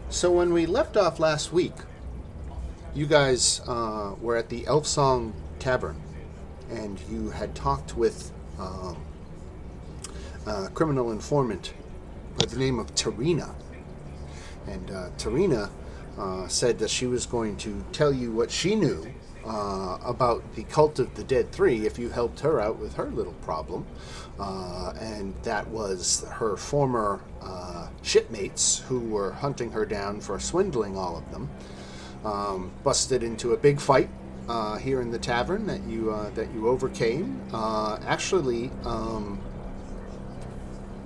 So when we left off last week, you guys were at the Elfsong Tavern, and you had talked with a criminal informant by the name of Tarina. And Tarina said that she was going to tell you what she knew about the Cult of the Dead Three if you helped her out with her little problem. And that was her former shipmates who were hunting her down for swindling all of them. Busted into a big fight here in the tavern that you overcame. Actually,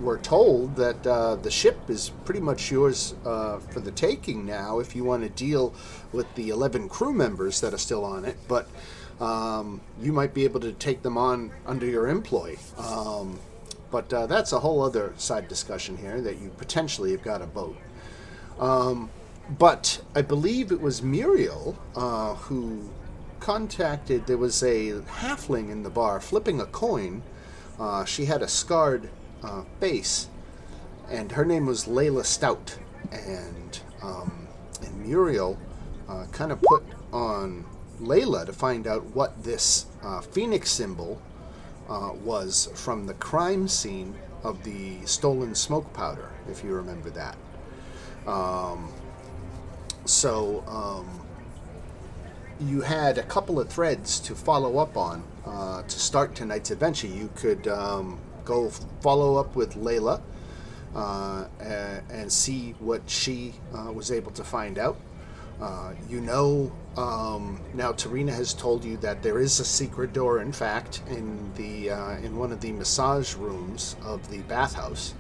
we're told that the ship is pretty much yours for the taking now if you want to deal with the 11 crew members that are still on it, but you might be able to take them on under your employ. But that's a whole other side discussion here, that you potentially have got a boat. But I believe it was Muriel who contacted, there was a halfling in the bar flipping a coin. She had a scarred face, and her name was Layla Stout, and Muriel kind of put on Layla to find out what this phoenix symbol was from the crime scene of the stolen smoke powder, if you remember that. So you had a couple of threads to follow up on to start tonight's adventure. You could go follow up with Layla and see what she was able to find out. Now Tarina has told you that there is a secret door, in fact, in one of the massage rooms of the bathhouse.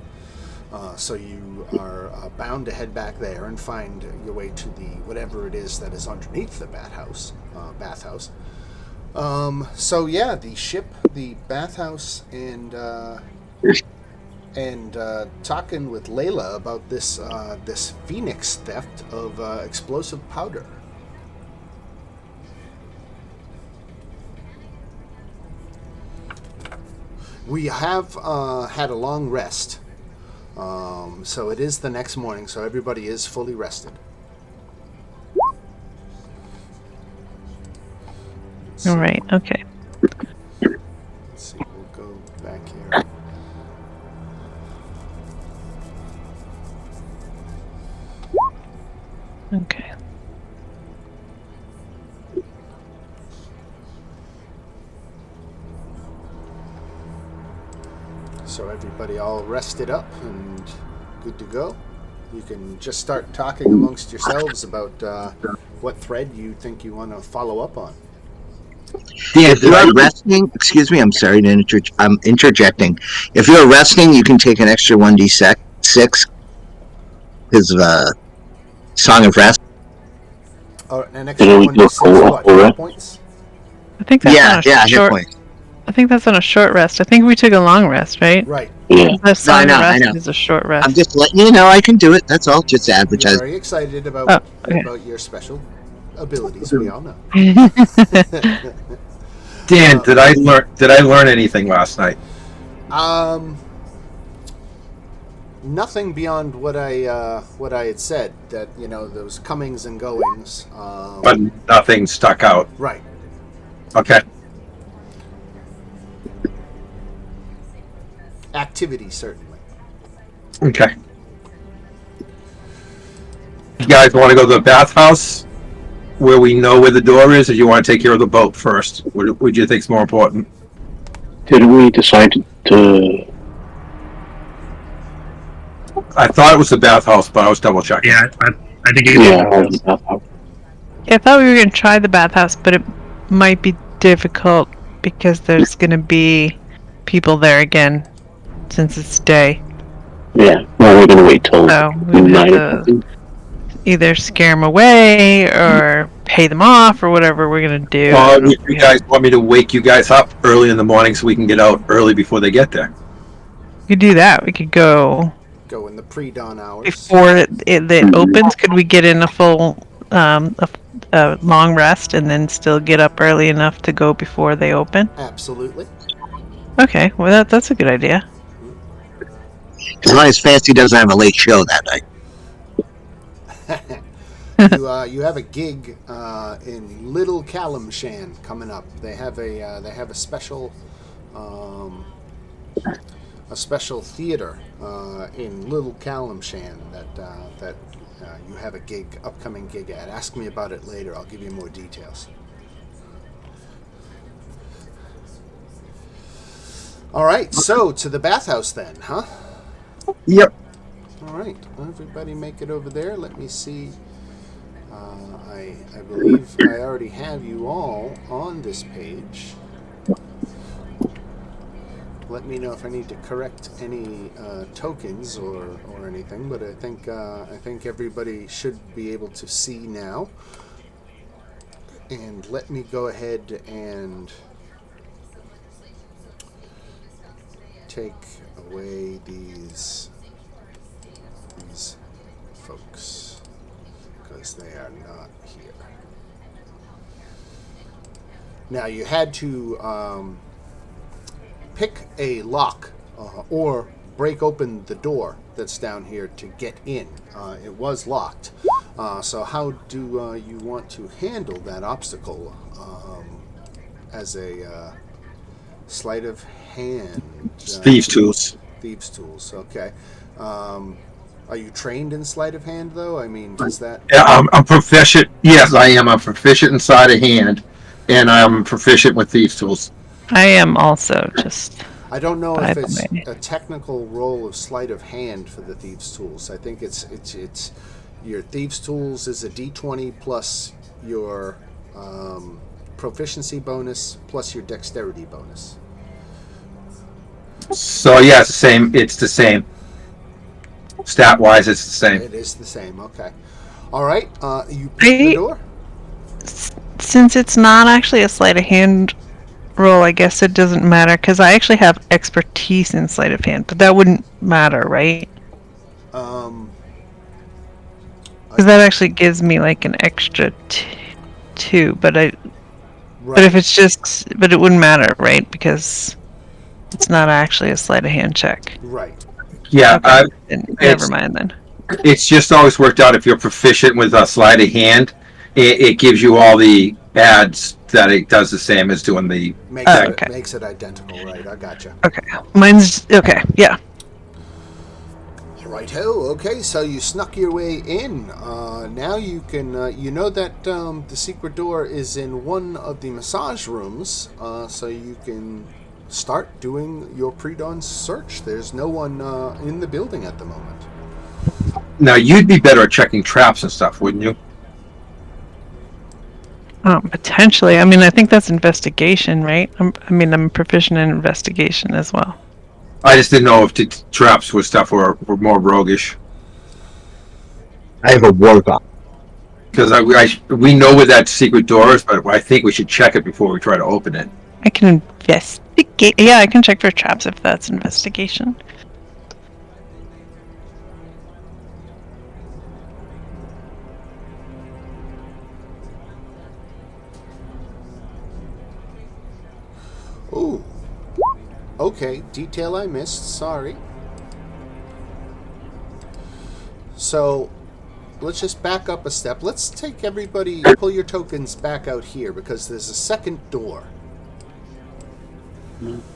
So you are bound to head back there and find your way to the whatever it is that is underneath the bathhouse. So yeah, the ship, the bathhouse, and talking with Layla about this Phoenix theft of explosive powder. We have had a long rest, so it is the next morning, so everybody is fully rested. All right, okay. Let's see, we'll go back here. Okay. So everybody all rested up and good to go. You can just start talking amongst yourselves about what thread you think you want to follow up on. Yeah, if you're resting, excuse me, I'm sorry to I'm interjecting. If you're resting, you can take an extra 1d6 because Song of Rest. An extra 1d6 what? Hit points? I think that's on a hit short. points. I think that's on a short rest. I think we took a long rest, right? Right. Yeah. The Song of I Rest know. is a short rest. I'm just letting you know I can do it. That's all. Just You're advertise. very excited about your special abilities. We all know. Dan, did I learn anything last night? Nothing beyond what I had said, that those comings and goings. But nothing stuck out. Right. Okay. Activity, certainly. Okay. You guys want to go to the bathhouse where we know where the door is, or you want to take care of the boat first? What do you think is more important? Did we decide to... I thought it was the bathhouse, but I was double checking. Yeah, I think it Yeah, I thought we were going to try the bathhouse, but it might be difficult because there's going to be people there again since it's day. yeah. Well, we're gonna wait till So we have to either scare them away or pay them off or whatever we're going to do. Well, you guys want me to wake you guys up early in the morning so we can get out early before they get there? We could do that. We could go in the pre-dawn hours. before it opens. Could we get in a full a long rest and then still get up early enough to go before they open? Absolutely. Okay, well that's a good idea. As long as Fancy doesn't have a late show that night. You have a gig in Little Calamshan coming up. They have a special theater in Little Calamshan that you have a upcoming gig at. Ask me about it later. I'll give you more details. All right, so to the bathhouse then, huh? Yep. All right, everybody make it over there. Let me see. I believe I already have you all on this page. Let me know if I need to correct any tokens or anything, but I think everybody should be able to see now. And let me go ahead and take away these folks because they are not here. Now you had to pick a lock or break open the door that's down here to get in. It was locked. So how do you want to handle that obstacle as a sleight of hand? Thieves' tools. Thieves' tools, okay. Are you trained in sleight of hand, though? I mean, does that... Yeah, I'm proficient. Yes, I am. I'm proficient in sleight of hand, and I'm proficient with thieves' tools. I am also, just I don't know by if the it's way. a technical role of sleight of hand for the thieves' tools. I think it's your thieves' tools is a D20 plus your proficiency bonus plus your dexterity bonus. So yeah, it's the same. It's the same. Stat-wise, it's the same. It is the same. Okay. All right. You pick the door. Since it's not actually a sleight of hand roll, I guess it doesn't matter because I actually have expertise in sleight of hand, but that wouldn't matter, right? Because that actually gives me like an extra two, but Right. but if it's just, but it wouldn't matter, right? Because it's not actually a sleight of hand check. Right. Yeah, Okay. Then never mind then. it's just always worked out if you're proficient with a sleight of hand, it gives you all the adds that it does the same as doing the... Okay. Makes it identical, right? I gotcha. Okay. Mine's okay. Yeah. Righto. Okay, so you snuck your way in. Now you can. You know that the secret door is in one of the massage rooms, so you can start doing your pre-dawn search. There's no one in the building at the moment. Now, you'd be better at checking traps and stuff, wouldn't you? Potentially. I mean, I think that's investigation, right? I'm proficient in investigation as well. I just didn't know if the traps were stuff were more roguish. I have a work on. Because we know where that secret door is, but I think we should check it before we try to open it. I can investigate. Yeah, I can check for traps if that's investigation. Ooh. Okay, detail I missed. Sorry. So, let's just back up a step. Let's take everybody, pull your tokens back out here because there's a second door.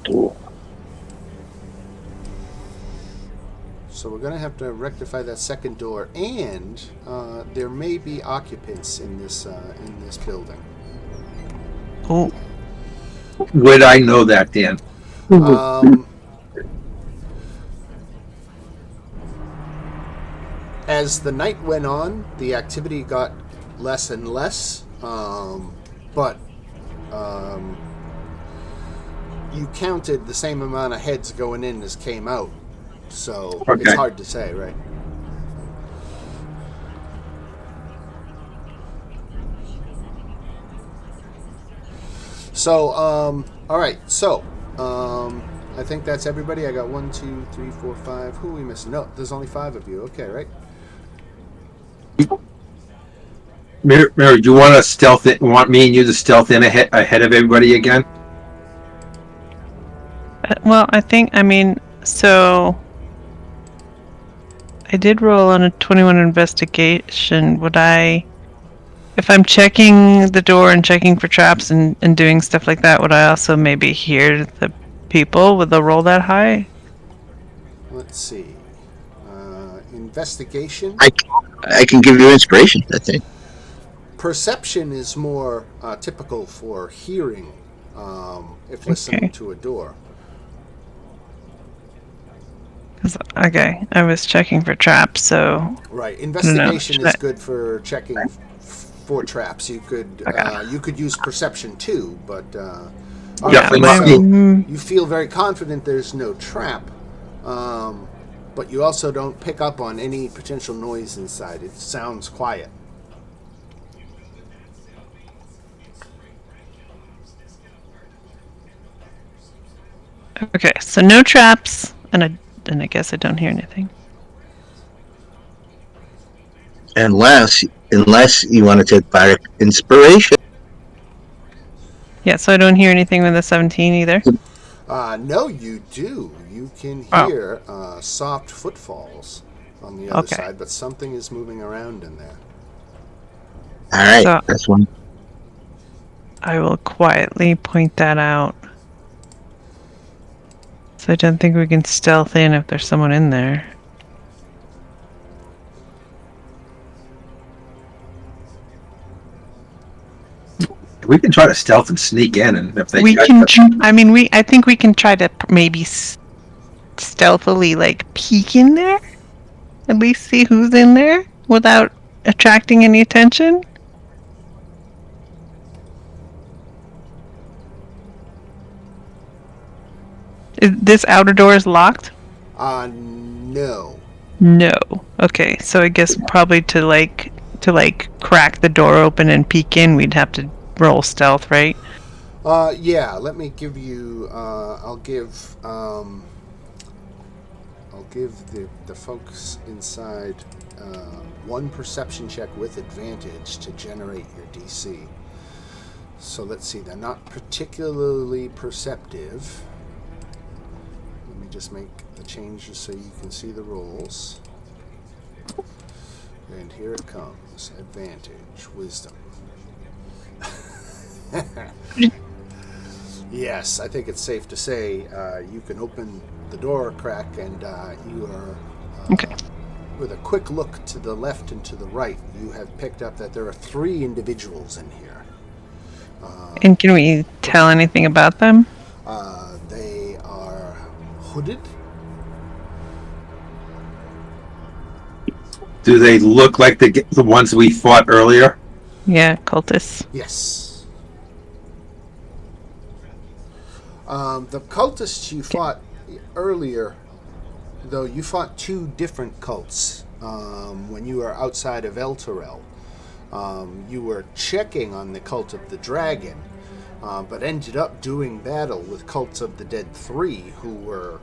Door. So we're going to have to rectify that second door, and there may be occupants in this building. Oh, Would I know that, Dan? As the night went on, the activity got less and less, but you counted the same amount of heads going in as came out, so Okay. It's hard to say, right? So, all right. So, I think that's everybody. I got 1, 2, 3, 4, 5. Who are we missing? No, there's only 5 of you. Okay, right? Mary, do you want us stealth it? Want me and you to stealth in ahead of everybody again? well, I mean, so I did roll on a 21 investigation. Would I, if I'm checking the door and checking for traps and doing stuff like that, would I also maybe hear the people? Would they roll that high? Let's see. Investigation. I can give you inspiration, I think. Perception is more typical for hearing if listening Okay. to a door. Okay, I was checking for traps, so Right. I don't know. Investigation Should is I- good for checking for traps. You could use perception too, but Definitely yeah, not so I'm- you feel very confident there's no trap, but you also don't pick up on any potential noise inside. It sounds quiet. okay, so no traps, and I guess I don't hear anything. Unless you want to take fire inspiration. Yeah, so I don't hear anything with the 17 either. No, you do. You can Oh. hear soft footfalls on the other Okay. side, but something is moving around in there. All right, So- that's one. I will quietly point that out. So I don't think we can stealth in if there's someone in there. We can try to stealth and sneak in, and if they We catch can. us- I think we can try to maybe stealthily, like, peek in there. At least see who's in there without attracting any attention. This outer door is locked? No. No. Okay, so I guess probably to crack the door open and peek in, we'd have to roll stealth, right? Yeah. Let me give you. I'll give the folks inside one perception check with advantage to generate your DC. So let's see. They're not particularly perceptive. Let me just make the changes so you can see the rolls. And here it comes. Advantage. Wisdom. Yes, I think it's safe to say you can open the door crack and you are, Okay. with a quick look to the left and to the right, you have picked up that there are 3 individuals in here. And can we tell anything about them? They are hooded. do they look like the ones we fought earlier? Yeah, cultists. Yes. The cultists you fought earlier, though, you fought 2 different cults when you were outside of Elturel. You were checking on the cult of the dragon, but ended up doing battle with cults of the dead 3 who were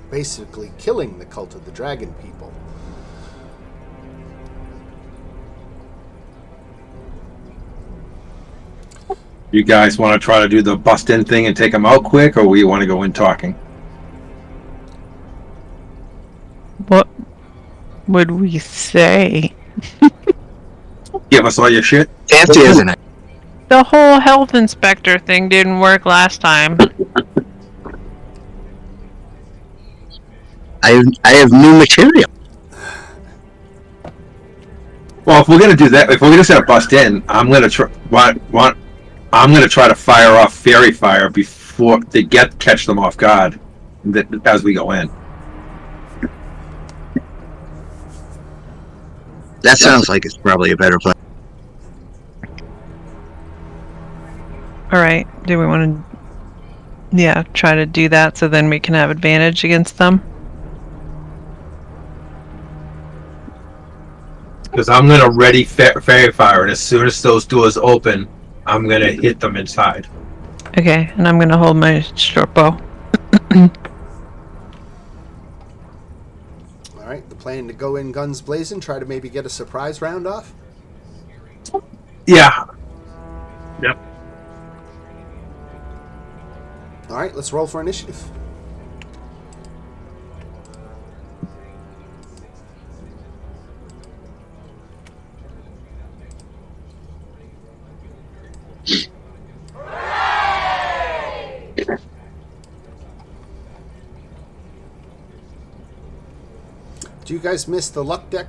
basically killing the cult of the dragon people. You guys want to try to do the bust in thing and take them out quick, or we want to go in talking? What would we say? Give us all your shit. Fancy, isn't it? The whole health inspector thing didn't work last time. I have new material. Well, if we're gonna do that, if we're just gonna bust in, I'm gonna try. I'm gonna try to fire off fairy fire before they catch them off guard, as we go in. That sounds like it's probably a better plan. All right. Do we want to, try to do that so then we can have advantage against them? Because I'm gonna ready fairy fire, and as soon as those doors open, I'm gonna hit them inside. Okay, and I'm gonna hold my short bow. All right, the plan to go in guns blazing, try to maybe get a surprise round off. Yeah. Yep. All right, let's roll for initiative. Do you guys miss the luck deck?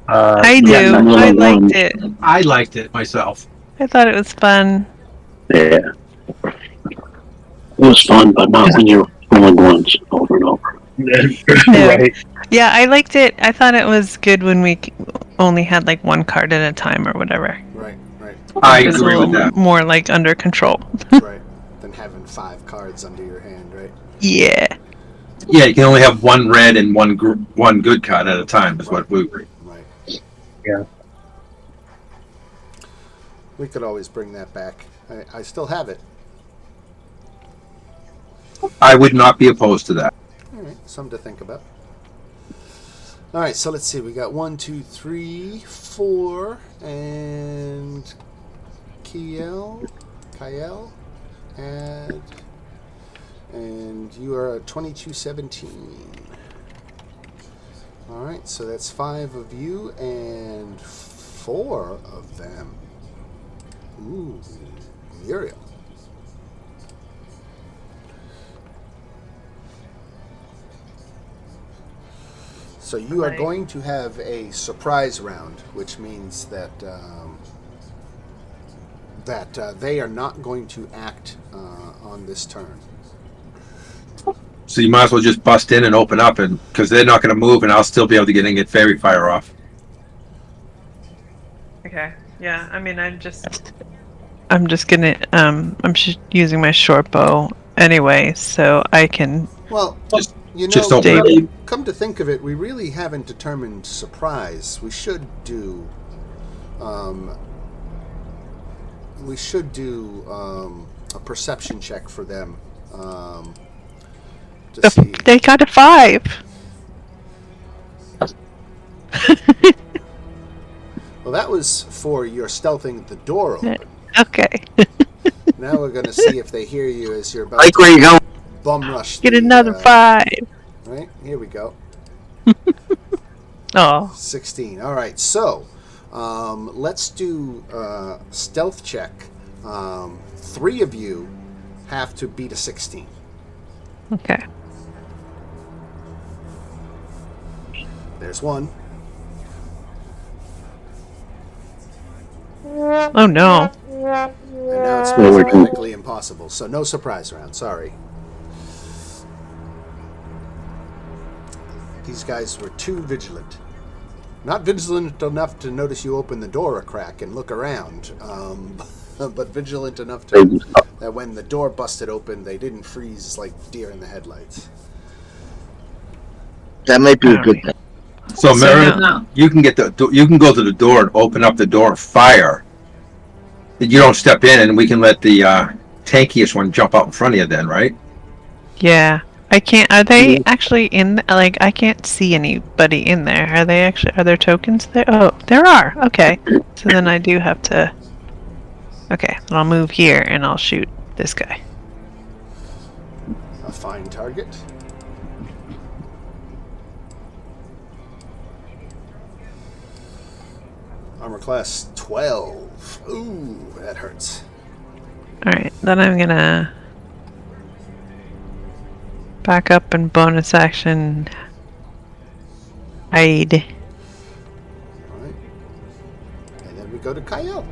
I yeah, do. number I one. liked it. I liked it myself. I thought it was fun. Yeah. It was fun, but not when you're rolling ones over and over. Yeah. Right. Yeah, I liked it. I thought it was good when we only had like one card at a time or whatever. Right, right, I It was a agree with little that. more like under control. right. Than having 5 cards under your hand, right? Yeah. Yeah, you can only have one red and one good card at a time. Is what we. Right. Yeah. We could always bring that back. I still have it. I would not be opposed to that. All right, something to think about. All right, so let's see. We got 1, 2, 3, 4, and Kyle, add, and you are 2217. All right, so that's 5 of you and 4 of them. Ooh, Muriel. So you are Right. going to have a surprise round, which means that they are not going to act on this turn. So you might as well just bust in and open up, and because they're not going to move, and I'll still be able to get in and get fairy fire off. Okay. Yeah. I mean, I'm just gonna using my short bow anyway, so I can. Well, Just, you know, just don't David. really. come to think of it, we really haven't determined surprise. We should do a perception check for them to see. They got a 5. Well, that was for your stealthing the door open. Okay. Now we're going to see if they hear you as you're about Like where you to going? bum rush. Get the, another 5. Right, here we go. Oh. 16. All right, so let's do stealth check. 3 of you have to beat a 16. Okay. There's 1. Oh no. And now it's Well, we're doing- mathematically impossible. So no surprise round. Sorry. These guys were too vigilant. Not vigilant enough to notice you open the door a crack and look around, but vigilant enough to that when the door busted open, they didn't freeze like deer in the headlights. That might be a good thing. So, Meredith, no. you can go to the door and open up the door and fire. You don't step in, and we can let the tankiest one jump out in front of you. Then, right? Yeah. I can't. Are they actually in? Like, I can't see anybody in there. Are they actually? Are there tokens there? Oh, there are. Okay. So then I do have to. Okay. Then I'll move here and I'll shoot this guy. A fine target. Armor class 12. Ooh, that hurts. All right. Then I'm gonna back up and bonus action hide. All right. And then we go to Kyle.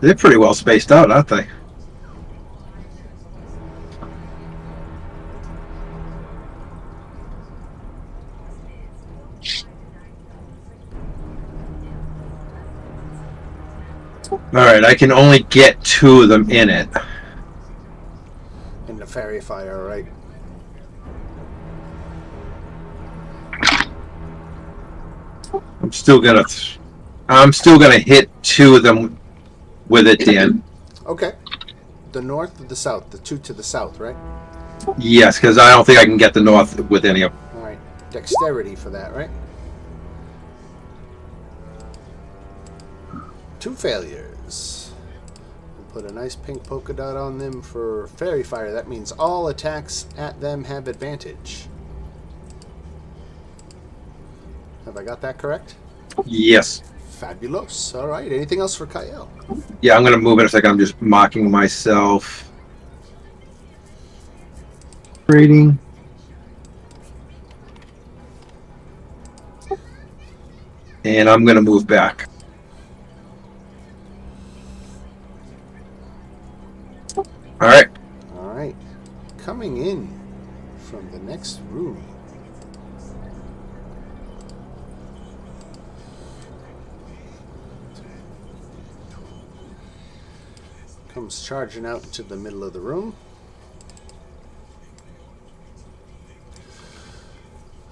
They're pretty well spaced out, aren't they? All right, I can only get 2 of them in it. In the fairy fire, right? I'm still gonna hit 2 of them with it, Dan. Okay. The north or the south? The 2 to the south, right? Yes, because I don't think I can get the north with any of. All right. Dexterity for that, right? 2 failures. We'll put a nice pink polka dot on them for fairy fire. That means all attacks at them have advantage. Have I got that correct? Yes. Fabulous. All right. Anything else for Kyle? Yeah, I'm gonna move in a second. I'm just mocking myself. Rating. And I'm gonna move back. All right. All right. Coming in from the next room. Comes charging out into the middle of the room.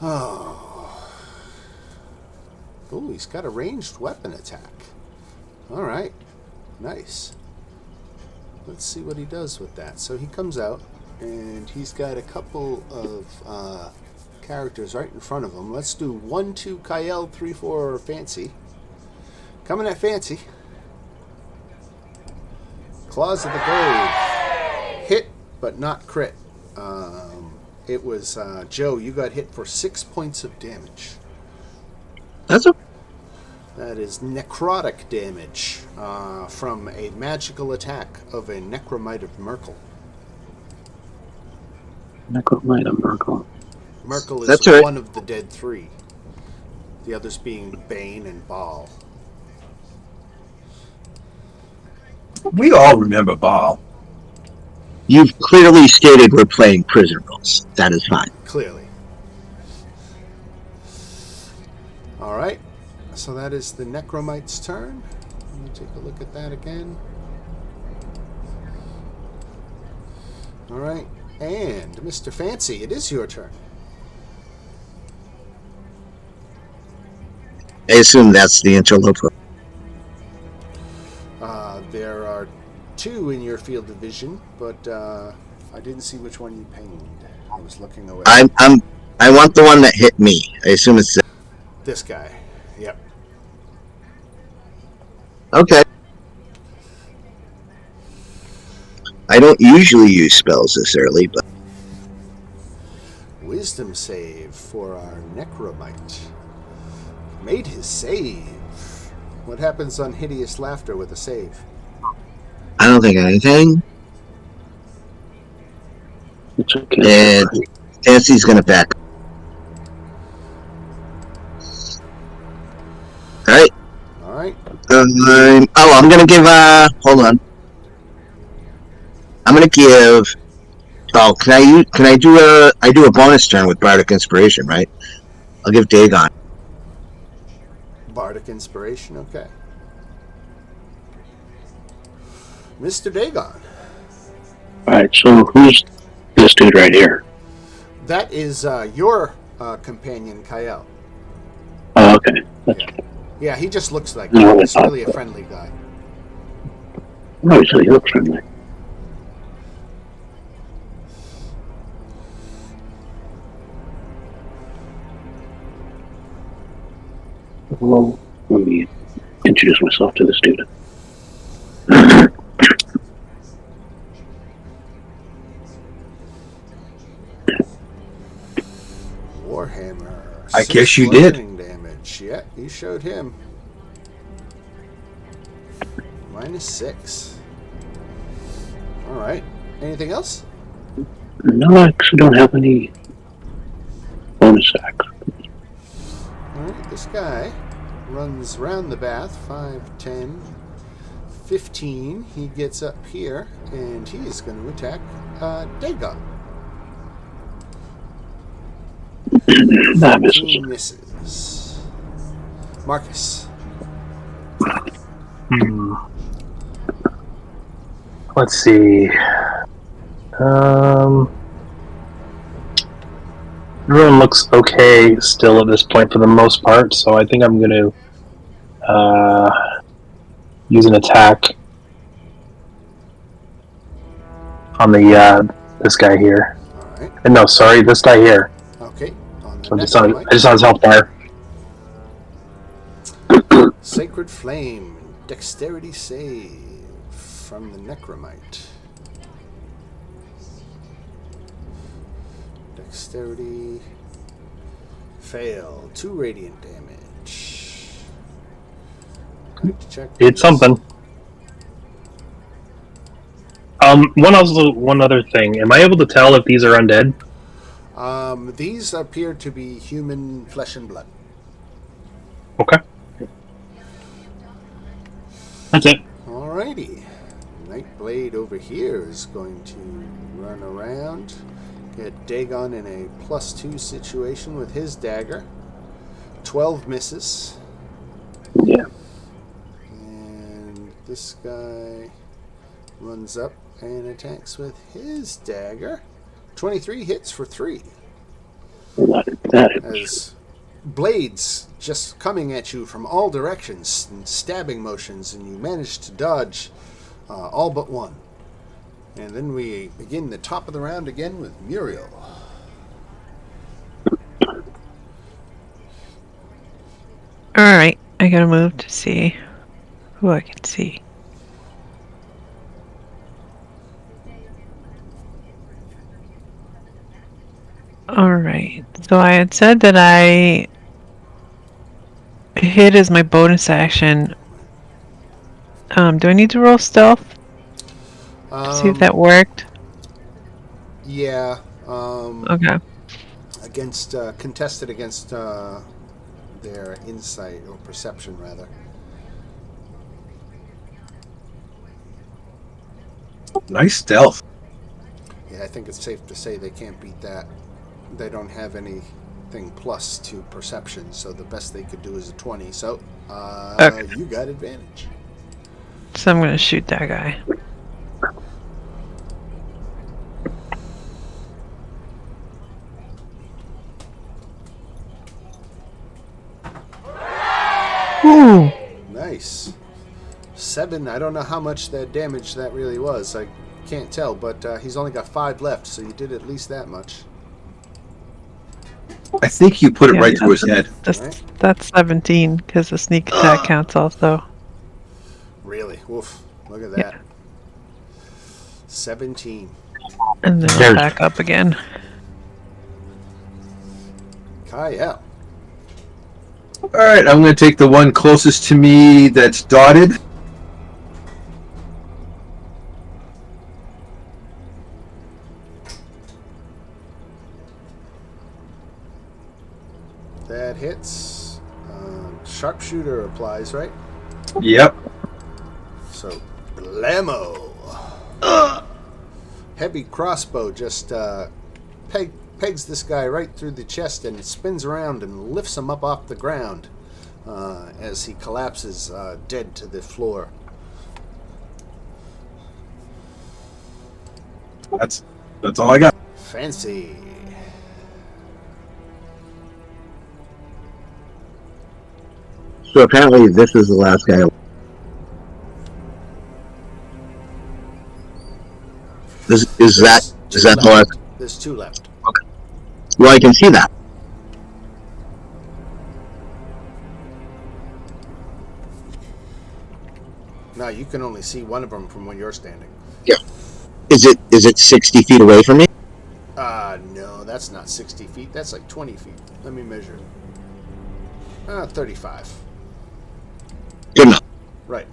Oh. Oh, he's got a ranged weapon attack. All right. Nice. Let's see what he does with that. So he comes out, and he's got a couple of characters right in front of him. Let's do 1, 2, Kyle, 3, 4, Fancy. Coming at Fancy. Claws of the Grave. Hit, but not crit. It was Joe. You got hit for 6 points of damage. That's a That is necrotic damage from a magical attack of a necromite of Merkel. Necromite of Merkel. Merkel is That's right. one of the dead three. The others being Bane and Baal. We all remember Baal. You've clearly stated we're playing prison rules. That is fine. Clearly. All right. So that is the necromite's turn. Let me take a look at that again. All right. And Mr. Fancy, it is your turn. I assume that's the interloper. There are two in your field of vision, but I didn't see which one you pinged. I was looking away. I want the one that hit me. I assume it's This guy. Yep. okay. I don't usually use spells this early, but Wisdom save for our necromite. Made his save. What happens on Hideous Laughter with a save? I don't think anything. It's okay. And Fancy's gonna back. All right. All right. I'm gonna give. Hold on. I'm gonna give. Oh, can I do a? I do a bonus turn with Bardic Inspiration, right? I'll give Dagon. Bardic Inspiration, okay. Mr. Dagon. Alright, so who's this dude right here? That is your companion, Kyle. Oh, okay. That's Yeah, he just looks like No, that. it's He's really not. a friendly guy. right, so he looks friendly. Well, let me introduce myself to this dude. Warhammer. I 6 guess you did. bludgeoning damage. Yeah, you showed him. -6. All right. Anything else? No, I actually don't have any bonus acts. All right. This guy runs round the bath. 5, 10, 15. He gets up here, and he is going to attack Dagon. That misses. 15 misses. Marcus. Let's see. Everyone looks okay still at this point for the most part, so I think I'm going to use an attack on the this guy here. All right. And no, sorry, this guy here. Okay. On the I just on necromite. his health bar. Sacred Flame. Dexterity save from the necromite. Dexterity. Fail. 2 radiant damage. Need to check It's these. something. One other thing. Am I able to tell if these are undead? These appear to be human flesh and blood. Okay. That's it. Alrighty. Nightblade over here is going to run around, get Dagon in a +2 situation with his dagger. 12 misses. Yeah. And this guy runs up and attacks with his dagger. 23 hits for 3. That As blades just coming at you from all directions and stabbing motions, and you manage to dodge all but one. And then we begin the top of the round again with Muriel. Alright, I gotta move to see who I can see. Alright, so I had said that I hit as my bonus action. Do I need to roll stealth to see if that worked? Yeah. Okay. Against contested against their insight or perception, rather. Nice stealth. Yeah, I think it's safe to say they can't beat that. They don't have anything plus to perception, so the best they could do is a 20. So, Okay. you got advantage. So I'm gonna shoot that guy. Ooh. Nice. 7. I don't know how much that damage that really was. I can't tell, but he's only got 5 left, so you did at least that much. I think you put it Yeah, right through his head. That's 17 because the sneak attack counts also. Really? Woof. Look at that. 17. And then There's- back up again. Kyle. All right, I'm going to take the one closest to me that's dotted. That hits. Sharpshooter applies, right? Yep. So, blammo. Heavy crossbow just pegs this guy right through the chest and spins around and lifts him up off the ground as he collapses dead to the floor. That's all I got. Fancy. So apparently this is the last guy. Is that the last? There's 2 left. Well, I can see that. Now you can only see one of them from when you're standing. Is it 60 feet away from me? No, that's not 60 feet. That's like 20 feet. Let me measure. 35. Good enough. Right.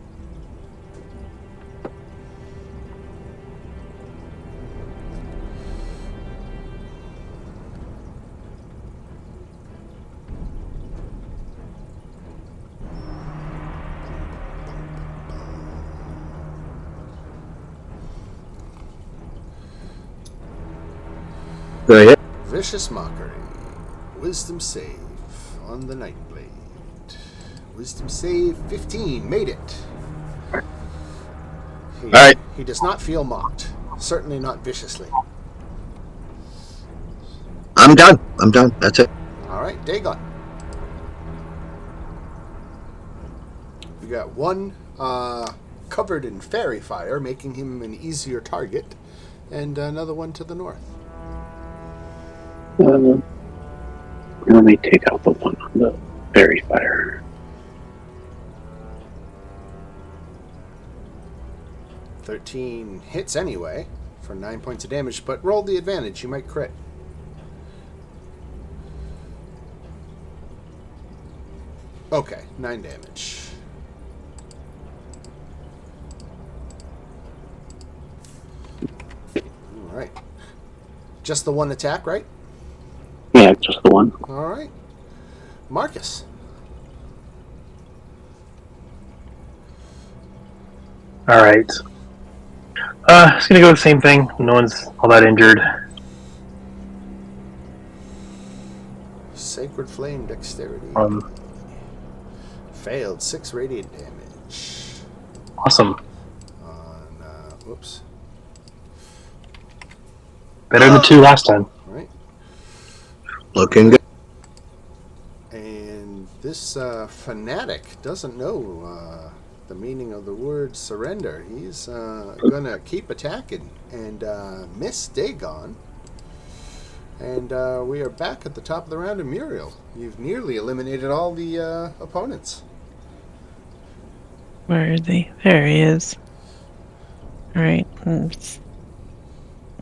Go ahead. Vicious Mockery. Wisdom save on the Nightblade. Wisdom save 15. Made it. All right. He does not feel mocked. Certainly not viciously. I'm done. That's it. All right, Dagon. We got one covered in fairy fire, making him an easier target, and another one to the north. Let me take out the one on the fairy fire. 13 hits anyway for 9 points of damage, but roll the advantage. You might crit. Okay, 9 damage. right. Just the one attack, right? Yeah, just the one. All right. Marcus. All right. It's gonna go the same thing. No one's all that injured. Sacred Flame Dexterity. Failed. 6 radiant damage. Awesome. On, whoops. Better than 2 last time. Right. Looking good. And this fanatic doesn't know the meaning of the word surrender. He's going to keep attacking and miss Dagon. And we are back at the top of the round of Muriel. You've nearly eliminated all the opponents. Where are they? There he is. Alright, I'm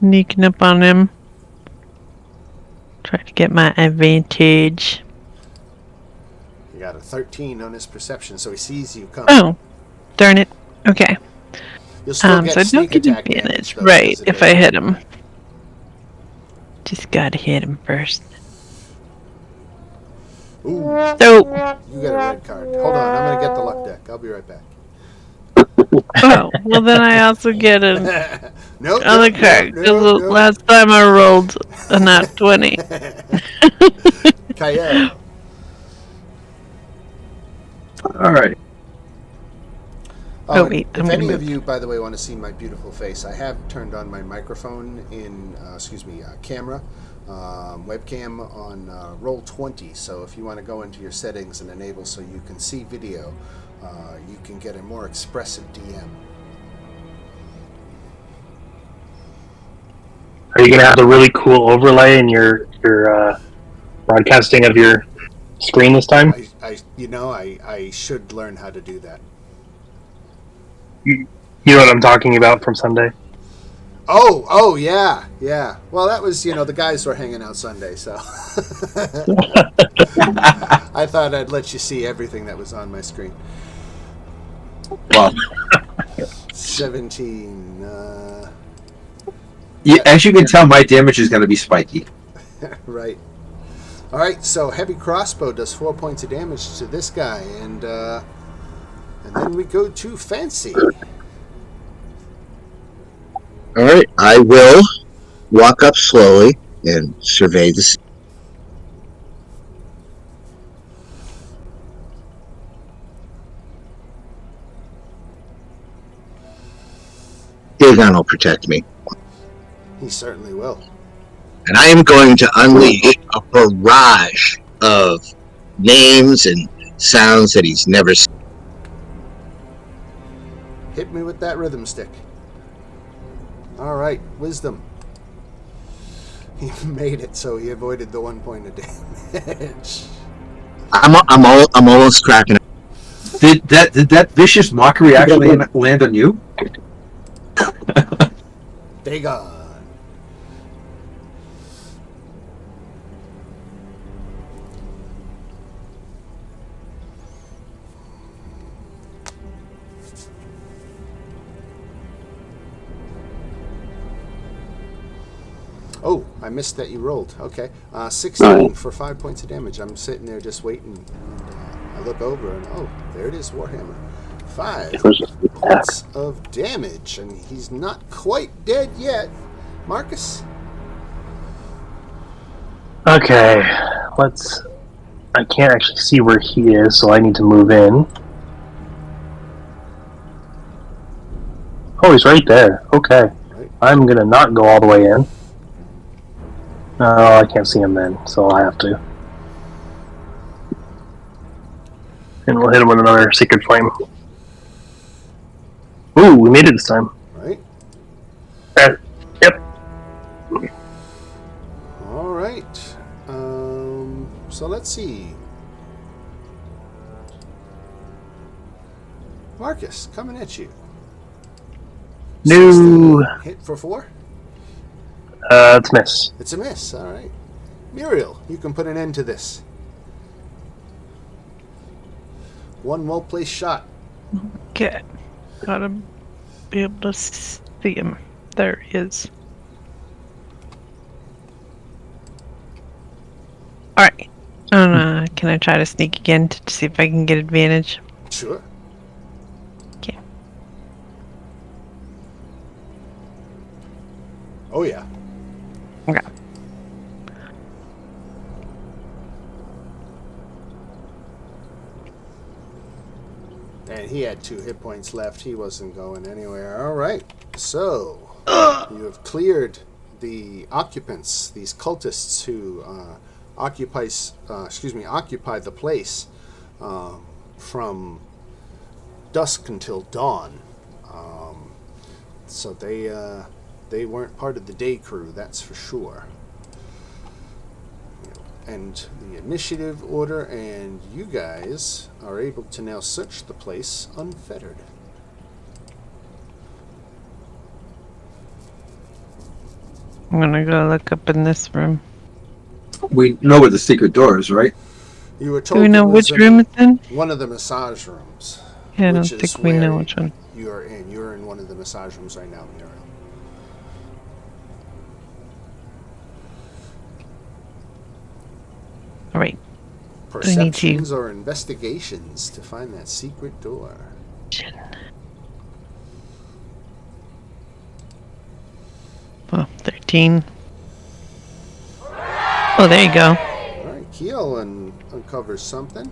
sneaking up on him. Try to get my advantage. You got a 13 on his perception, so he sees you coming. Oh, darn it. Okay. You'll still get So I don't sneak get attack advantage. damage, though, Right, because of if I hit him. Dagon. Just gotta hit him first. Ooh, So, you got a red card. Hold on, I'm going to get the luck deck. I'll be right back. oh, well then I also get a Nope, other nope, card. nope, 'Cause nope. last time I rolled a nat 20. Kyle. All right. Oh, and wait, if I'm gonna any of move. you, by the way, want to see my beautiful face, I have turned on my microphone in, camera, webcam on Roll20. So if you want to go into your settings and enable so you can see video, you can get a more expressive DM. Are you gonna have the really cool overlay in your broadcasting of your screen this time? I should learn how to do that. You know what I'm talking about from Sunday? Oh, yeah. Well, that was, the guys were hanging out Sunday, so. I thought I'd let you see everything that was on my screen. Well, 17. as you can tell, my damage is going to be spiky. Right. All right, so heavy crossbow does 4 points of damage to this guy, and then we go to Fancy. All right, I will walk up slowly and survey the scene. Dagon will protect me. He certainly will. And I am going to unleash a barrage of names and sounds that he's never seen. Hit me with that rhythm stick. All right, wisdom. He made it, so he avoided the 1 point of damage. I'm almost cracking. Did that vicious mockery actually land on you? Dagon. Oh, I missed that you rolled. Okay. 16 for 5 points of damage. I'm sitting there just waiting. And, I look over and, there it is, Warhammer. 5 points of damage. And he's not quite dead yet. Marcus? Okay, I can't actually see where he is, so I need to move in. Oh, he's right there. Okay. Right. I'm gonna not go all the way in. No, I can't see him then, so I'll have to. And we'll hit him with another Sacred Flame. Ooh, we made it this time. Right. Yep. All right. So let's see. Marcus, coming at you. No. 16 hit for 4? It's a miss. It's a miss. All right. Muriel, you can put an end to this. One well-placed shot. Okay. Gotta be able to see him. There he is. Alright. Can I try to sneak again to see if I can get advantage? Sure. Okay. Oh, yeah. Okay. And he had 2 hit points left. He wasn't going anywhere. All right. So, you have cleared the occupants, these cultists who occupy the place from dusk until dawn. So they weren't part of the day crew, that's for sure. And the initiative order, and you guys are able to now search the place unfettered. I'm gonna go look up in this room. We know where the secret door is, right? You were told Do we know it was which room it's in? one of the massage rooms. Yeah, I don't which is think we know where which one. you are in. You're in one of the massage rooms right now, Muriel. Alright. Perceptions or investigations to find that secret door. Well, 13. Oh, there you go. All right, Keel uncovers something.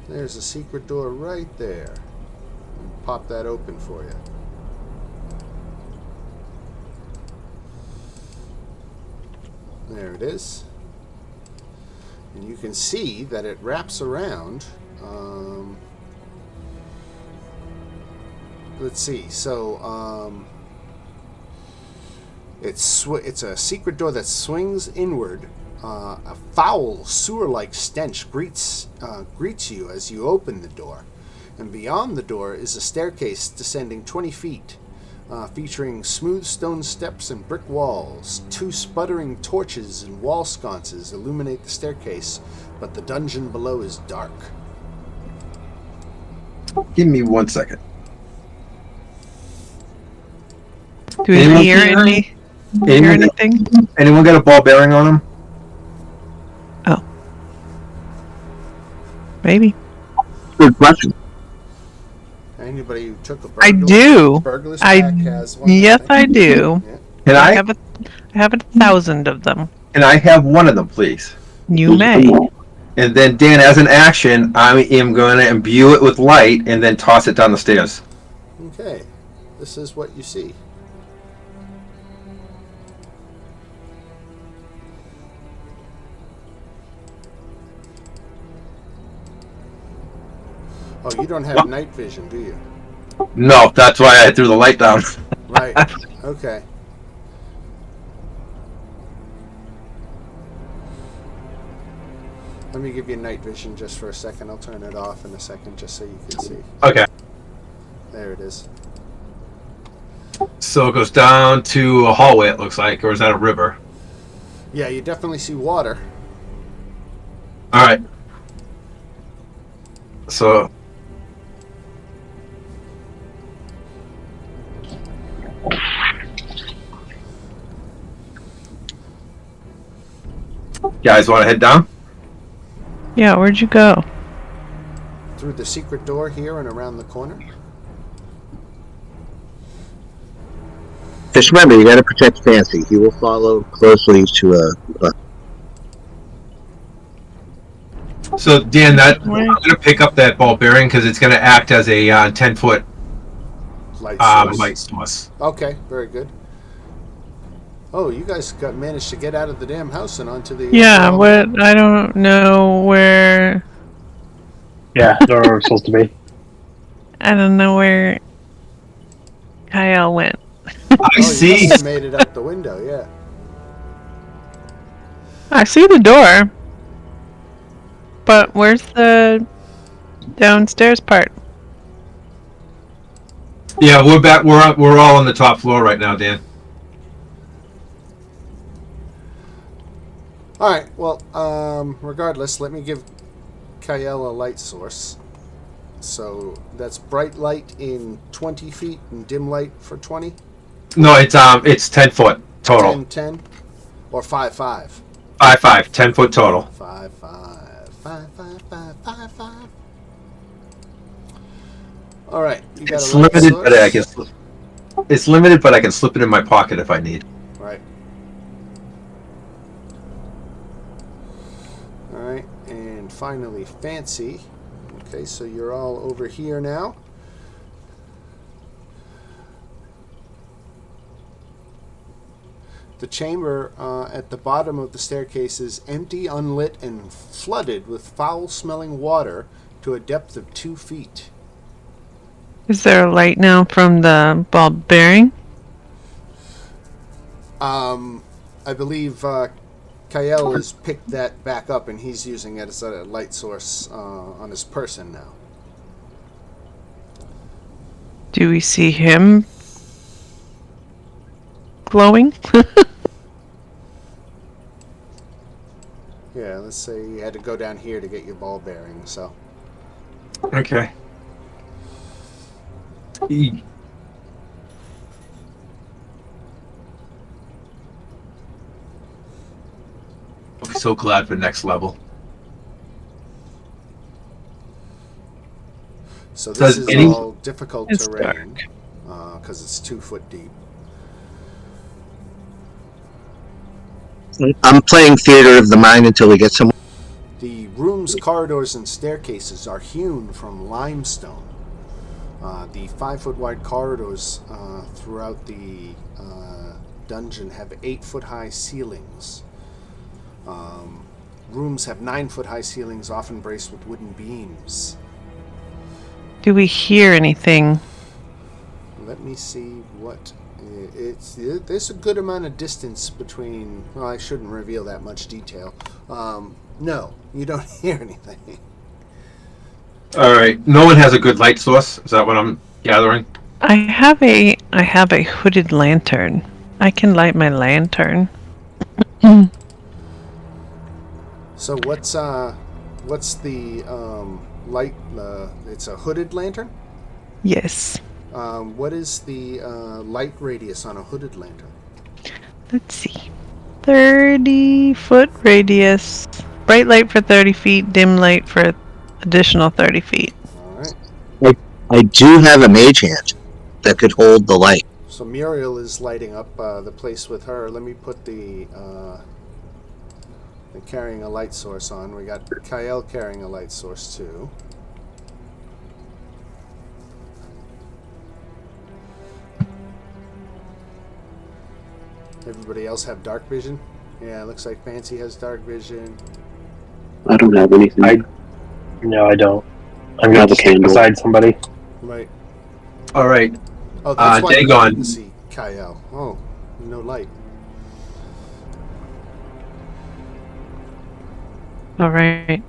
There's a secret door right there. Pop that open for you. There it is. And you can see that it wraps around. Let's see. So it's a secret door that swings inward. A foul, sewer-like stench greets you as you open the door. And beyond the door is a staircase descending 20 feet. Featuring smooth stone steps and brick walls. 2 sputtering torches and wall sconces illuminate the staircase, but the dungeon below is dark. Give me 1 second. Do we Anyone hear anything? Anyone got a ball bearing on them? Oh. Maybe. Good question. Anybody who took a I do. burglar's I pack has one. yes, think. I do. Yeah. Can I I? have a 1,000 of them. Can I have one of them, please? You may. And then, Dan, as an action, I am going to imbue it with light and then toss it down the stairs. Okay. This is what you see. Oh, you don't have night vision, do you? No, that's why I threw the light down. Right. Okay. Let me give you night vision just for a second. I'll turn it off in a second just so you can see. Okay. There it is. So it goes down to a hallway, it looks like, or is that a river? Yeah, you definitely see water. All right. So. Guys, want to head down? Yeah, where'd you go? Through the secret door here and around the corner. Just remember, you got to protect Fancy. He will follow closely to a. So, Dan, I'm going to pick up that ball bearing because it's going to act as a 10-foot light source. Okay, very good. Oh, you guys managed to get out of the damn house and onto the... Yeah, what? I don't know where... Yeah, I don't know where we're supposed to be. I don't know where Kyle went. I see. You must have made it out the window, yeah. I see the door. But where's the downstairs part? Yeah, we're back. We're all on the top floor right now, Dan. All right. Well, regardless, let me give Kyle a light source. So that's bright light in 20 feet and dim light for 20. No, it's 10 foot total. 10. Or 5-5? 5-5, 10-foot total. 5-5. 5-5-5-5-5. All right. You got It's a light limited, but I can. source? It's limited, but I can slip it in my pocket if I need. Right. All right. And finally, Fancy. Okay, so you're all over here now. The chamber at the bottom of the staircase is empty, unlit, and flooded with foul-smelling water to a depth of 2 feet. Is there a light now from the ball bearing? I believe Kael has picked that back up, and he's using it as a light source on his person now. Do we see him glowing? Yeah, let's say you had to go down here to get your ball bearing, so. Okay. I'll be so glad for next level. So Does this is any- all difficult It's terrain because it's 2 foot deep. I'm playing Theater of the Mind until we get somewhere. The rooms, corridors, and staircases are hewn from limestone. The 5-foot wide corridors throughout the dungeon have 8-foot high ceilings. Rooms have 9-foot high ceilings, often braced with wooden beams. Do we hear anything? Let me see what there's a good amount of distance between. Well, I shouldn't reveal that much detail. No, you don't hear anything. All right. No one has a good light source. Is that what I'm gathering? I have a hooded lantern. I can light my lantern. So what's the light? It's a hooded lantern. Yes. What is the light radius on a hooded lantern? Let's see. 30-foot radius. Bright light for 30 feet, dim light for additional 30 feet. All right. I do have a mage hand that could hold the light. So Muriel is lighting up the place with her. Let me put the carrying a light source on. We got Kael carrying a light source too. Everybody else have dark vision? Yeah, it looks like Fancy has dark vision. I don't have anything. No, I don't. I'm I going have to a stand candle. beside somebody. Right. All right. Oh, that's why you Dagon. couldn't see Kael. Oh, no light. Alright.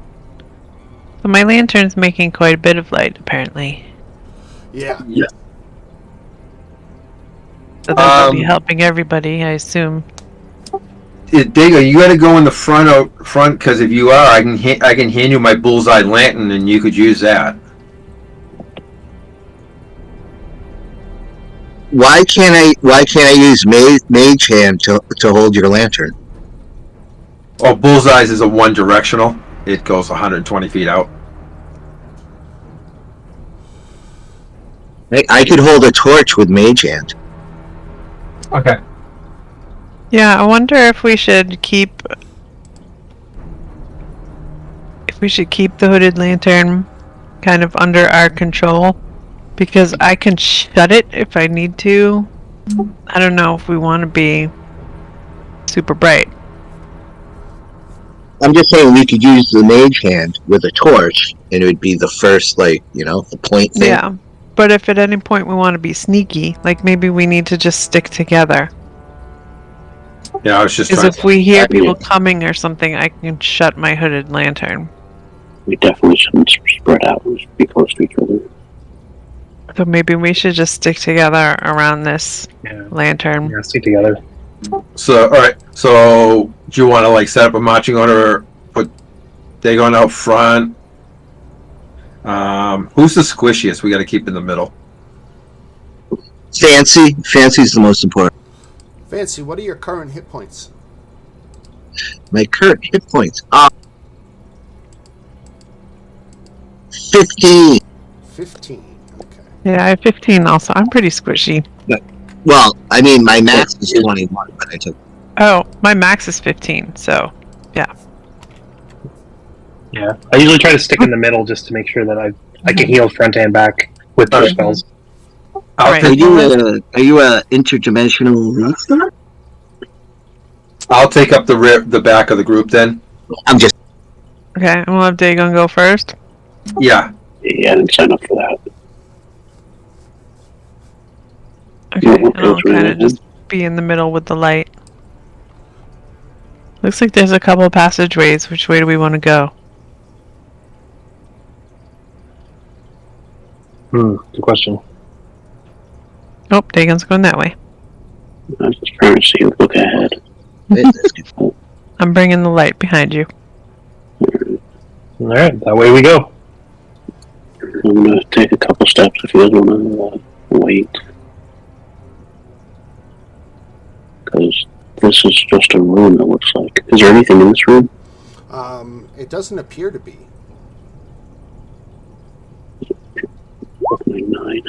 So my lantern's making quite a bit of light, apparently. Yeah. So that would be helping everybody, I assume. Diego, you got to go in the front because if you are, I can hand you my bullseye lantern and you could use that. Why can't I use mage hand to hold your lantern? Oh, bullseyes is a one directional. It goes 120 feet out. I could hold a torch with mage hand. Okay. Yeah, I wonder if we should keep the hooded lantern kind of under our control, because I can shut it if I need to. I don't know if we want to be super bright. I'm just saying we could use the mage hand with a torch, and it would be the first, the point thing. Yeah, but if at any point we want to be sneaky, like maybe we need to just stick together. Yeah, I was just Because trying if we hear Yeah. people coming or something, I can shut my hooded lantern. We definitely shouldn't spread out and be close to each other. So maybe we should just stick together around this Yeah. lantern. Yeah, stick together. So, all right. So, do you want to set up a marching order? Put Dagon out front. Who's the squishiest? We got to keep in the middle. Fancy's the most important. Fancy, what are your current hit points? My current hit points are 15. 15. Okay. Yeah, I have 15 also. I'm pretty squishy. Well, I mean, my max is 21, but I took. Oh, my max is 15, so Yeah, I usually try to stick in the middle just to make sure that I can heal front and back with push spells. I'll Right. Are take you a interdimensional monster? I'll take up the back of the group then. I'm just. okay, and we'll have Dagon go first. Yeah. Yeah, I didn't sign up for that. Okay, Yeah, and I'll that's right kind of ahead. just be in the middle with the light. Looks like there's a couple passageways. Which way do we want to go? Good question. Oh, Dagon's going that way. I was just trying to see. Look ahead. I'm bringing the light behind you. All right, that way we go. I'm gonna take a couple steps if you guys wanna wait, because this is just a room. It looks like. Is there anything in this room? It doesn't appear to be. 9.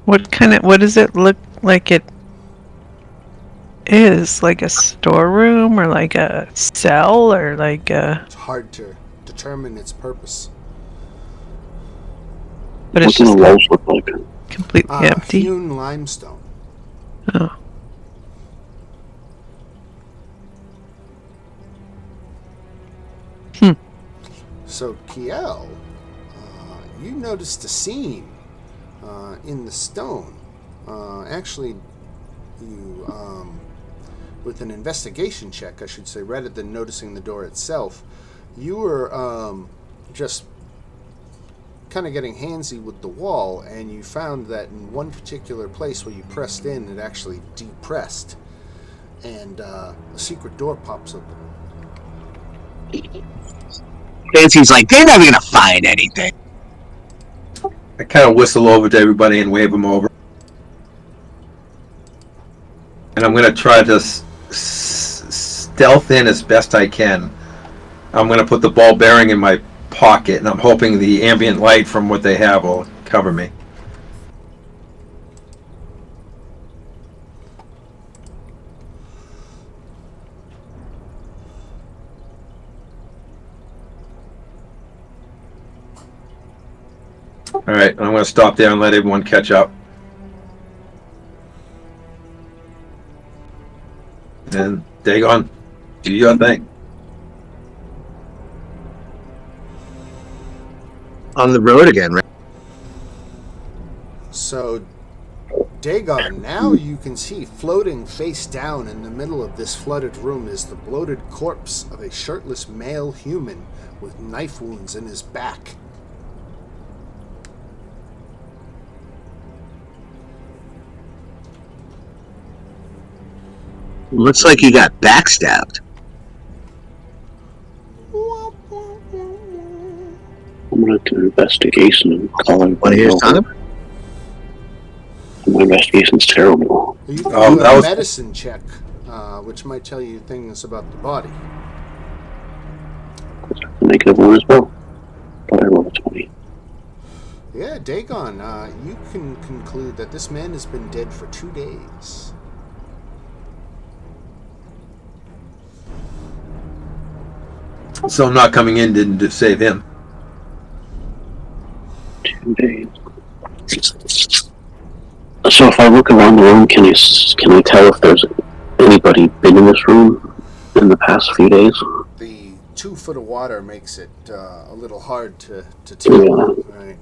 What does it look like it is? Like a storeroom or like a cell or like a... It's hard to determine its purpose. But What it's do the just walls look like? completely empty. Hewn limestone. Oh. So, Kiel, you noticed a seam in the stone. Actually, you, with an investigation check, I should say, rather than noticing the door itself, you were just kind of getting handsy with the wall, and you found that in one particular place where you pressed in, it actually depressed, and a secret door pops open. Fancy's like, they're never gonna find anything. I kind of whistle over to everybody and wave them over. And I'm going to try to stealth in as best I can. I'm going to put the ball bearing in my pocket, and I'm hoping the ambient light from what they have will cover me. Alright, I'm going to stop there and let everyone catch up. And Dagon, do your thing. On the road again, right? So, Dagon, now you can see floating face down in the middle of this flooded room is the bloated corpse of a shirtless male human with knife wounds in his back. Looks like you got backstabbed. I'm gonna do an investigation and call him. Want to hear something? My investigation's terrible. You can Oh, do that a was- medicine check, which might tell you things about the body. -1 as well. But I rolled a 20. Yeah, Dagon, you can conclude that this man has been dead for 2 days. So I'm not coming in to save him. 2 days. So if I look around the room, can I tell if there's anybody been in this room in the past few days? The 2 foot of water makes it a little hard to tell. Yeah. Right.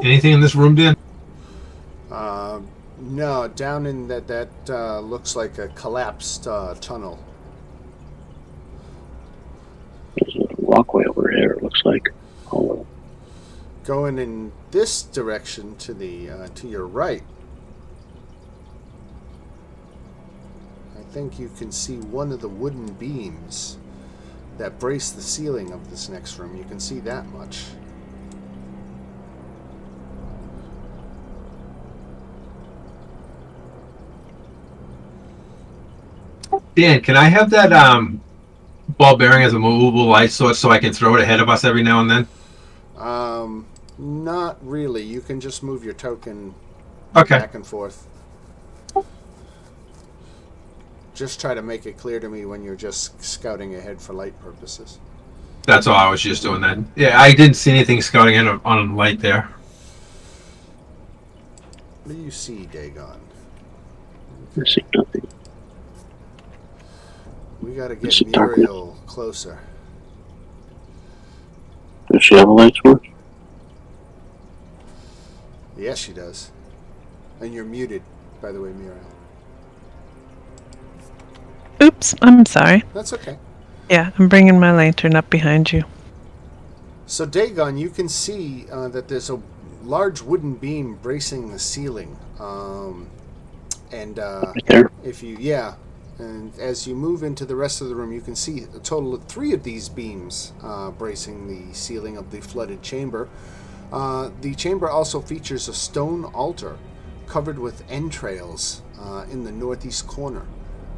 Anything in this room, Dan? No, down in that looks like a collapsed tunnel. There's a walkway over here, it looks like. Oh, Going in this direction to the to your right, I think you can see one of the wooden beams that brace the ceiling of this next room. You can see that much. Dan, can I have that ball bearing as a movable light source so I can throw it ahead of us every now and then? Not really. You can just move your token Okay. back and forth. Just try to make it clear to me when you're just scouting ahead for light purposes. That's all I was just doing then. Yeah, I didn't see anything scouting in on light there. What do you see, Dagon? I see nothing. We gotta I get see darkness. Muriel closer. Does she have a light source? Yes, she does. And you're muted, by the way, Muriel. Oops, I'm sorry. That's okay. Yeah, I'm bringing my lantern up behind you. So, Dagon, you can see that there's a large wooden beam bracing the ceiling. Right there? And as you move into the rest of the room, you can see a total of 3 of these beams bracing the ceiling of the flooded chamber. The chamber also features a stone altar covered with entrails in the northeast corner.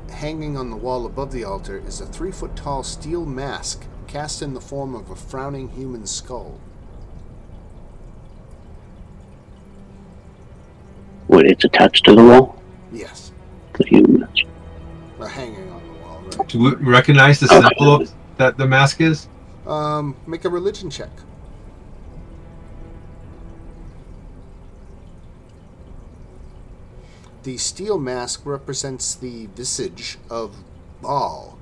Hanging on the wall above the altar is a 3-foot-tall steel mask cast in the form of a frowning human skull. Wait, it's attached to the wall? Yes, The human mask. or hanging on the wall. Right? Do we recognize the symbol that the mask is? Make a religion check. The steel mask represents the visage of Baal.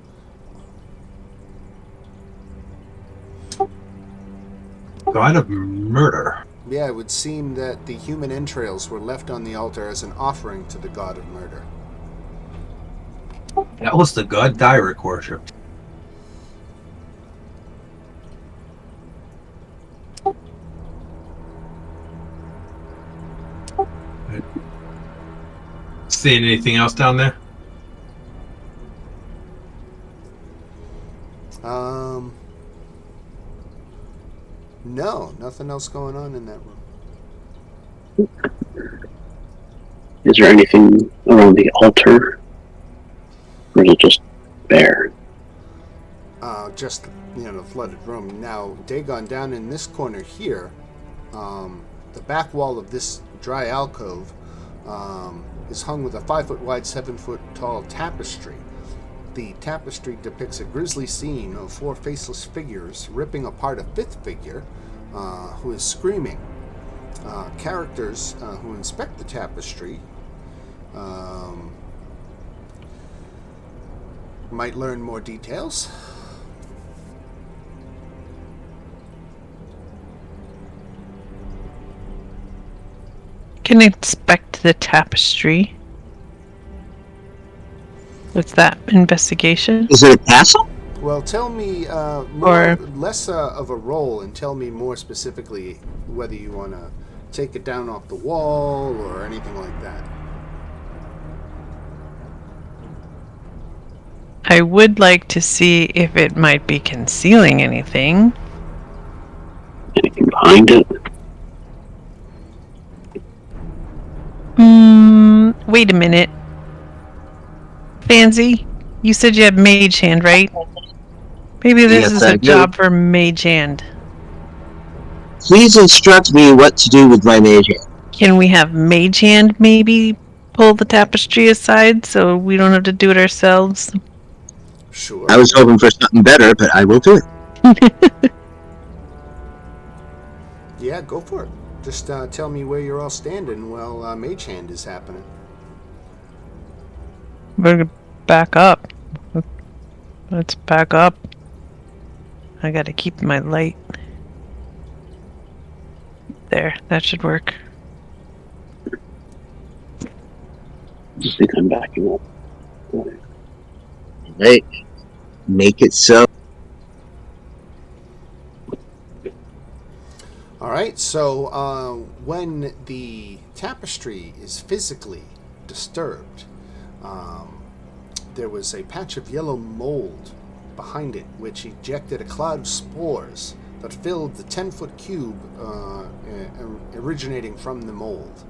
God of murder. Yeah, it would seem that the human entrails were left on the altar as an offering to the god of murder. That was the god Dyrek worship. Seeing anything else down there? No, nothing else going on in that room. Is there anything around the altar? Or is it just bare? Just, the flooded room. Now, Dagon, down in this corner here, the back wall of this dry alcove is hung with a 5-foot wide, 7-foot tall tapestry. The tapestry depicts a grisly scene of 4 faceless figures ripping apart a 5th figure who is screaming. Characters who inspect the tapestry might learn more details. Can inspect the tapestry. What's that? Investigation? Is it a castle? Well, tell me less of a role and tell me more specifically whether you want to take it down off the wall or anything like that. I would like to see if it might be concealing anything. Anything behind it? Wait a minute. Fancy, you said you had mage hand, right? Maybe this Yes, is I a do. job for mage hand. Please instruct me what to do with my mage hand. Can we have mage hand maybe pull the tapestry aside so we don't have to do it ourselves? Sure. I was hoping for something better, but I will do it. Yeah, go for it. Just tell me where you're all standing while Mage Hand is happening. We're gonna back up. Let's back up. I gotta keep my light. There, that should work. I think I'm backing up. Right. Make it so. All right, so when the tapestry is physically disturbed, there was a patch of yellow mold behind it, which ejected a cloud of spores that filled the 10-foot cube originating from the mold.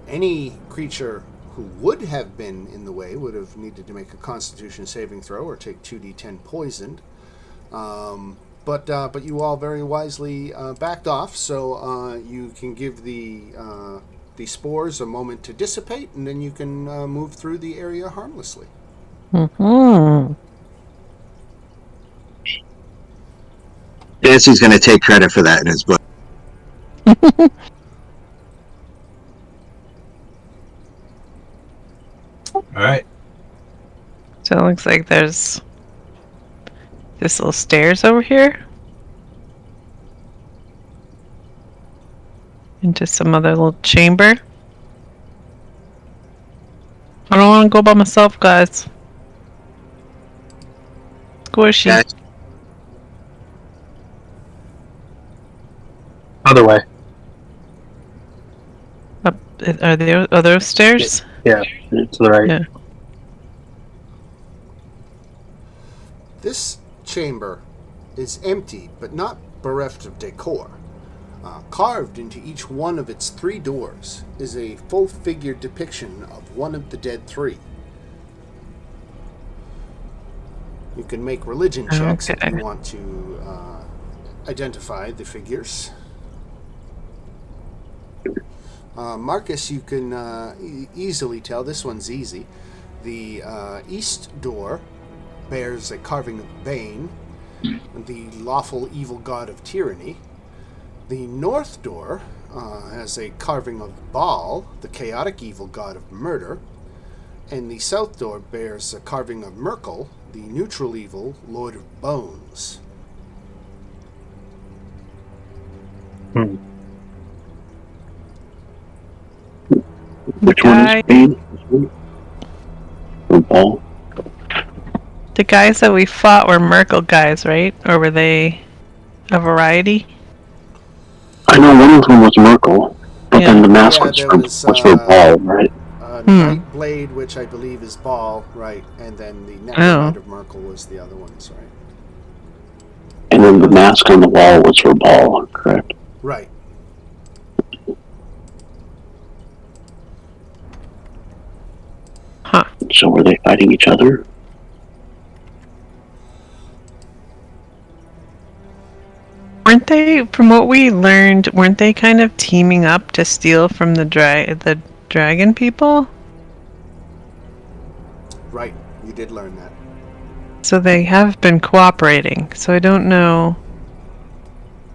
Any creature who would have been in the way would have needed to make a Constitution saving throw or take 2d10 poisoned. But you all very wisely backed off, so you can give the spores a moment to dissipate, and then you can move through the area harmlessly. Mm-hmm. Dancy's going to take credit for that in his book. All right. So it looks like there's this little stairs over here into some other little chamber. I don't want to go by myself, guys. Squishy. Yeah. Other way. Are there other stairs? Yeah, to the right. Yeah. This chamber is empty, but not bereft of decor. Carved into each one of its 3 doors is a full-figure depiction of one of the dead 3. You can make religion checks if you want to identify the figures. Marcus, you can easily tell. This one's easy. The east door bears a carving of Bane, the lawful evil god of tyranny. The north door has a carving of Baal, the chaotic evil god of murder. And the south door bears a carving of Merkel, the neutral evil lord of bones. Which one is Bane? Or Ball? The guys that we fought were Merkel guys, right? Or were they a variety? I know one of them was Merkel, but then the mask Yeah, was for Ball, right? Nightblade, which I believe is Baal, right? And then the Necromite of Merkel was the other ones, right? And then the mask on the wall was for Ball, correct? Right. Huh. So were they fighting each other? Weren't they, from what we learned, weren't they kind of teaming up to steal from the dragon people? Right. You did learn that. So they have been cooperating. So I don't know.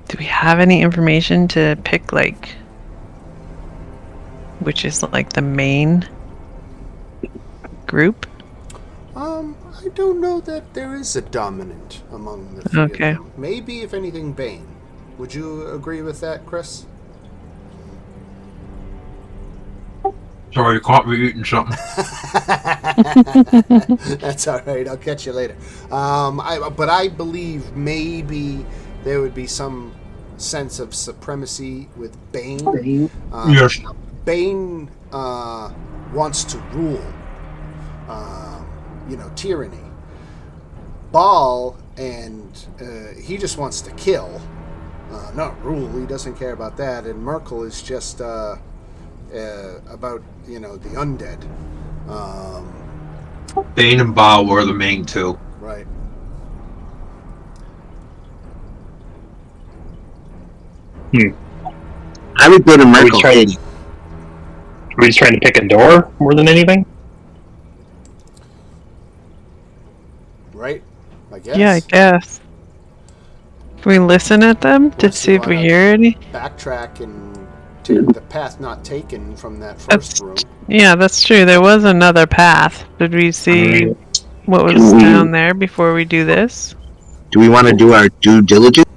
Do we have any information to pick, like, which is like the main group? I don't know that there is a dominant among the 3 Okay. of them. Maybe, if anything, Bane. Would you agree with that, Chris? Sorry, you caught me eating something. That's all right. I'll catch you later. But I believe maybe there would be some sense of supremacy with Bane. Yes. Bane wants to rule, tyranny. Baal, and he just wants to kill, not rule. He doesn't care about that. And Merkel is just about, the undead. Bane and Baal were the main 2. Right. I would go to Merkel. Are we just trying to pick a door more than anything? Right? I guess. Yeah, I guess. Can we listen at them to Unless see you if we wanna hear any? Backtrack and take the path not taken from that first room. Yeah, that's true. There was another path. Did we see what was Can we- down there before we do this? Do we want to do our due diligence?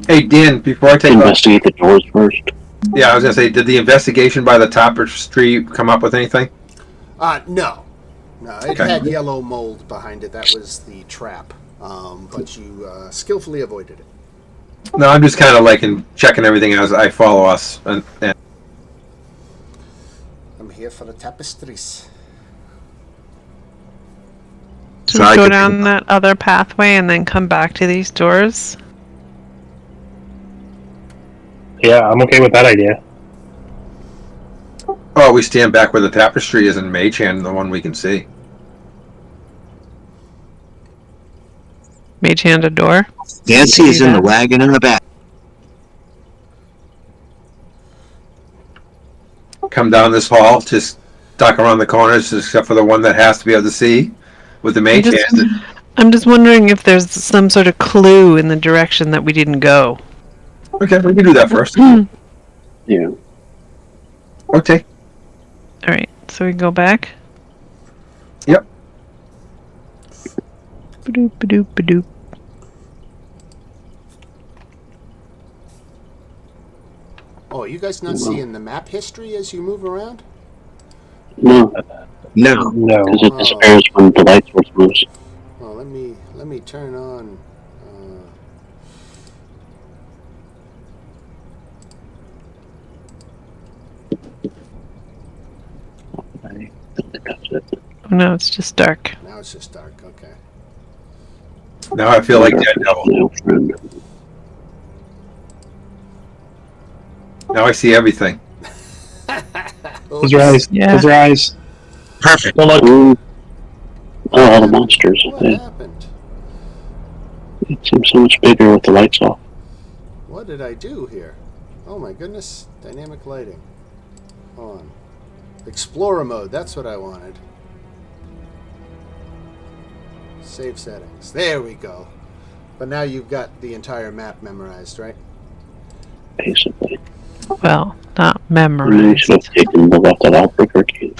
Hey, Dan, before I take off, Investigate the doors first. yeah, I was going to say, did the investigation by the tapestry come up with anything? No. No, it Okay. had yellow mold behind it. That was the trap. But you skillfully avoided it. No, I'm just kind of like checking everything as I follow us, and I'm here for the tapestries. Just Sorry, go could- down that other pathway and then come back to these doors. Yeah, I'm okay with that idea. oh, we stand back where the tapestry is in Mage Hand, the one we can see. Mage hand a door. Nancy is in the wagon in the back. Come down this hall, just duck around the corners, except for the one that has to be able to see with the Mage Hand. I'm just wondering if there's some sort of clue in the direction that we didn't go. Okay, we can do that first. Yeah. Okay. All right, so we go back. Yep. Ba-doop, ba-doop, ba-doop. Oh, are you guys not seeing the map history as you move around? No, No. No. because it disappears when the light source moves. Oh, let me turn on. I think that's it. Oh no, it's just dark. Now it's just dark. Okay. Now I feel like Dead Devil. My friend. Now I see everything. Close your eyes. Yeah. Close your eyes. Perfect. Don't look. Oh, all the monsters. What happened? It seems so much bigger with the lights off. What did I do here? Oh my goodness. Dynamic lighting. On. Explorer mode. That's what I wanted. Save settings. There we go. But now you've got the entire map memorized, right? Basically. Well, not And then you memorized. should have taken the left out breaker key.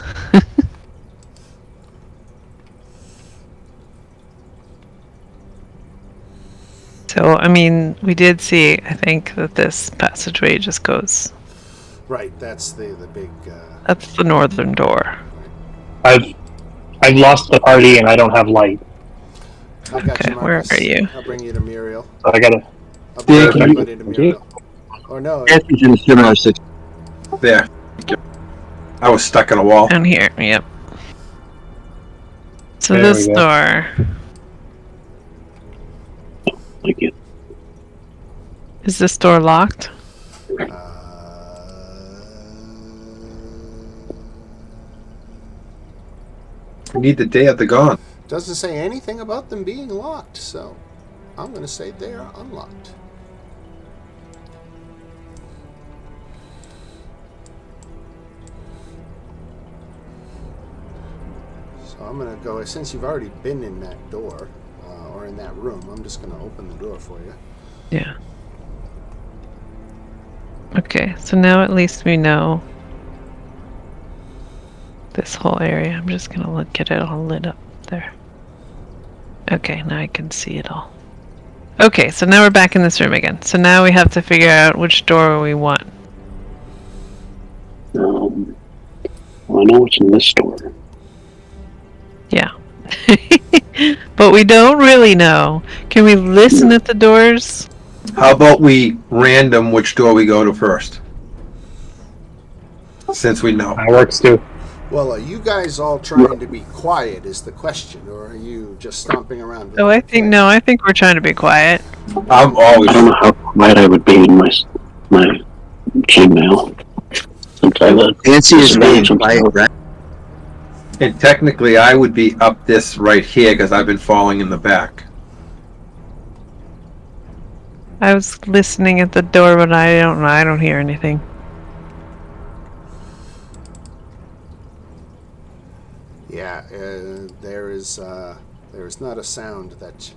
So, I mean, we did see, I think, that this passageway just goes. Right. That's the big. That's the northern door. I've lost the party and I don't have light. I got Okay, you, where Marcus. are you? I'll bring you to Muriel. So I gotta. I'll bring Yeah, can everybody to you- Muriel. Or no. Nancy's in a similar situation. There. I was stuck in a wall. Down here, yep. So There this we go. door, Like it. is this door locked? We need the day of the gone. Doesn't say anything about them being locked, so I'm going to say they are unlocked. So I'm going to go, since you've already been in that door, or in that room, I'm just going to open the door for you. Yeah. Okay, so now at least we know this whole area. I'm just gonna look at it all lit up there. Okay, now I can see it all. Okay, so now we're back in this room again. So now we have to figure out which door we want. Well, I know what's in this door. Yeah. But we don't really know. Can we listen at the doors? How about we random which door we go to first? Since we know. That works too. Well, are you guys all trying to be quiet is the question, or are you just stomping around? Oh, I think no. I think we're trying to be quiet. I'm always. I don't know how quiet I would be in my Gmail. Since I live. Nancy is being Some quiet, sort. right? And technically, I would be up this right here because I've been falling in the back. I was listening at the door, but I don't know. I don't hear anything. Yeah, there is not a sound that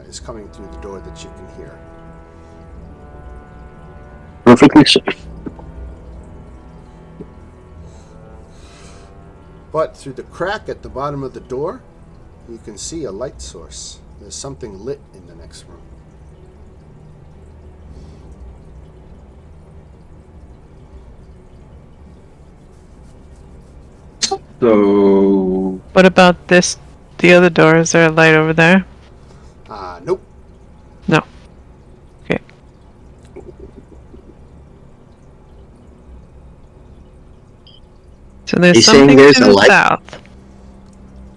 is coming through the door that you can hear. Perfectly safe. But through the crack at the bottom of the door, you can see a light source. There's something lit in the next room. So What about this? The other door? Is there a light over there? Nope. No. Okay. So there's He's saying something there's to a the light? south.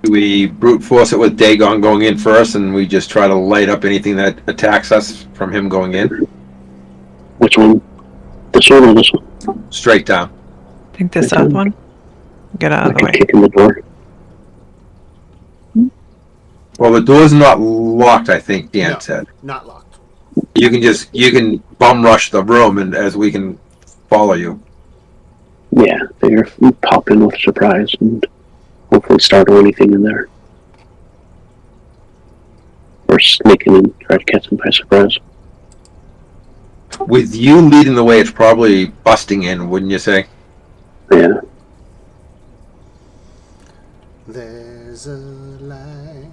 Do we brute force it with Dagon going in first, and we just try to light up anything that attacks us from him going in? Which one? This one or this one? Straight down. I think the south one. Get out I of the can way. kick in the door. Well, the door's not locked, I think Dan No. said. Not locked. You can bum rush the room, and as we can follow you. Yeah, they're pop in with surprise and hopefully startle anything in there. Or sneak in and try to catch them by surprise. With you leading the way, it's probably busting in, wouldn't you say? Yeah. There's a light.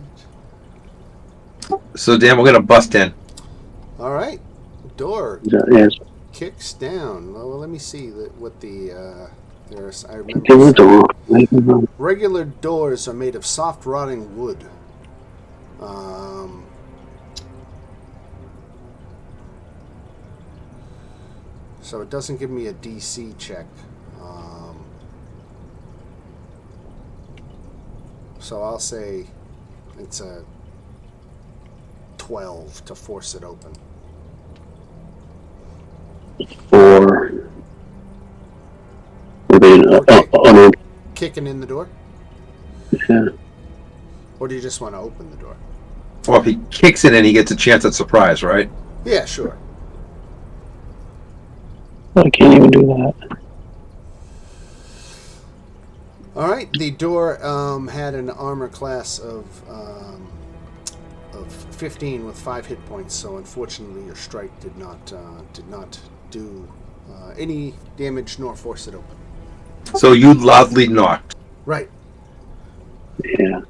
So Dan, we're gonna bust in. All right. Door Yes. kicks down. Well, let me see what the there's. I Kick in the remember. door. Regular doors are made of soft rotting wood. So it doesn't give me a DC check. So I'll say it's a 12 to force it open. Or being unarmed. Kicking in the door? Yeah. Or do you just want to open the door? Well, if he kicks it in, he gets a chance at surprise, right? Yeah, sure. I can't even do that. All right. The door had an armor class of 15 with 5 hit points. So unfortunately, your strike did not do any damage nor force it open. So you loudly knocked. Right. Yeah.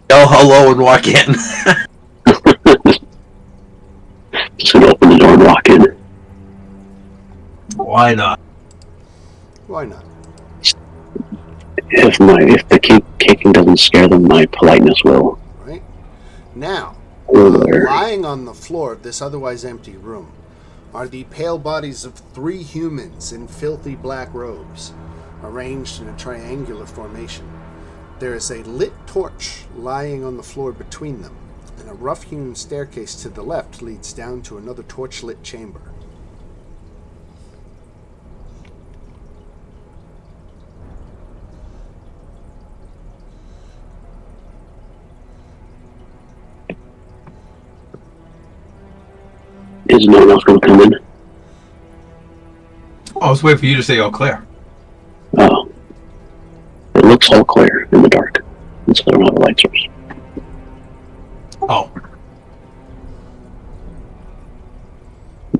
Yell hello and walk in. Just gonna open the door and walk in. Why not? Why not? If the kicking doesn't scare them, my politeness will. Right. Now, There. lying on the floor of this otherwise empty room are the pale bodies of 3 humans in filthy black robes, arranged in a triangular formation. There is a lit torch lying on the floor between them, and a rough-hewn staircase to the left leads down to another torch-lit chamber. Is no one else going to come in? I was waiting for you to say all clear. Oh. It looks all clear in the dark. And so they don't have a light source. Oh.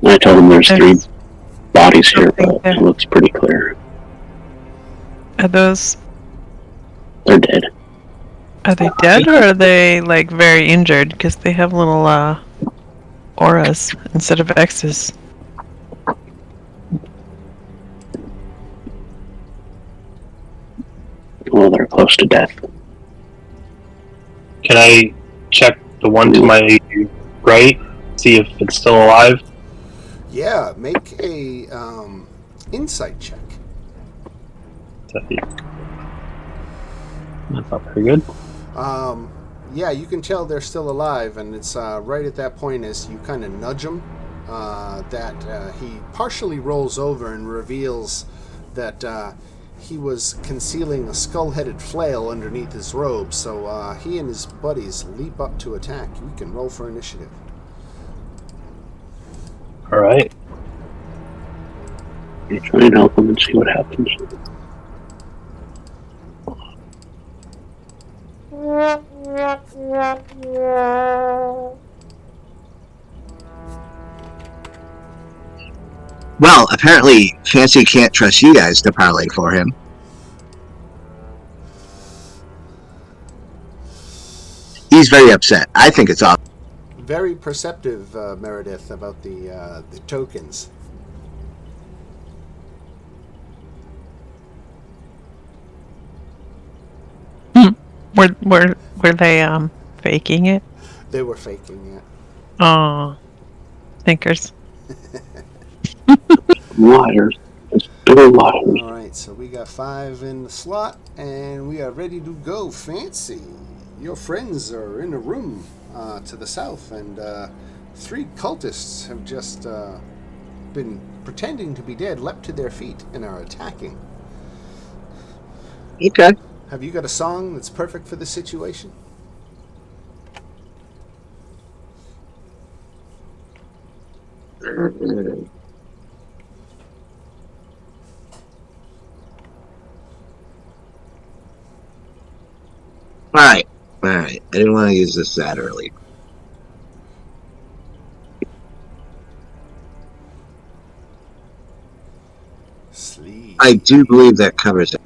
I told them there's 3 There's bodies here, something but there. it looks pretty clear. Are those? They're dead. Are they dead or are they like very injured? Because they have little auras instead of X's. Well, they're close to death. Can I check the one to my right? See if it's still alive? Yeah, make a insight check. That's not very good. Yeah, you can tell they're still alive, and it's right at that point as you kind of nudge him that he partially rolls over and reveals that he was concealing a skull-headed flail underneath his robe, so he and his buddies leap up to attack. You can roll for initiative. Alright. You try and help them and see what happens. Well, apparently Fancy can't trust you guys to parlay for him. He's very upset. I think it's awful. Very perceptive, Meredith, about the tokens. Were they faking it? They were faking it. Oh, thinkers. Liars. Let's do a lot of All right, so we got 5 in the slot, and we are ready to go. Fancy, your friends are in a room to the south, and 3 cultists have just been pretending to be dead, leapt to their feet, and are attacking. Okay. Have you got a song that's perfect for the situation? Alright. Alright. I didn't want to use this that early. Sleep. I do believe that covers it.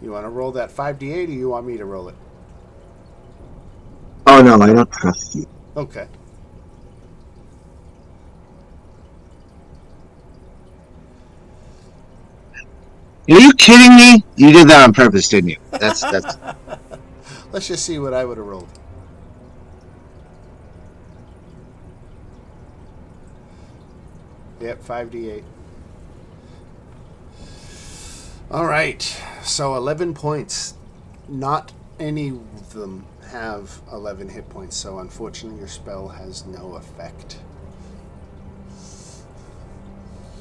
You want to roll that 5d8, or you want me to roll it? Oh no, I don't trust you. Okay. Are you kidding me? You did that on purpose, didn't you? That's Let's just see what I would have rolled. Yep, 5d8. All right, so 11 points. Not any of them have 11 hit points, so unfortunately your spell has no effect.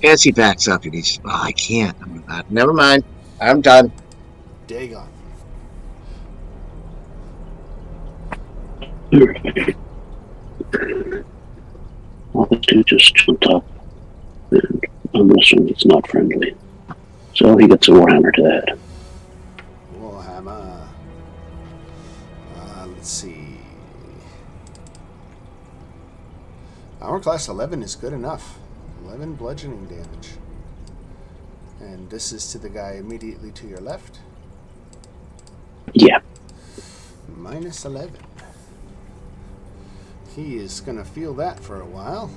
Fancy backs up and he's I can't. I'm not, never mind. I'm done. Dagon. Well, the dude just jumped up, and I'm assuming it's not friendly. So he gets a warhammer to the head. Warhammer. Let's see. Armor class 11 is good enough. 11 bludgeoning damage. And this is to the guy immediately to your left. Yeah. Minus 11. He is going to feel that for a while.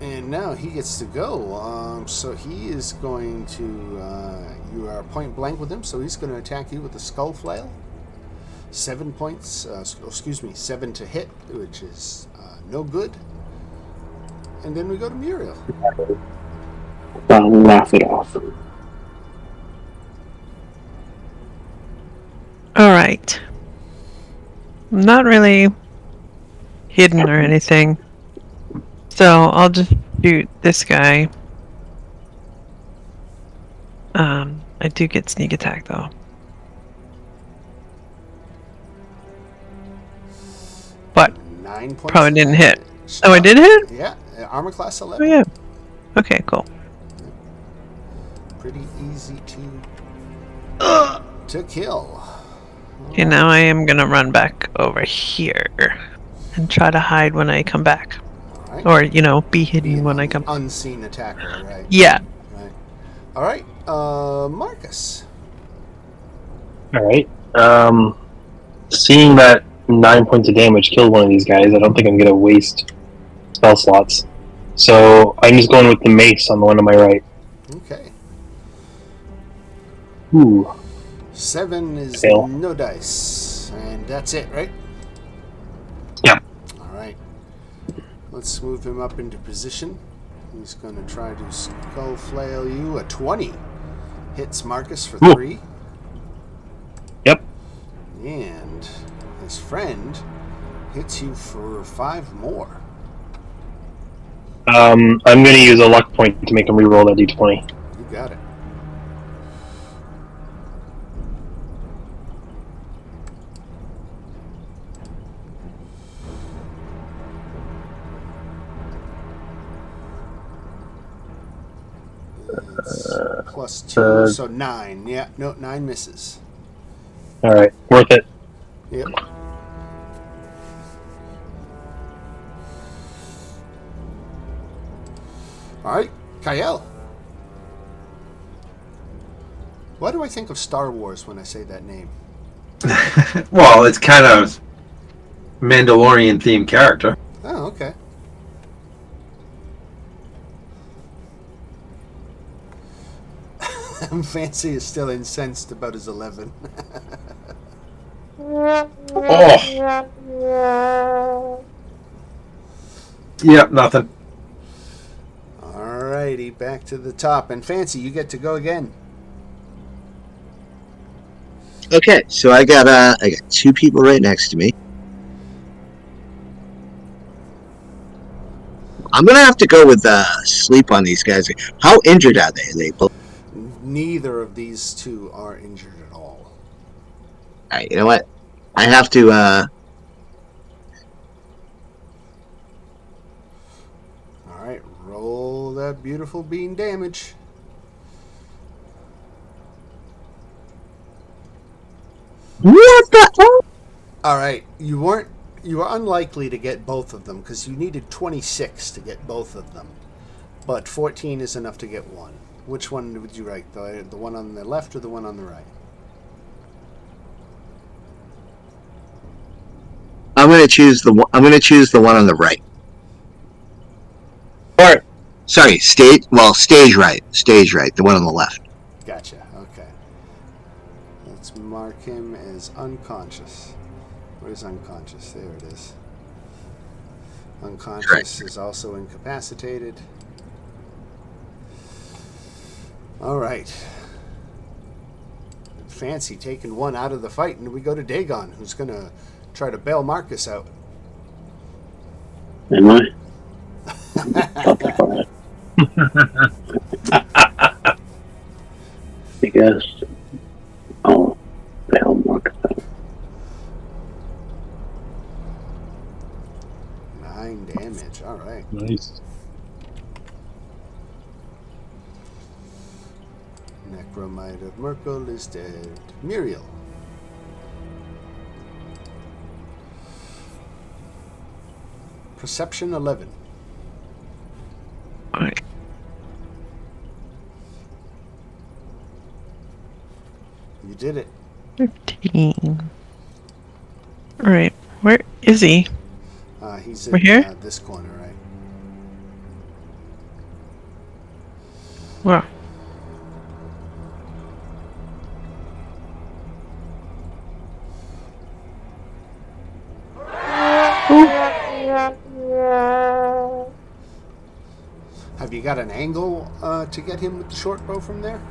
And now he gets to go. So he is going to... you are point blank with him, so he's going to attack you with the skull flail. 7 points. 7 to hit, which is no good. And then we go to Muriel. I'll laugh it off. All right. I'm not really hidden or anything. So I'll just shoot this guy. I do get sneak attack though. But 9 points. probably didn't hit. Stop. Oh, I did hit? Yeah, armor class Oh 11. yeah. Okay, cool. Pretty easy to kill. Okay, now I am gonna run back over here and try to hide when I come back. All right. Or, be hidden Be when I an come. unseen attacker, right? Yeah. Right. All right, Marcus. All right. Seeing that 9 points of damage killed one of these guys, I don't think I'm gonna waste spell slots. So I'm just going with the mace on the one on my right. Okay. Ooh. 7 is Fail. no dice, and that's it, right? Yeah. All right. Let's move him up into position. He's going to try to skull flail you. A 20 hits Marcus for Ooh. 3. Yep. And his friend hits you for 5 more. I'm gonna use a luck point to make him reroll that d20. You got it. It's plus 2, so 9. Yeah, no, 9 misses. All right, worth it. Yep. All right, Kyle. Why do I think of Star Wars when I say that name? Well, it's kind of Mandalorian themed character. Oh, okay. Fancy is still incensed about his 11. Oh. Yep, nothing. Alrighty, back to the top. And Fancy, you get to go again. Okay, so I got two people right next to me. I'm gonna have to go with sleep on these guys. How injured are they? Are they both? Neither of these two are injured at all. All right, you know what? I have to. Alright, roll that beautiful bean damage. What the hell? Alright, you were unlikely to get both of them because you needed 26 to get both of them. But 14 is enough to get one. Which one would you write? The one on the left or the one on the right? I'm gonna choose the one on the right. Or, sorry, stage right. Stage right. The one on the left. Gotcha, okay. Let's mark him as unconscious. Where's unconscious? There it is. Unconscious Correct. is also incapacitated. Alright. Fancy taking one out of the fight, and we go to Dagon, who's going to try to bail Marcus out. Am I? Thought about it. I guess. Oh, the hell, Mark. 9 damage, alright. Nice. Necromite of Merkel is dead. Muriel. Perception 11. Alright. You did it. 13. Alright, where is he? He's We're in here? this corner, right? Wow. Have you got an angle to get him with the short bow from there?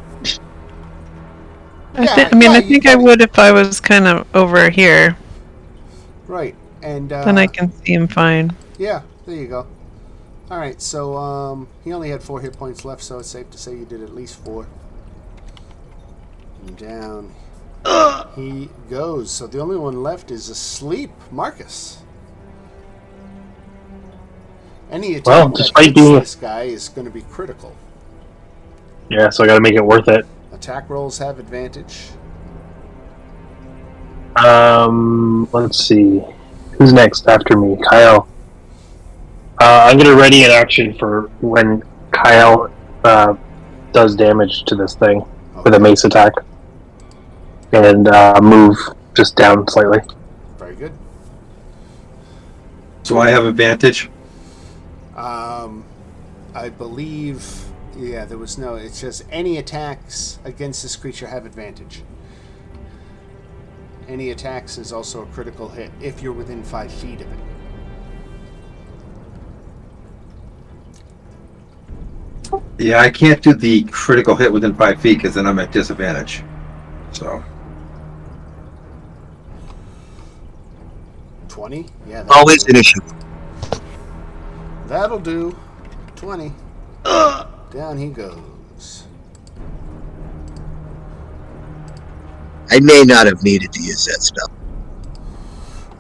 I Yeah, think I would if I was kind of over here. Right, and Then I can see him fine. yeah, there you go. All right, so he only had 4 hit points left, so it's safe to say you did at least 4. And down he goes. So the only one left is asleep, Marcus. Any attack Well, that despite hits being- this guy is going to be critical. Yeah, so I gotta make it worth it. Attack rolls have advantage. Let's see. Who's next after me? Kyle. I'm gonna ready an action for when Kyle does damage to this thing with a mace attack. And move just down slightly. Very good. So I have advantage. I believe, yeah, there was no, it's just any attacks against this creature have advantage. Any attacks is also a critical hit if you're within 5 feet of it. Yeah, I can't do the critical hit within 5 feet because then I'm at disadvantage. So 20? Yeah, Always an issue. That'll do. 20. Down he goes. I may not have needed to use that spell.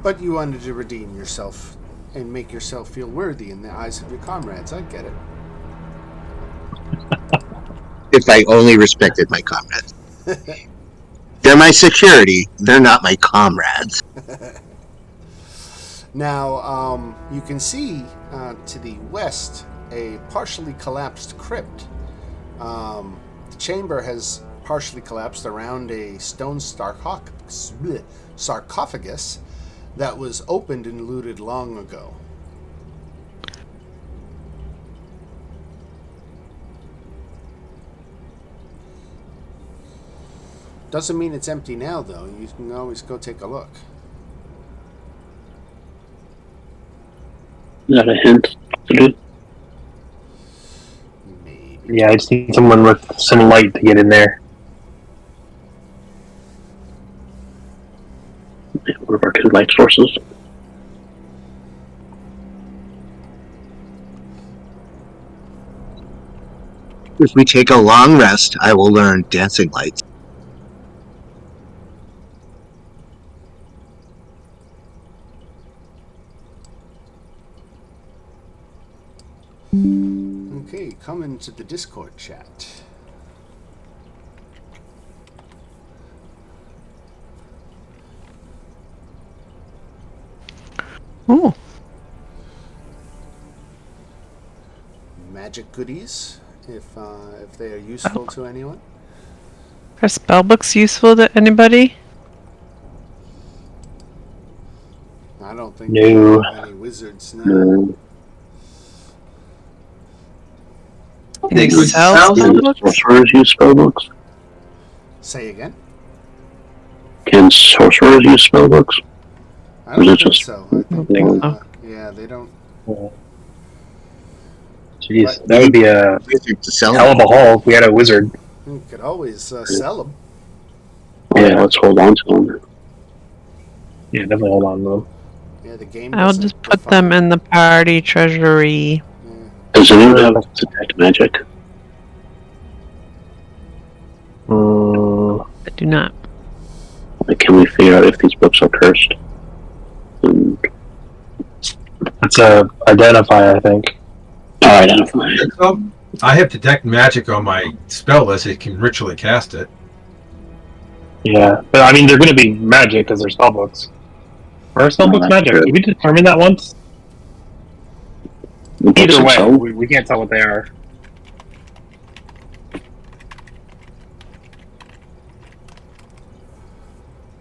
But you wanted to redeem yourself and make yourself feel worthy in the eyes of your comrades. I get it. If I only respected my comrades. They're my security. They're not my comrades. Now, you can see to the west a partially collapsed crypt. The chamber has partially collapsed around a stone sarcophagus that was opened and looted long ago. Doesn't mean it's empty now, though. You can always go take a look. Is that a hint to do? Maybe. Yeah, I just need someone with some light to get in there. What of our two light sources? If we take a long rest, I will learn dancing lights. Okay, come into the Discord chat. Ooh. Magic goodies, if they are useful to anyone. Are spellbooks useful to anybody? I don't think No. we have any wizards now. They Can you could sell sell them. Can spellbooks? sorcerers use spellbooks? Say again? Can sorcerers use spellbooks? I don't Is it think just- so. I think, think so. yeah, they don't. Jeez, But that would be a Wizard to sell hell them. of a haul if we had a wizard. You could always sell them. Yeah, let's hold on to them. Yeah, definitely hold on to them. Yeah, the game. I'll doesn't just put them define- in the party treasury. Yeah. Does anyone have detect magic? I do not. Like, can we figure out if these books are cursed? And, Let's identify, I think. identify. So, I have detect magic on my spell list. It can ritually cast it. Yeah, but I mean, they're going to be magic because they're spellbooks. Are spellbooks that's magic? true. Did we determine that once? The books Either way, themselves? we can't tell what they are.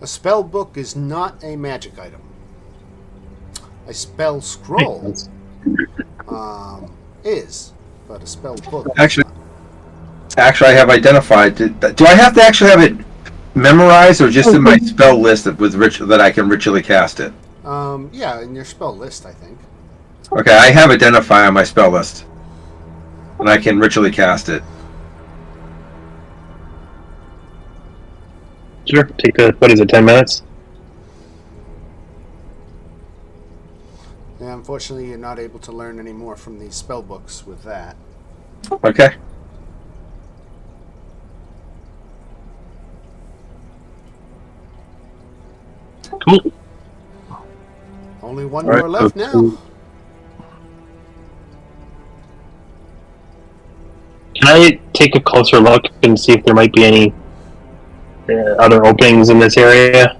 A spell book is not a magic item. A spell scroll Makes sense. is, but a spell book. Actually, I have identified. Do I have to actually have it memorized, or just in my spell list that I can ritually cast it? Yeah, in your spell list, I think. Okay, I have identify on my spell list, and I can ritually cast it. Sure. Take the, what is it, 10 minutes? Yeah, unfortunately, you're not able to learn any more from these spell books with that. Okay. Cool. Only one All right, more left let's now. see. Can I take a closer look and see if there might be any other openings in this area?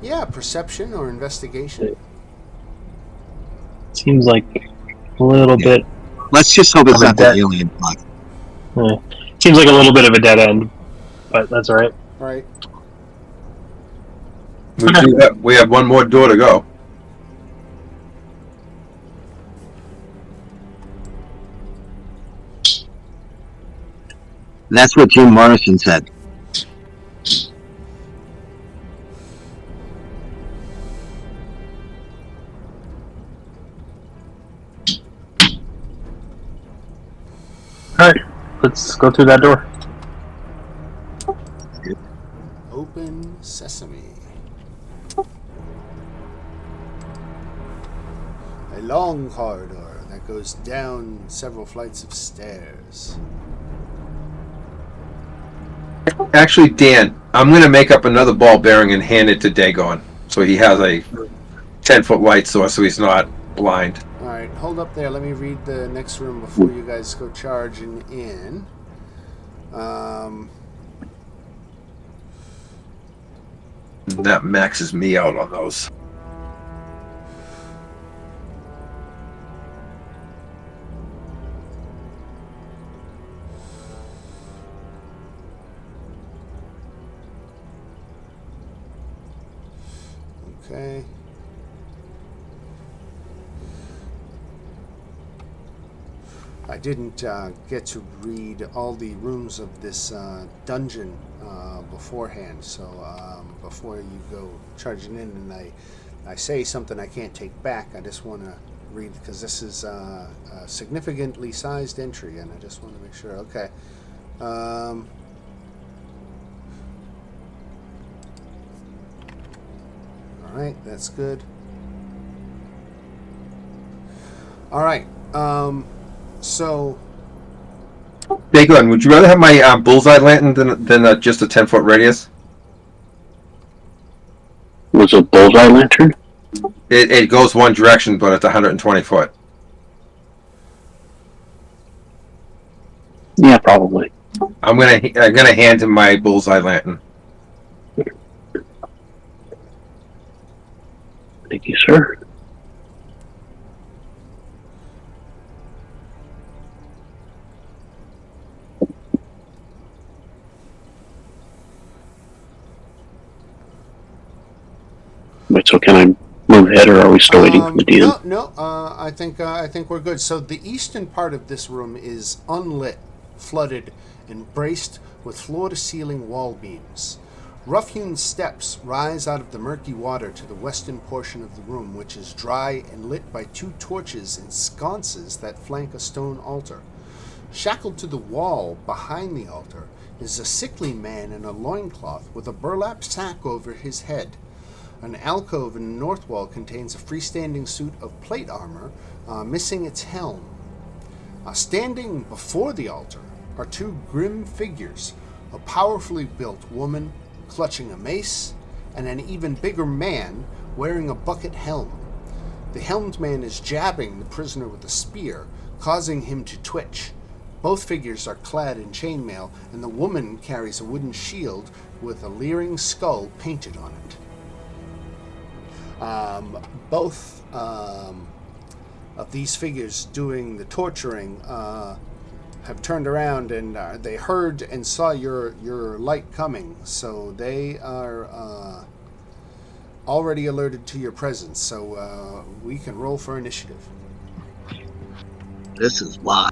Yeah, perception or investigation. Seems like a little Yeah. bit. Let's just hope it's Like not the that. alien plot. Seems like a little bit of a dead end, but that's all right. Right. We have one more door to go. That's what Jim Morrison said. All right, let's go through that door. Open sesame. A long corridor that goes down several flights of stairs. Actually, Dan, I'm going to make up another ball bearing and hand it to Dagon, so he has a 10-foot light source, so he's not blind. Alright, hold up there. Let me read the next room before you guys go charging in. That maxes me out on those. Okay. I didn't get to read all the rooms of this dungeon beforehand, so before you go charging in and I say something I can't take back, I just want to read because this is a significantly sized entry, and I just want to make sure. Okay. All right, that's good. All right. So Dagon, would you rather have my bullseye lantern than just a 10-foot radius? Was a bullseye lantern? It goes one direction, but it's 120 foot. Yeah, probably. I'm gonna hand him my bullseye lantern. Thank you, sir. Wait, so can I move ahead, or are we still waiting for the DM? no. I think we're good. So the eastern part of this room is unlit, flooded, and braced with floor-to-ceiling wall beams. Rough-hewn steps rise out of the murky water to the western portion of the room, which is dry and lit by two torches in sconces that flank a stone altar. Shackled to the wall behind the altar is a sickly man in a loincloth with a burlap sack over his head. An alcove in the north wall contains a freestanding suit of plate armor, missing its helm. Standing before the altar are two grim figures, a powerfully built woman clutching a mace, and an even bigger man wearing a bucket helm. The helmed man is jabbing the prisoner with a spear, causing him to twitch. Both figures are clad in chainmail, and the woman carries a wooden shield with a leering skull painted on it. Both of these figures doing the torturing have turned around, and they heard and saw your light coming, so they are already alerted to your presence. So we can roll for initiative. This is why.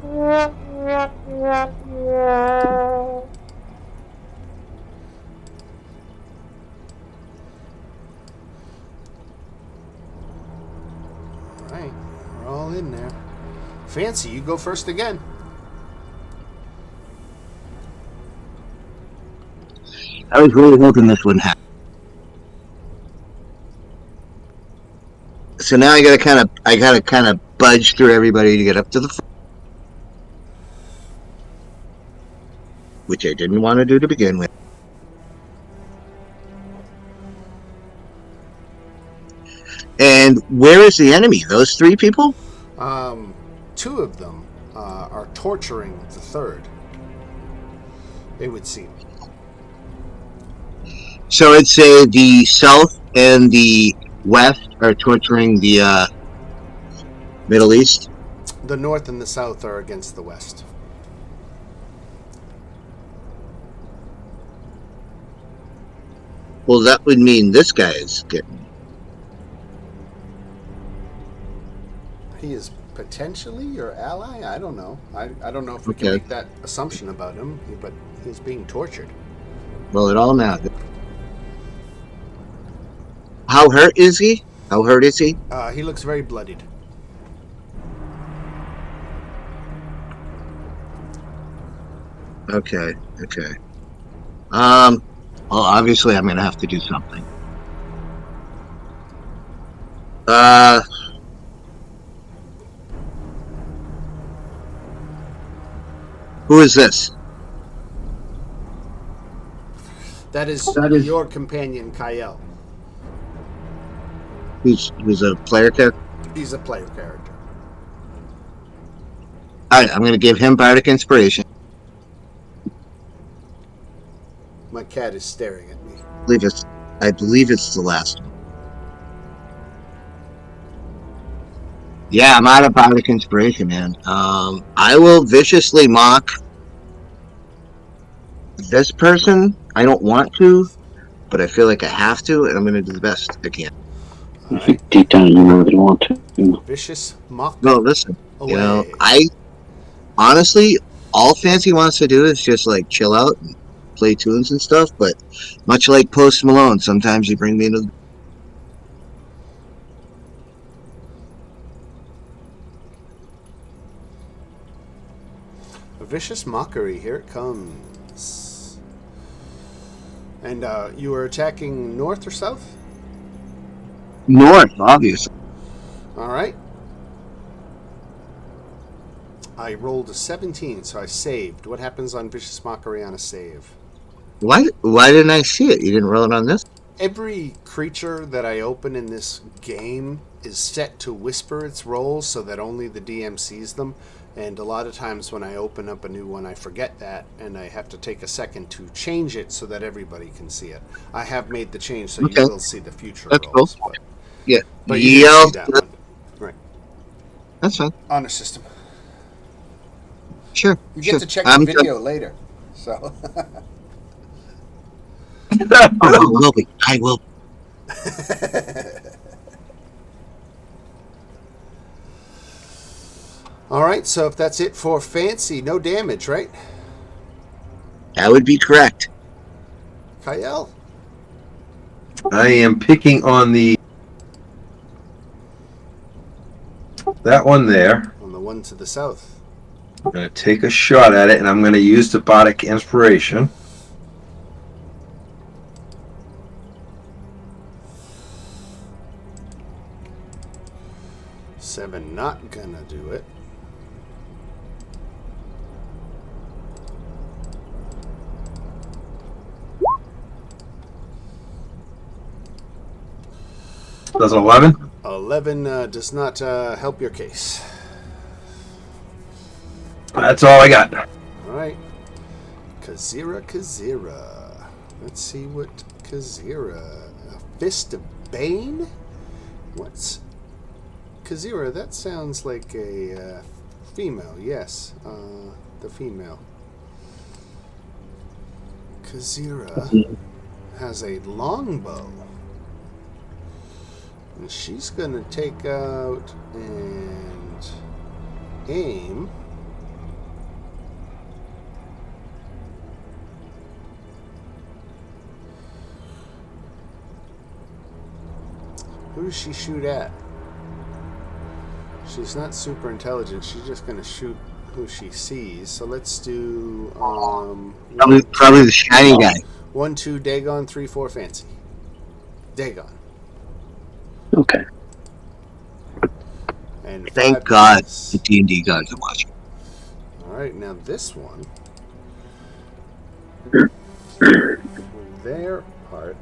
Alright, we're all in there. Fancy, you go first again. I was really hoping this wouldn't happen. So now I gotta kind of budge through everybody to get up to the front, which I didn't want to do to begin with. And where is the enemy? Those three people? Two of them are torturing the third. It would seem. So I'd say the south and the west are torturing the Middle East. The north and the south are against the west. Well, that would mean this guy is getting. He is potentially your ally? I don't know. I don't know if we can Okay. make that assumption about him, but he's being tortured. Well, it all matters. How hurt is he? How hurt is he? He looks very bloodied. Okay. Well, obviously, I'm gonna have to do something. Who is this? That is your companion, Kyle. Who's a player character? He's a player character. Alright, I'm gonna give him Bardic Inspiration. My cat is staring at me. I believe it's the last one. Yeah, I'm out of Bardic Inspiration, man. I will viciously mock this person. I don't want to, but I feel like I have to, and I'm going to do the best I can. I think deep down you really want to. Vicious mock. No, listen. Away. You know, I honestly, all Fancy wants to do is just like chill out and play tunes and stuff, but much like Post Malone, sometimes you bring me to. A vicious mockery. Here it comes. And you are attacking north or south? North, obviously. All right. I rolled a 17, so I saved. What happens on vicious mockery on a save? Why didn't I see it? You didn't roll it on this? Every creature that I open in this game is set to whisper its rolls so that only the DM sees them. And a lot of times when I open up a new one, I forget that, and I have to take a second to change it so that everybody can see it. I have made the change, so Okay. you will see the future That's rolls. cool. Yeah. But you Yell. didn't see that one. Right. That's fine. Honor system. Sure. You sure. get to check the video later. So. I will be. I will. All right, so if that's it for fancy, no damage, right? That would be correct. Kyle? I am picking on that one there. On the one to the south. I'm going to take a shot at it, and I'm going to use the Bardic Inspiration. Seven not gonna do it. Does 11? 11 does not help your case. That's all I got. All right. Kazira. Let's see what Kazira. A Fist of Bane? What's Kazira? That sounds like a female. Yes, the female. Kazira has a longbow. And she's going to take out and aim. Who does she shoot at? She's not super intelligent. She's just going to shoot who she sees. So let's do... Probably the shiny guy. 1, 2, Dagon, 3, 4, Fancy. Dagon. Okay. And Thank 5 God points. the D&D guys are watching. All right, now this one. Their part.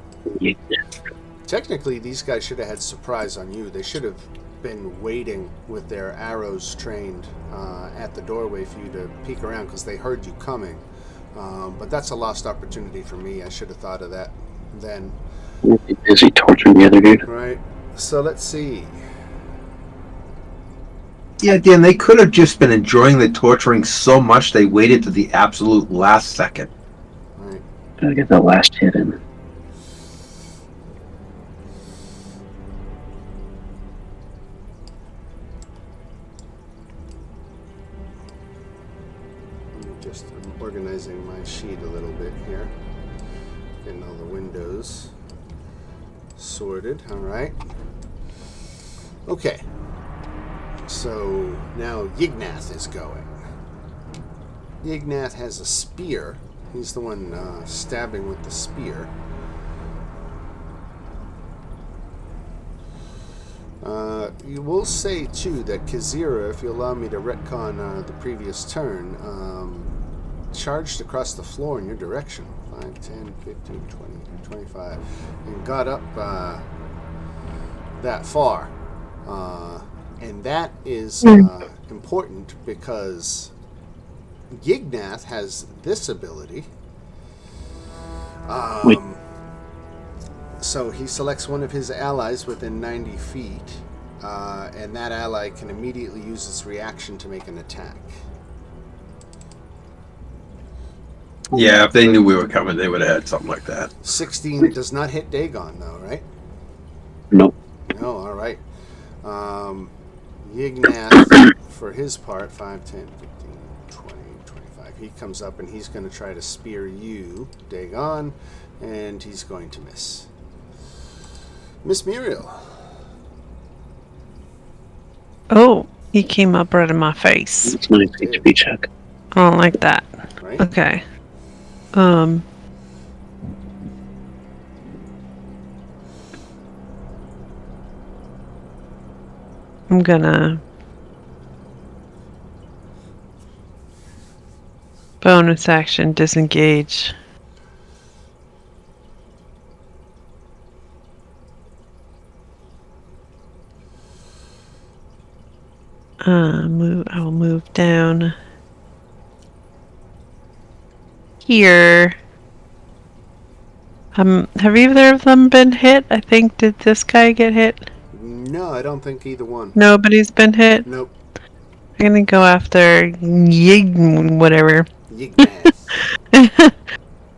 Technically, these guys should have had surprise on you. They should have been waiting with their arrows trained at the doorway for you to peek around because they heard you coming. But that's a lost opportunity for me. I should have thought of that then. Busy torturing the other dude. Right. So let's see. Yeah, Dan, they could have just been enjoying the torturing so much they waited to the absolute last second. Right. Gotta get that last hit in. I'm organizing my sheet a little bit here. Getting all the windows sorted. All right. Okay. So now Yignath is going. Yignath has a spear. He's the one stabbing with the spear. You will say, too, that Kazira, if you allow me to retcon the previous turn, charged across the floor in your direction. 5, 10, 15, 20, 25. And got up that far. And that is important because Yignath has this ability. So he selects one of his allies within 90 feet, and that ally can immediately use its reaction to make an attack. Yeah, if they knew we were coming, they would have had something like that. 16 does not hit Dagon, though, right? Nope. No, all right. Yignath, for his part, 5, 10, 15, 20, 25. He comes up and he's going to try to spear you, Dagon, and he's going to miss. Miss Muriel. Oh, he came up right in my face. It's a nice HP check. I don't like that. Right? Okay. I'm gonna bonus action disengage. I will move down here. Have either of them been hit? I think, did this guy get hit? No, I don't think either one. Nobody's been hit? Nope. I'm gonna go after Yig, whatever. Yignath.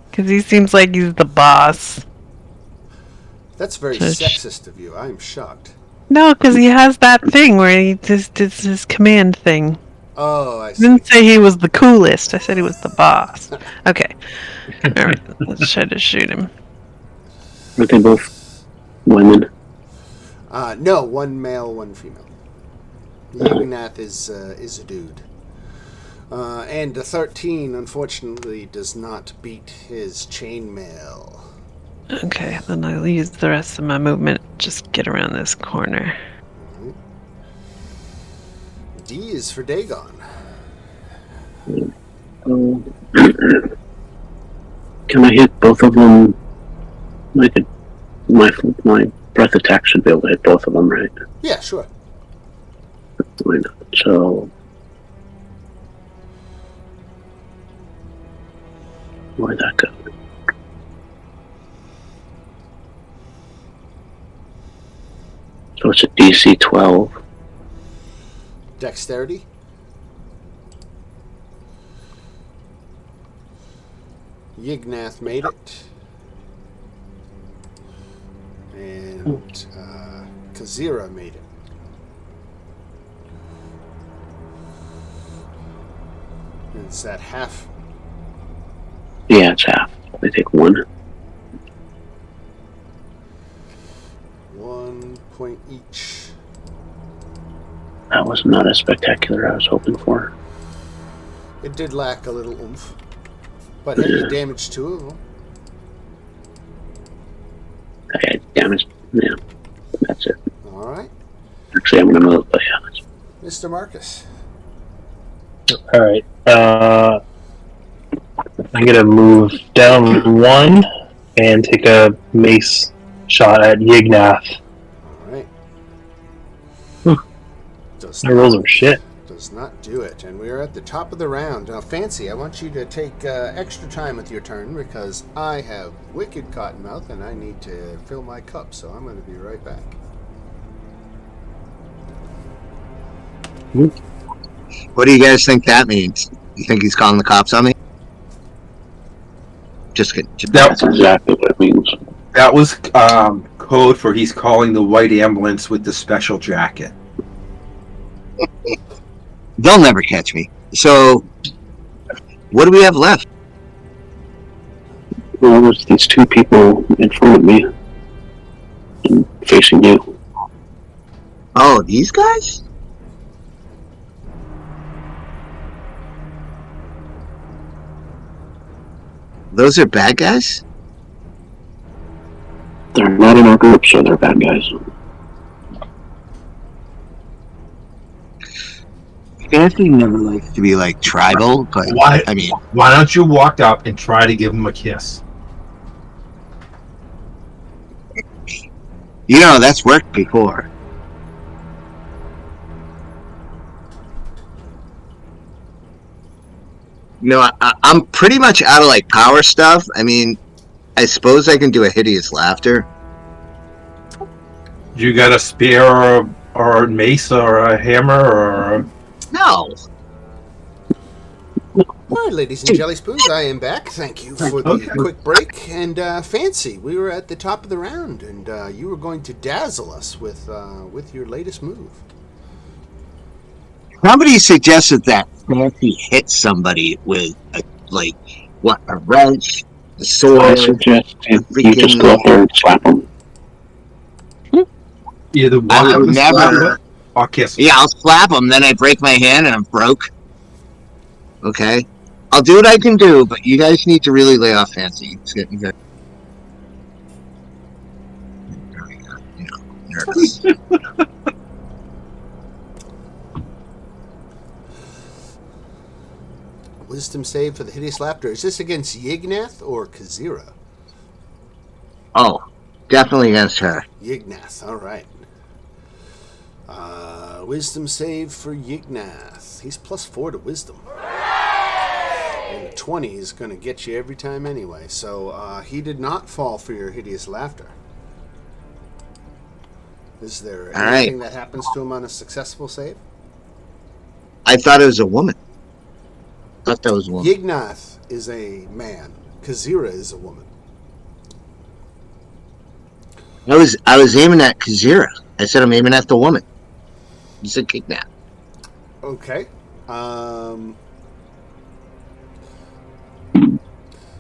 Because he seems like he's the boss. That's very sexist of you. I am shocked. No, because he has that thing where he just does his command thing. Oh, I I see. didn't say he was the coolest. I said he was the boss. Okay. Alright, let's try to shoot him. Are they both women? No, one male, one female. Yignath is a dude. And the 13, unfortunately, does not beat his chainmail. Okay, then I'll use the rest of my movement. Just get around this corner. D is for Dagon. Can I hit both of them? I could. My breath attack should be able to hit both of them, right? Yeah, sure. Why not? So. Where'd that go? So it's a DC 12. Dexterity. Yignath made it. And Kazira made it. And it's at half. Yeah, it's half. I take 1. 1 point each. That was not as spectacular as I was hoping for. It did lack a little oomph. But hey, you damaged 2 of them. I damaged. Yeah, that's it. Alright. Actually, I'm going to move, but yeah. Mr. Marcus. Alright. I'm gonna move down 1 and take a mace shot at Yignath. Alright. My rolls are shit. Does not do it. And we are at the top of the round. Now, Fancy, I want you to take extra time with your turn because I have wicked cottonmouth and I need to fill my cup, so I'm going to be right back. What do you guys think that means? You think he's calling the cops on me? Just kidding. That's exactly what it means. That was code for he's calling the white ambulance with the special jacket. They'll never catch me. So, what do we have left? Well, there's these 2 people in front of me and facing you. Oh, these guys? Those are bad guys? They're not in our group, so they're bad guys. Anthony never likes to be like tribal, but Why? I mean, Why don't you walk up and try to give him a kiss? you know, that's worked before. You know, I'm pretty much out of like power stuff. I mean, I suppose I can do a hideous laughter. You got a spear or a mace or a hammer or No. All right, ladies and jelly spoons, I am back. Thank you for the quick break. And Fancy, we were at the top of the round, and you were going to dazzle us with your latest move. Somebody suggested that Fancy hit somebody with a wrench, a I sword, suggest a you just go up freaking. there and slap him. Either I walk would up and slap never. him or kiss him. Yeah, I'll slap him. Then I break my hand and I'm broke. Okay, I'll do what I can do, but you guys need to really lay off Fancy. It's getting very, nervous. Wisdom save for the hideous laughter. Is this against Yignath or Kazira? Oh, definitely against her. Yignath, all right. Wisdom save for Yignath. He's +4 to wisdom. And a 20 is going to get you every time anyway. So he did not fall for your hideous laughter. Is there All anything right. that happens to him on a successful save? I thought it was a woman. I thought that was a woman. Yignath is a man. Kazira is a woman. I was aiming at Kazira. I said I'm aiming at the woman. You said kidnap. Okay.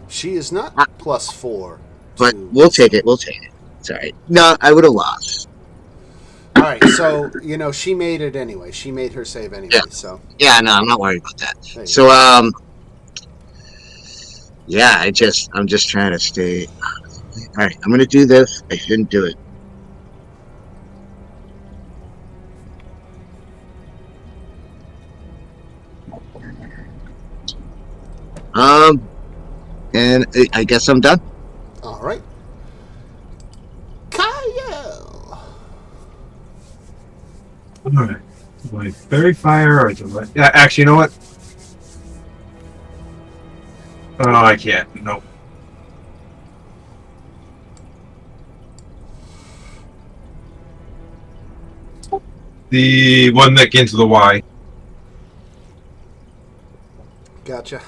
She is not +4. But we'll take it. We'll take it. It's all right. No, I would have lost. All right, so she made it anyway. She made her save anyway. Yeah. So Yeah, no, I'm not worried about that. there you So, go. yeah, I'm just trying to stay. All right, I'm gonna do this. I shouldn't do it. And I guess I'm done. All right, Kyle. All right. Do I fairy fire or do I? Yeah, actually, you know what? Oh, I can't. Nope. The one that gets the Y. Gotcha.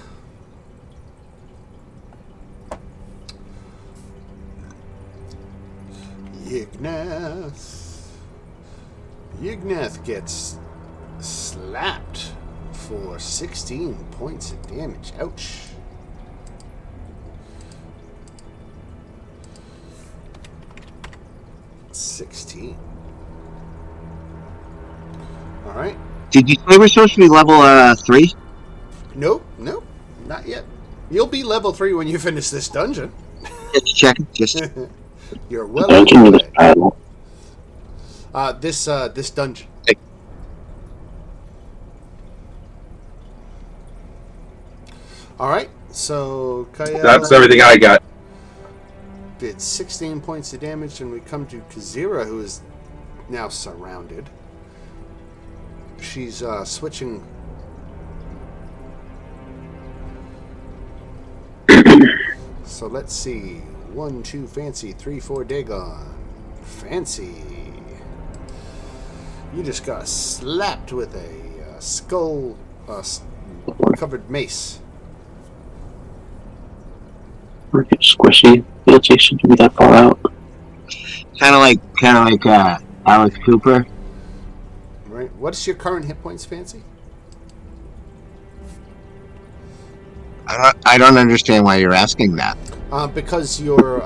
Yignath gets slapped for 16 points of damage. Ouch. $16. All right. Did you say we're supposed to be level 3? Nope, not yet. You'll be level 3 when you finish this dungeon. Just checking. Just You're well Dungeon on with your a way. paddle. This dungeon. All right, so Kyle That's everything I got. did 16 points of damage, and we come to Kazira, who is now surrounded. She's switching. So let's see. 1, 2, Fancy. 3, 4, Dagon. Fancy. You just got slapped with a skull covered mace. Freaking squishy. Fancy shouldn't be that far out. kind of like Alex Cooper. Right. What's your current hit points, Fancy? I don't understand why you're asking that. Because your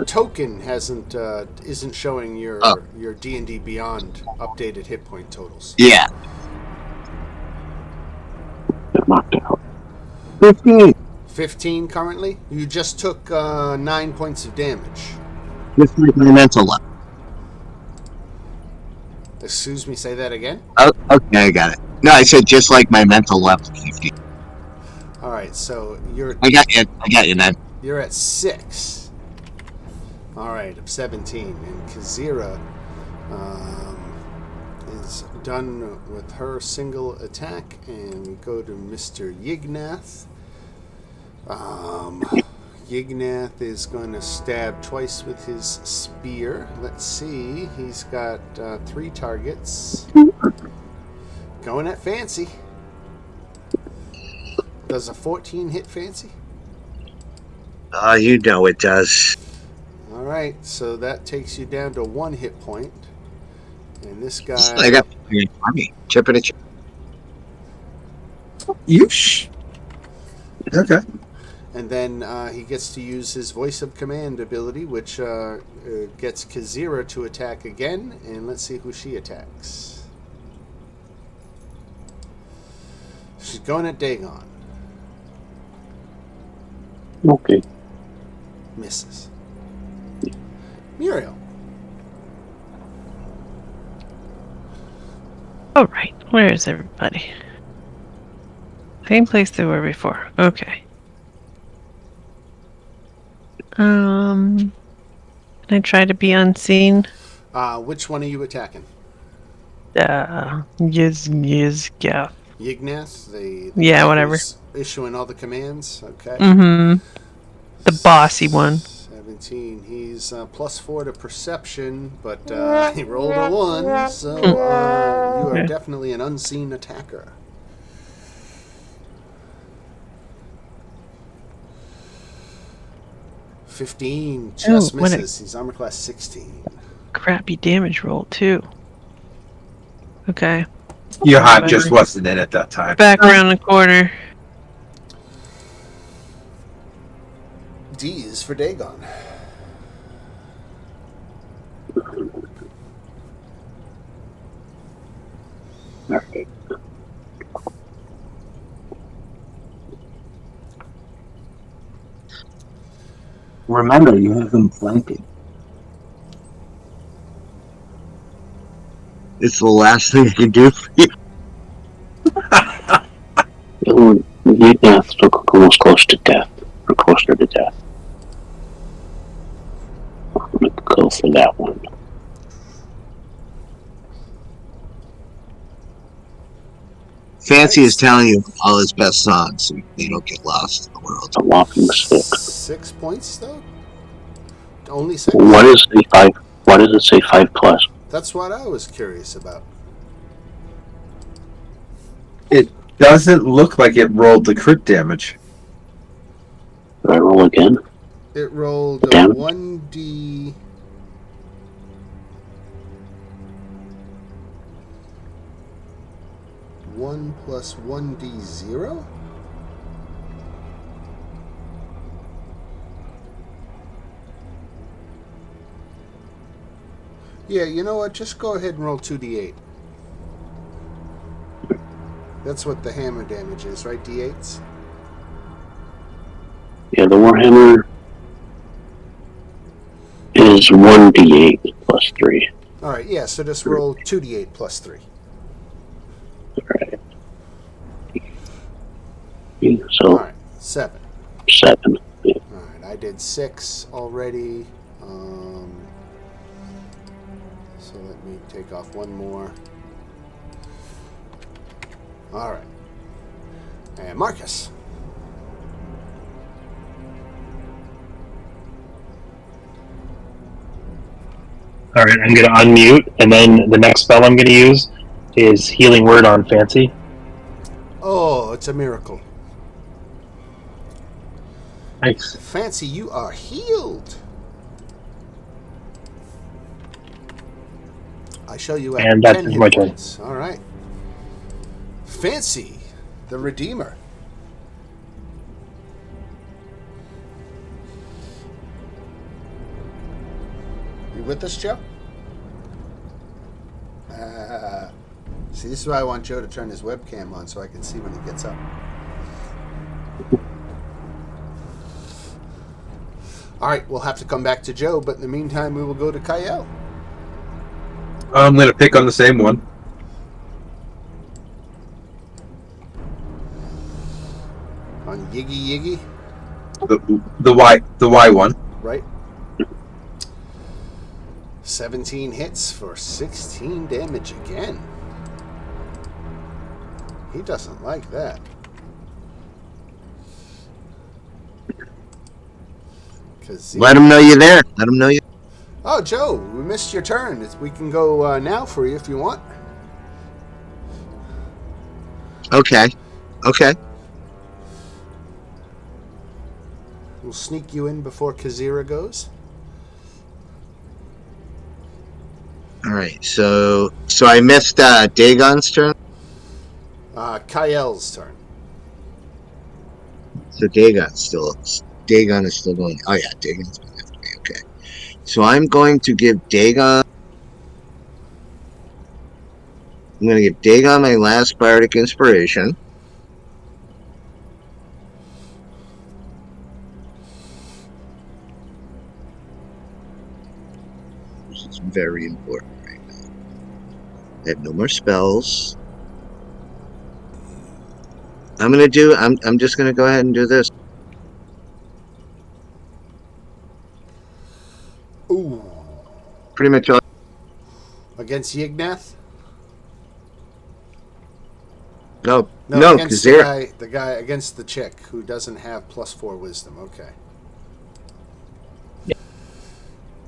token isn't showing your D&D Beyond updated hit point totals. Yeah. Got knocked out. 15. 15 currently. You just took 9 points of damage. Just like my mental level. Excuse me, say that again? Oh, okay, I got it. No, I said just like my mental level. 15. All right, so I got you, man. you're at 6. All right, of 17. And Kazira is done with her single attack, and we go to Mr. Yignath. Yignath is going to stab twice with his spear. Let's see. He's got 3 targets. Going at Fancy. Does a 14 hit Fancy? You know it does. All right, so that takes you down to 1 hit point. And this guy... I got army. Chip and a chip. Okay. And then he gets to use his voice of command ability, which gets Kazira to attack again. And let's see who she attacks. She's going at Dagon. Okay. Misses. Muriel. All right, where is everybody? Same place they were before. Okay. Can I try to be unseen? Which one are you attacking? Yeah. Yignath, the Yeah, guy whatever. who's issuing all the commands. Okay. Mm-hmm. The bossy one. 17. He's +4 to perception, but he rolled a 1, so you are definitely an unseen attacker. $15 just Ooh, what a- misses. He's armor class 16. Crappy damage roll too. Okay. Your heart just wasn't in at that time. Back around the corner. D is for Dagon. Alright. Remember, you have them flanking. It's the last thing I can do for you. Yignath look almost close to death, or closer to death. I'm gonna go for that one. Fancy is telling you all his best songs so they don't get lost in the world. A whopping 6. 6 points, though? Only 6? What is the 5? Why does it say 5+? That's what I was curious about. It doesn't look like it rolled the crit damage. Do I roll again? It rolled a Damn. 1d... One plus 1d0? Yeah, you know what? Just go ahead and roll 2d8. That's what the hammer damage is, right? D8s? Yeah, the Warhammer is 1d8 plus 3. Alright, yeah, so just roll 2d8 plus 3. Alright. So, Alright, 7. 7. Yeah. Alright, I did 6 already. So let me take off one more. Alright. And Marcus. Alright, I'm gonna unmute, and then the next spell I'm gonna use is Healing Word on Fancy. Oh, it's a miracle. Nice. Fancy, you are healed. I show you at And that's 10 hit my turn. points. All right. Fancy, the Redeemer. You with us, Joe? See, this is why I want Joe to turn his webcam on so I can see when he gets up. All right, we'll have to come back to Joe, but in the meantime, we will go to Kyle. I'm going to pick on the same one. On Yiggy, The Y one. right? 17 hits for 16 damage again. He doesn't like that. Let him know you're there. Let him know you. Oh, Joe, we missed your turn. We can go now for you if you want. Okay. Okay. We'll sneak you in before Kazira goes. All right. So I missed Dagon's turn. Kyle's turn. So Dagon is still going. Oh yeah, Dagon's going after me. Okay. So I'm going to give Dagon my last bardic inspiration. This is very important right now. I have no more spells. I'm just gonna go ahead and do this. Ooh. Pretty much all. Against Yignath? No, against because the guy against the chick who doesn't have +4 wisdom. Okay. Yeah.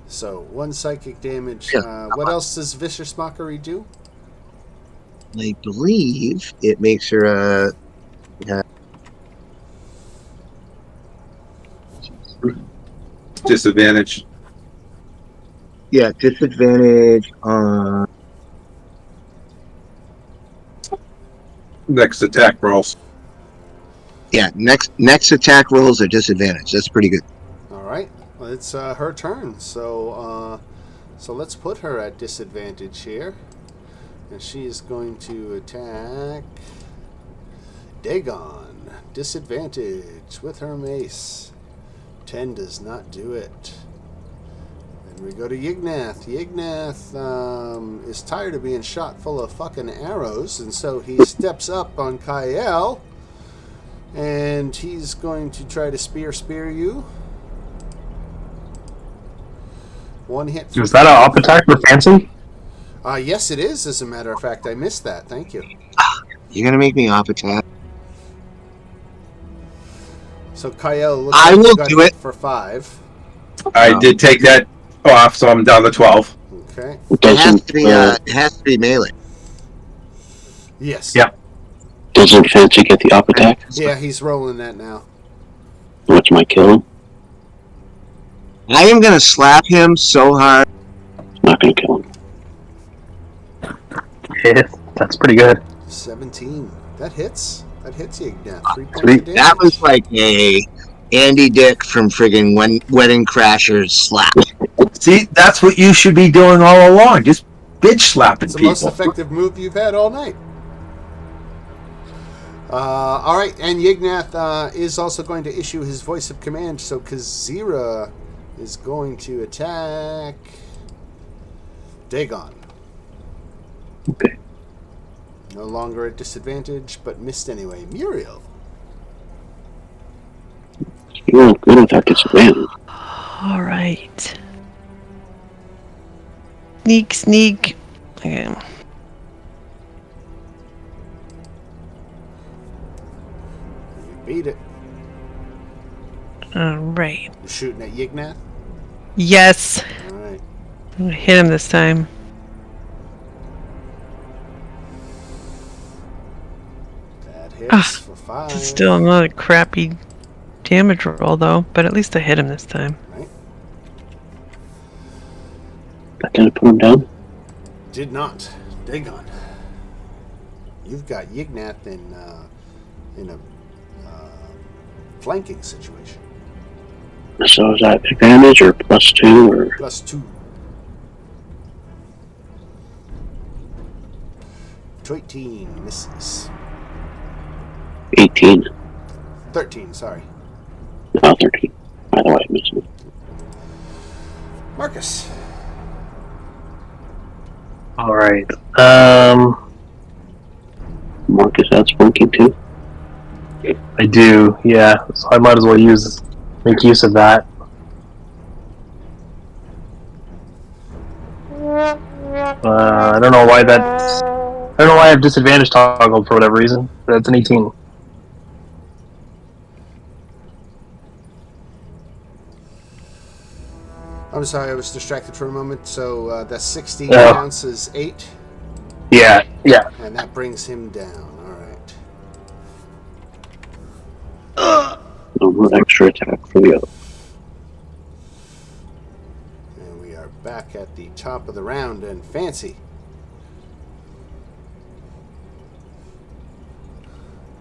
So 1 psychic damage. Yeah. What else does Vicious Mockery do? I believe it makes her Disadvantage. disadvantage on. Next attack rolls. Yeah, next attack rolls are disadvantage. That's pretty good. All right. Well, it's her turn. So let's put her at disadvantage here, and she is going to attack Dagon. Disadvantage with her mace. 10 does not do it. Then we go to Yignath. Yignath is tired of being shot full of fucking arrows, and so he steps up on Kyle, and he's going to try to spear you. 1 hit. Is that an up attack for Fancy? Yes, it is. As a matter of fact, I missed that. Thank you. You're gonna make me off attack. So Kyle, looks I like will you got do hit it. for 5. I did take that off, so I'm down to 12. Okay. It has to be melee. Yes. Yeah. Doesn't Fancy get the up attack? Yeah, he's rolling that now. Which might kill him. I am gonna slap him so hard. It's not going to kill him. Yeah, that's pretty good. 17. That hits. That hits you, Ignat. 3 points Sweet. of damage. That was like a Andy Dick from friggin' Wedding Crashers slap. See, that's what you should be doing all along. Just bitch slapping It's the people. most effective move you've had all night. All right, and Yignath is also going to issue his voice of command. So Kazira is going to attack Dagon. Okay. No longer at disadvantage, but missed anyway. Muriel. You rolled good without disadvantage. All right. Sneak. Okay. You beat it. All right. You're shooting at Yignath? Yes. All right. I'm gonna hit him this time. That hits for 5. It's still another crappy damage roll, though. But at least I hit him this time. Right. That didn't put him down? Did not. Dagon. You've got Yignath in a flanking situation. So is that advantage or +2 or? +2. 13 misses. 18. 13, sorry. No, 13. By the way, I missed it. Marcus. All right. Marcus has flanking too. I do. Yeah. So I might as well make use of that. I don't know why I have disadvantage toggled for whatever reason. But it's an 18. I'm sorry, I was distracted for a moment. So that's 16 Oh. counts as 8, Yeah. and that brings him down. All right. No more extra attack for the other. And we are back at the top of the round, and Fancy.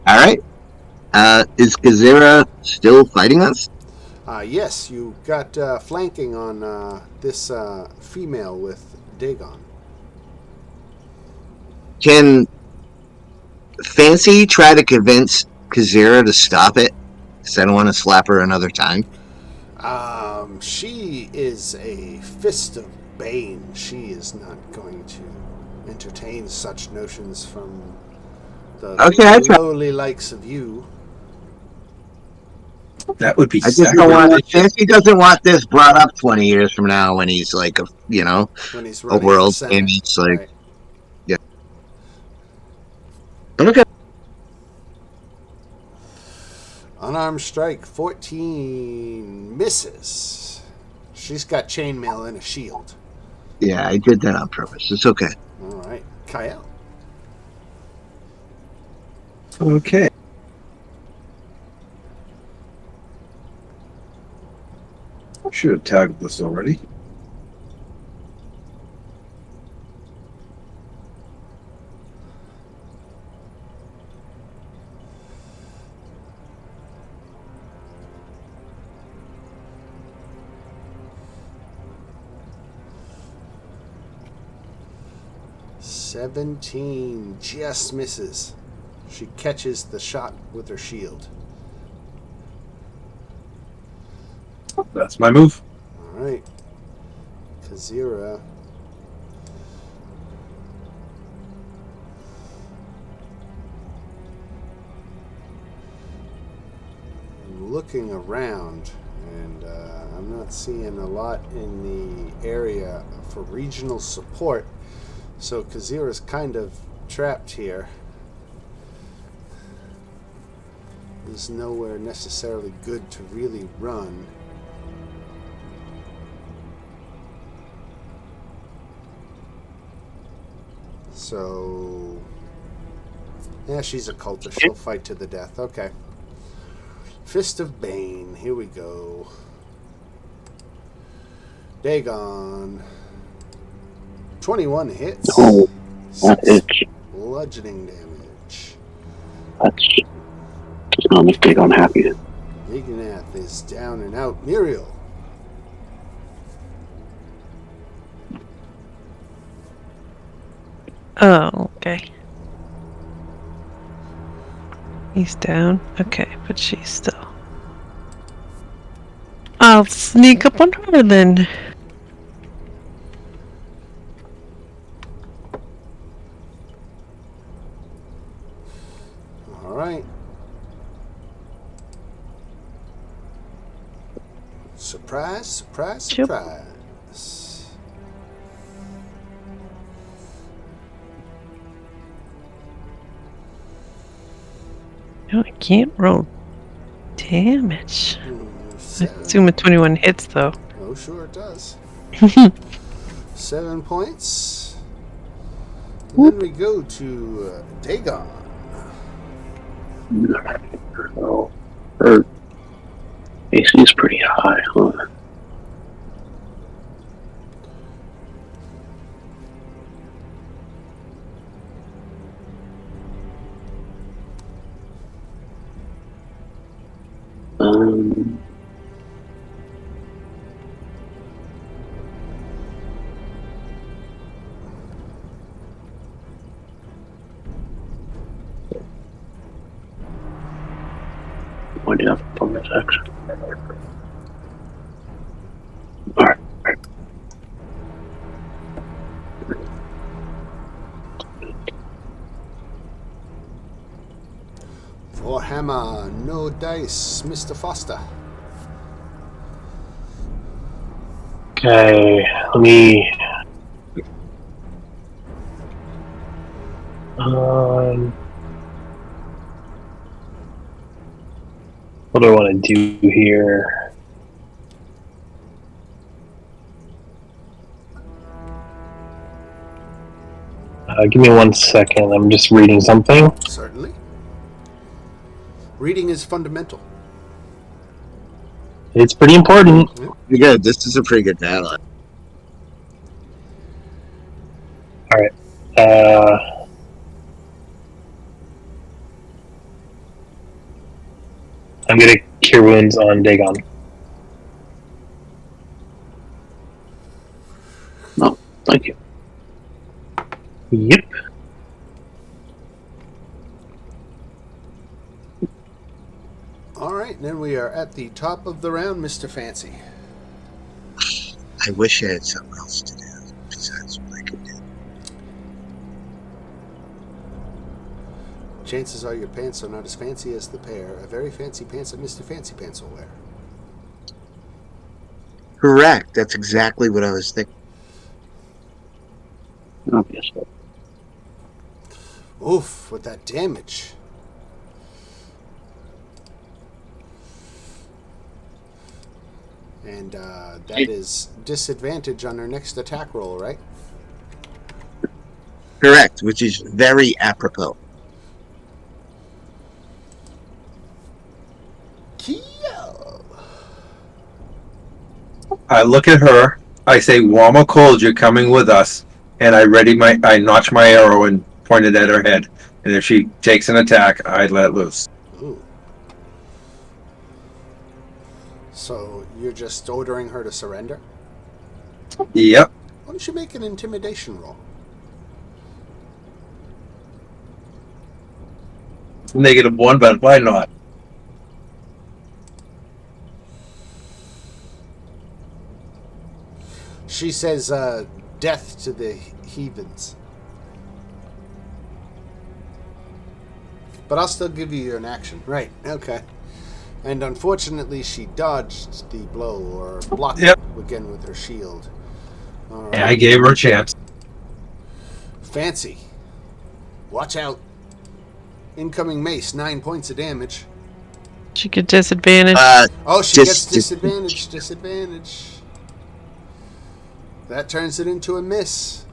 All right. Is Kazira still fighting us? Yes, you got flanking on this female with Dagon. Can Fancy try to convince Kazira to stop it? Because I don't want to slap her another time. She is a fist of bane. She is not going to entertain such notions from the Okay, I try. lowly likes of you. That would be I just don't want. sacrilegious. Fancy doesn't want this brought up 20 years from now when he's like When he's a running for world Senate. and he's like, Right. yeah. Okay. Unarmed strike, 14 misses. She's got chainmail and a shield. Yeah, I did that on purpose. It's okay. All right. Kyle. Okay. Should have tagged this already. $17 just misses. She catches the shot with her shield. That's my move. All right. Kazira. I'm looking around, and I'm not seeing a lot in the area for regional support. So Kazira's kind of trapped here. There's nowhere necessarily good to really run. So, yeah, she's a cultist. She'll fight to the death. Okay. Fist of Bane. Here we go. Dagon. 21 hits. Oh, that 6 hits. bludgeoning damage. That's does not make Dagon happy. Ignath is down and out. Muriel. Oh, okay. He's down. Okay, but she's still. I'll sneak up on her then. All right. Surprise, surprise, Yep. surprise. No, I can't roll damage. I Seven. assume a 21 hits though. Oh, sure it does. 7 points. And then we go to Dagon. So, her AC is pretty high, huh? Um, what do you have for bonus action? Alright. For hammer, no dice, Mr. Foster. Okay, let me. What do I want to do here? Give me 1 second. I'm just reading something. Certainly. Reading is fundamental. It's pretty important. Pretty good. This is a pretty good battle. I'm gonna cure wounds on Dagon. No, thank you. Yep. All right, then we are at the top of the round, Mr. Fancy. I wish I had something else to do besides what I could do. Chances are your pants are not as fancy as the pair of very fancy pants that Mr. Fancy Pants will wear. Correct. That's exactly what I was thinking. Obviously. Oof, with that damage. And that is disadvantage on her next attack roll, right? Correct, which is very apropos. Kiel. I look at her. I say, "Warm or cold, you're coming with us." And I notch my arrow and point it at her head. And if she takes an attack, I let it loose. Ooh. So you're just ordering her to surrender? Yep. Why don't you make an intimidation roll? -1, but why not? She says, death to the heathens. But I'll still give you an action. Right, okay. And unfortunately, she dodged the blow, or blocked Yep. it again with her shield. All right. And I gave her a chance. Fancy. Watch out. Incoming mace, 9 points of damage. She get disadvantage. Oh, she gets disadvantage. Disadvantage. That turns it into a miss.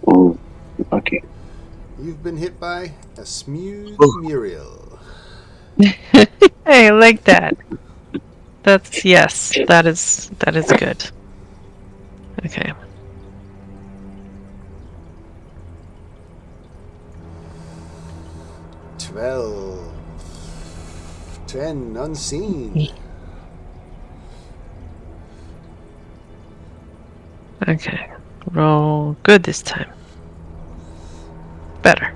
Oh, lucky. You've been hit by a smooth Muriel. Hey, I like that. That's yes. That is good. Okay. Twelve. 10 unseen. Okay. Roll good this time. Better.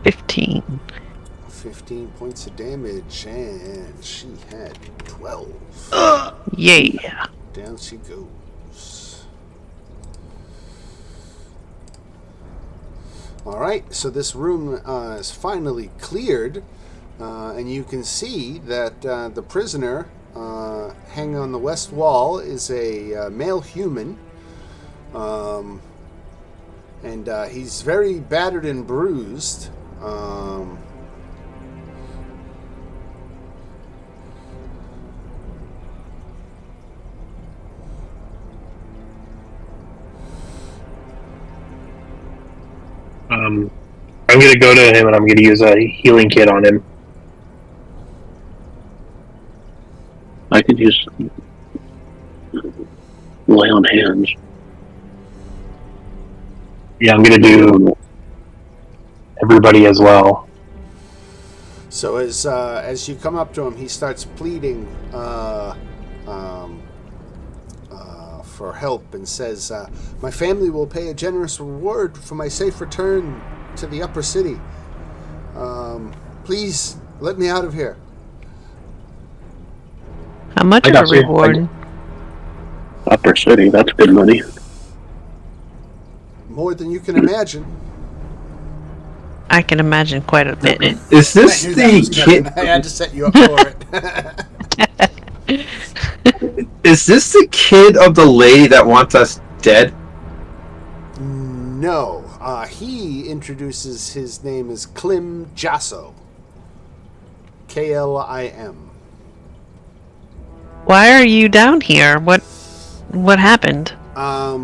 15. 15 points of damage, and she had 12. Yeah. Down she goes. Alright, so this room is finally cleared, and you can see that the prisoner hanging on the west wall is a male human, and he's very battered and bruised. I'm gonna go to him and I'm gonna use a healing kit on him. I could use lay on hands. Yeah, I'm gonna do everybody as well. So as you come up to him, he starts pleading for help and says, "My family will pay a generous reward for my safe return to the upper city. Please let me out of here." How much I of a got you. reward? Upper City, that's good money. More than you can imagine. I can imagine quite a bit. Is this I knew that was the coming. kid? I had to set you up for it. Is this the kid of the lady that wants us dead? No. He introduces his name as Klim Jasso. Klim. Why are you down here? What happened? I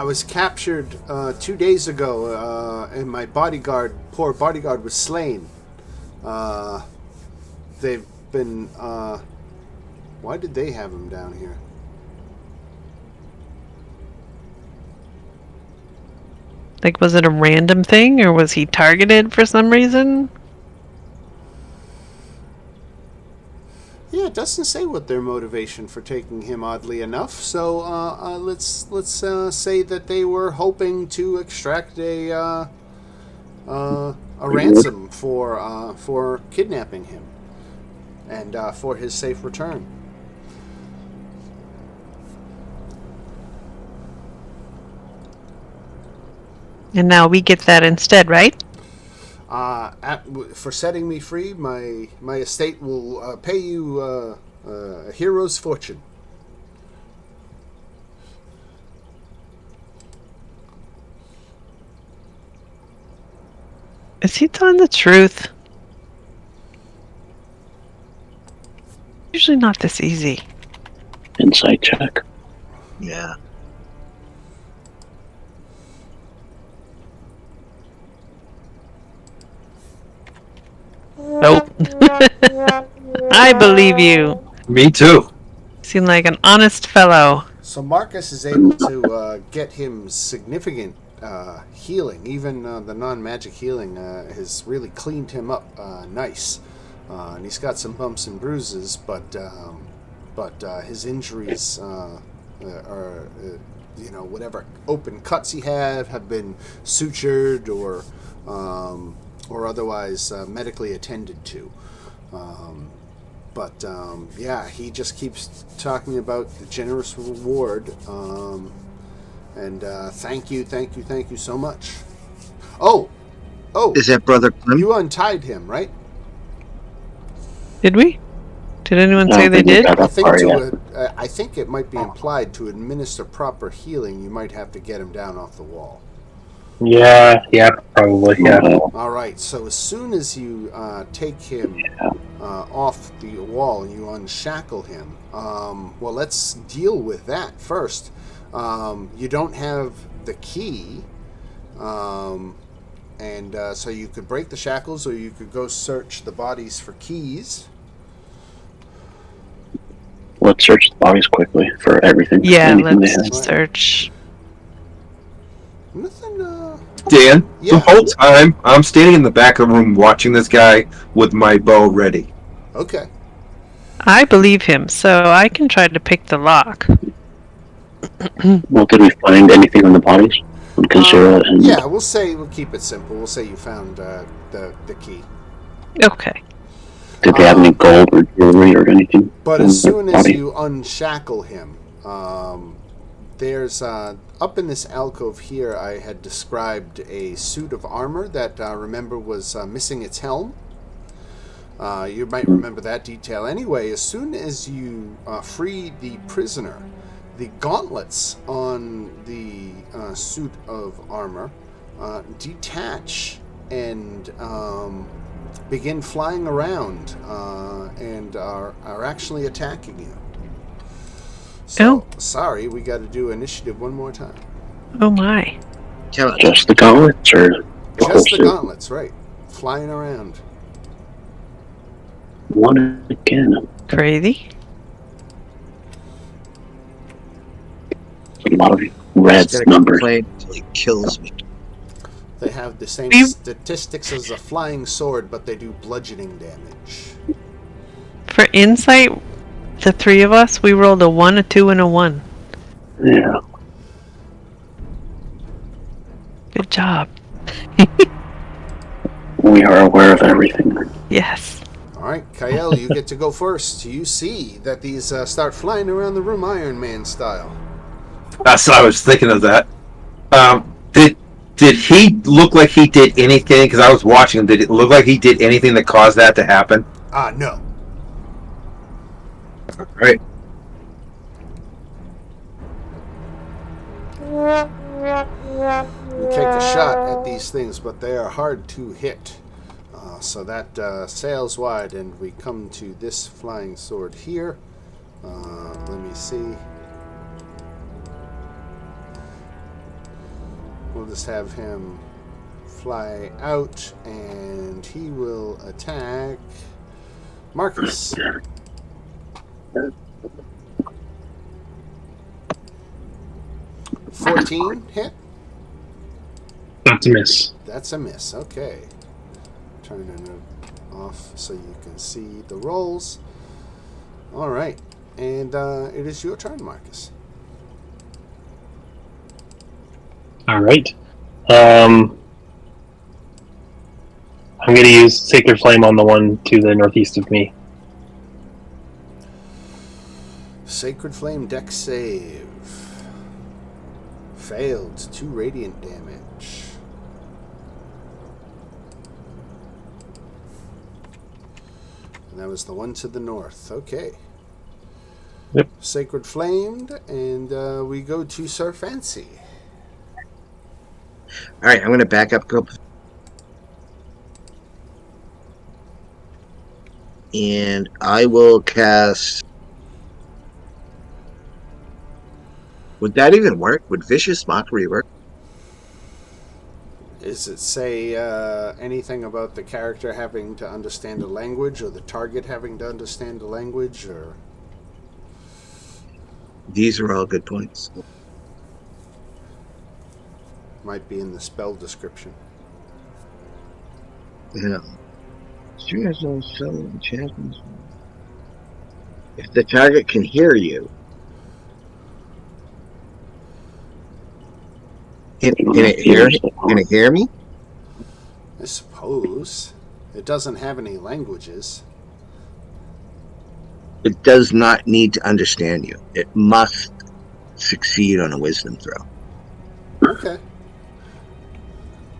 was captured 2 days ago, and my poor bodyguard, was slain. They've been. Why did they have him down here? Like, was it a random thing, or was he targeted for some reason? Yeah, it doesn't say what their motivation for taking him, oddly enough. So let's say that they were hoping to extract a ransom for kidnapping him and for his safe return. And now we get that instead, right? For setting me free, my estate will pay you a hero's fortune. Is he telling the truth? Usually not this easy. Insight check. Yeah. Nope. I believe you. Me too. Seem like an honest fellow. So Marcus is able to get him significant healing. Even the non-magic healing has really cleaned him up nice. And he's got some bumps and bruises, but his injuries are, whatever open cuts he had have been sutured or otherwise medically attended to. Yeah, he just keeps talking about the generous reward. And thank you so much. Oh, Is that Brother Clem? you untied him, right? Did we? Did anyone No, say they we did? got I that think far yet. I think it might be implied to administer proper healing. You might have to get him down off the wall. Yeah, probably, yeah. All right. So as soon as you take him off the wall and you unshackle him, well, let's deal with that first. You don't have the key, and so you could break the shackles, or you could go search the bodies for keys. Let's search the bodies quickly for everything. Yeah, anything they let's have. search. Nothing. Dan, Yeah. the whole time I'm standing in the back of the room watching this guy with my bow ready. Okay. I believe him, so I can try to pick the lock. Well, did we find anything on the bodies? On Kazura and Yeah, we'll keep it simple. We'll say you found the key. Okay. did they have any gold or jewelry or anything? But on as their soon as body? you unshackle him, there's up in this alcove here, I had described a suit of armor that remember was missing its helm. You might remember that detail. Anyway, as soon as you free the prisoner, the gauntlets on the suit of armor detach and begin flying around and are actually attacking you. So, sorry, we got to do initiative one more time. Oh my. Just the gauntlets or the whole Just the suit? gauntlets, right. Flying around. One again. Crazy. A lot of red Just gotta numbers. complain until he kills me. They have the same You- statistics as a flying sword, but they do bludgeoning damage. For insight, the three of us, we rolled a 1, a 2, and a 1. Yeah. Good job. We are aware of everything. Yes. All right, Kyle, you get to go first. You see that these start flying around the room Iron Man style. So I was thinking of that. Did he look like he did anything? Because I was watching him. Did it look like he did anything that caused that to happen? No. All right. You take a shot at these things, but they are hard to hit. So that sails wide, and we come to this flying sword here. Let me see. We'll just have him fly out, and he will attack Marcus. $14 hit. That's a miss. That's a miss. Okay. Turning it off so you can see the rolls. All right. And it is your turn, Marcus. All right. I'm going to use Sacred Flame on the one to the northeast of me. Sacred Flame dex save. Failed. 2 radiant damage. And that was the one to the north. Okay. Yep. Sacred Flamed, and we go to Sir Fancy. All right, I'm going to back up a couple. And I will cast. Would that even work? Would Vicious Mockery work? Does it say anything about the character having to understand a language, or the target having to understand a language, or? These are all good points. Might be in the spell description. Yeah. If the target can hear you, can it hear me? I suppose. It doesn't have any languages. It does not need to understand you. It must succeed on a wisdom throw. Okay.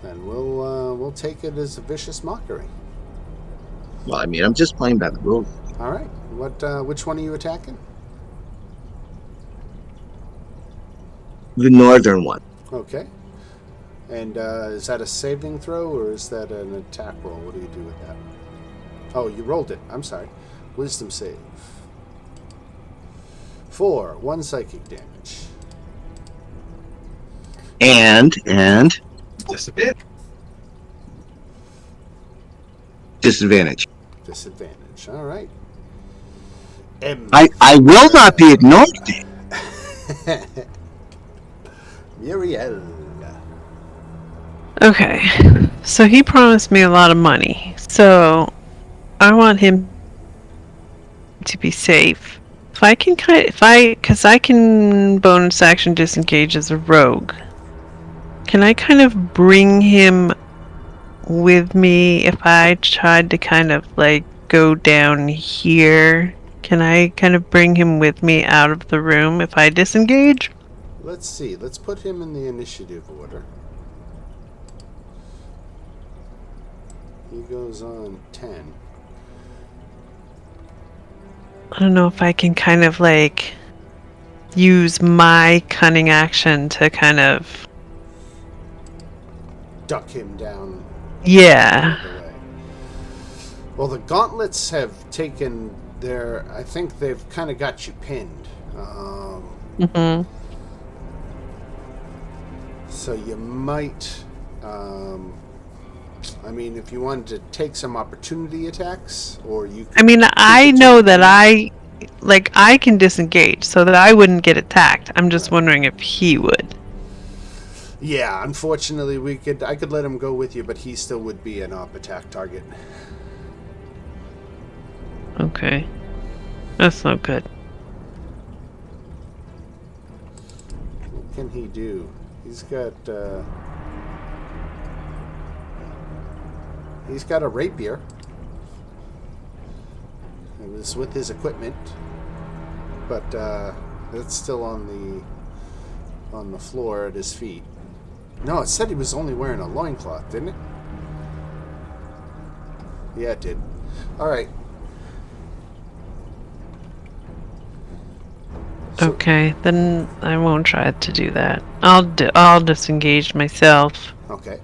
Then we'll take it as a vicious mockery. Well, I mean, I'm just playing by the rules. All right. Which one are you attacking? The northern one. Okay. And is that a saving throw, or is that an attack roll? What do you do with that? Oh, you rolled it. I'm sorry. Wisdom save. 4. 1 psychic damage. And Just a bit. disadvantage. Disadvantage. All right. I will not be ignored. Muriel. Okay, so he promised me a lot of money, so I want him to be safe. If I can because I can bonus action disengage as a rogue. Can I kind of bring him with me if I tried to kind of like go down here? Can I kind of bring him with me out of the room if I disengage? Let's see. Let's put him in the initiative order. He goes on 10. I don't know if I can kind of like use my cunning action to kind of Duck him down. yeah. The way. Well, the gauntlets have taken their... I think they've kind of got you pinned. Mhm. So you might... I mean, if you wanted to take some opportunity attacks, or you could... I mean, I know that I can disengage so that I wouldn't get attacked. I'm just wondering if he would. Yeah, unfortunately, I could let him go with you, but he still would be an op attack target. Okay. That's not good. What can he do? He's got a rapier. It was with his equipment, but it's still on the floor at his feet. No, it said he was only wearing a loincloth, didn't it? Yeah, it did. All right. So, Okay, then I won't try to do that. I'll disengage myself. okay.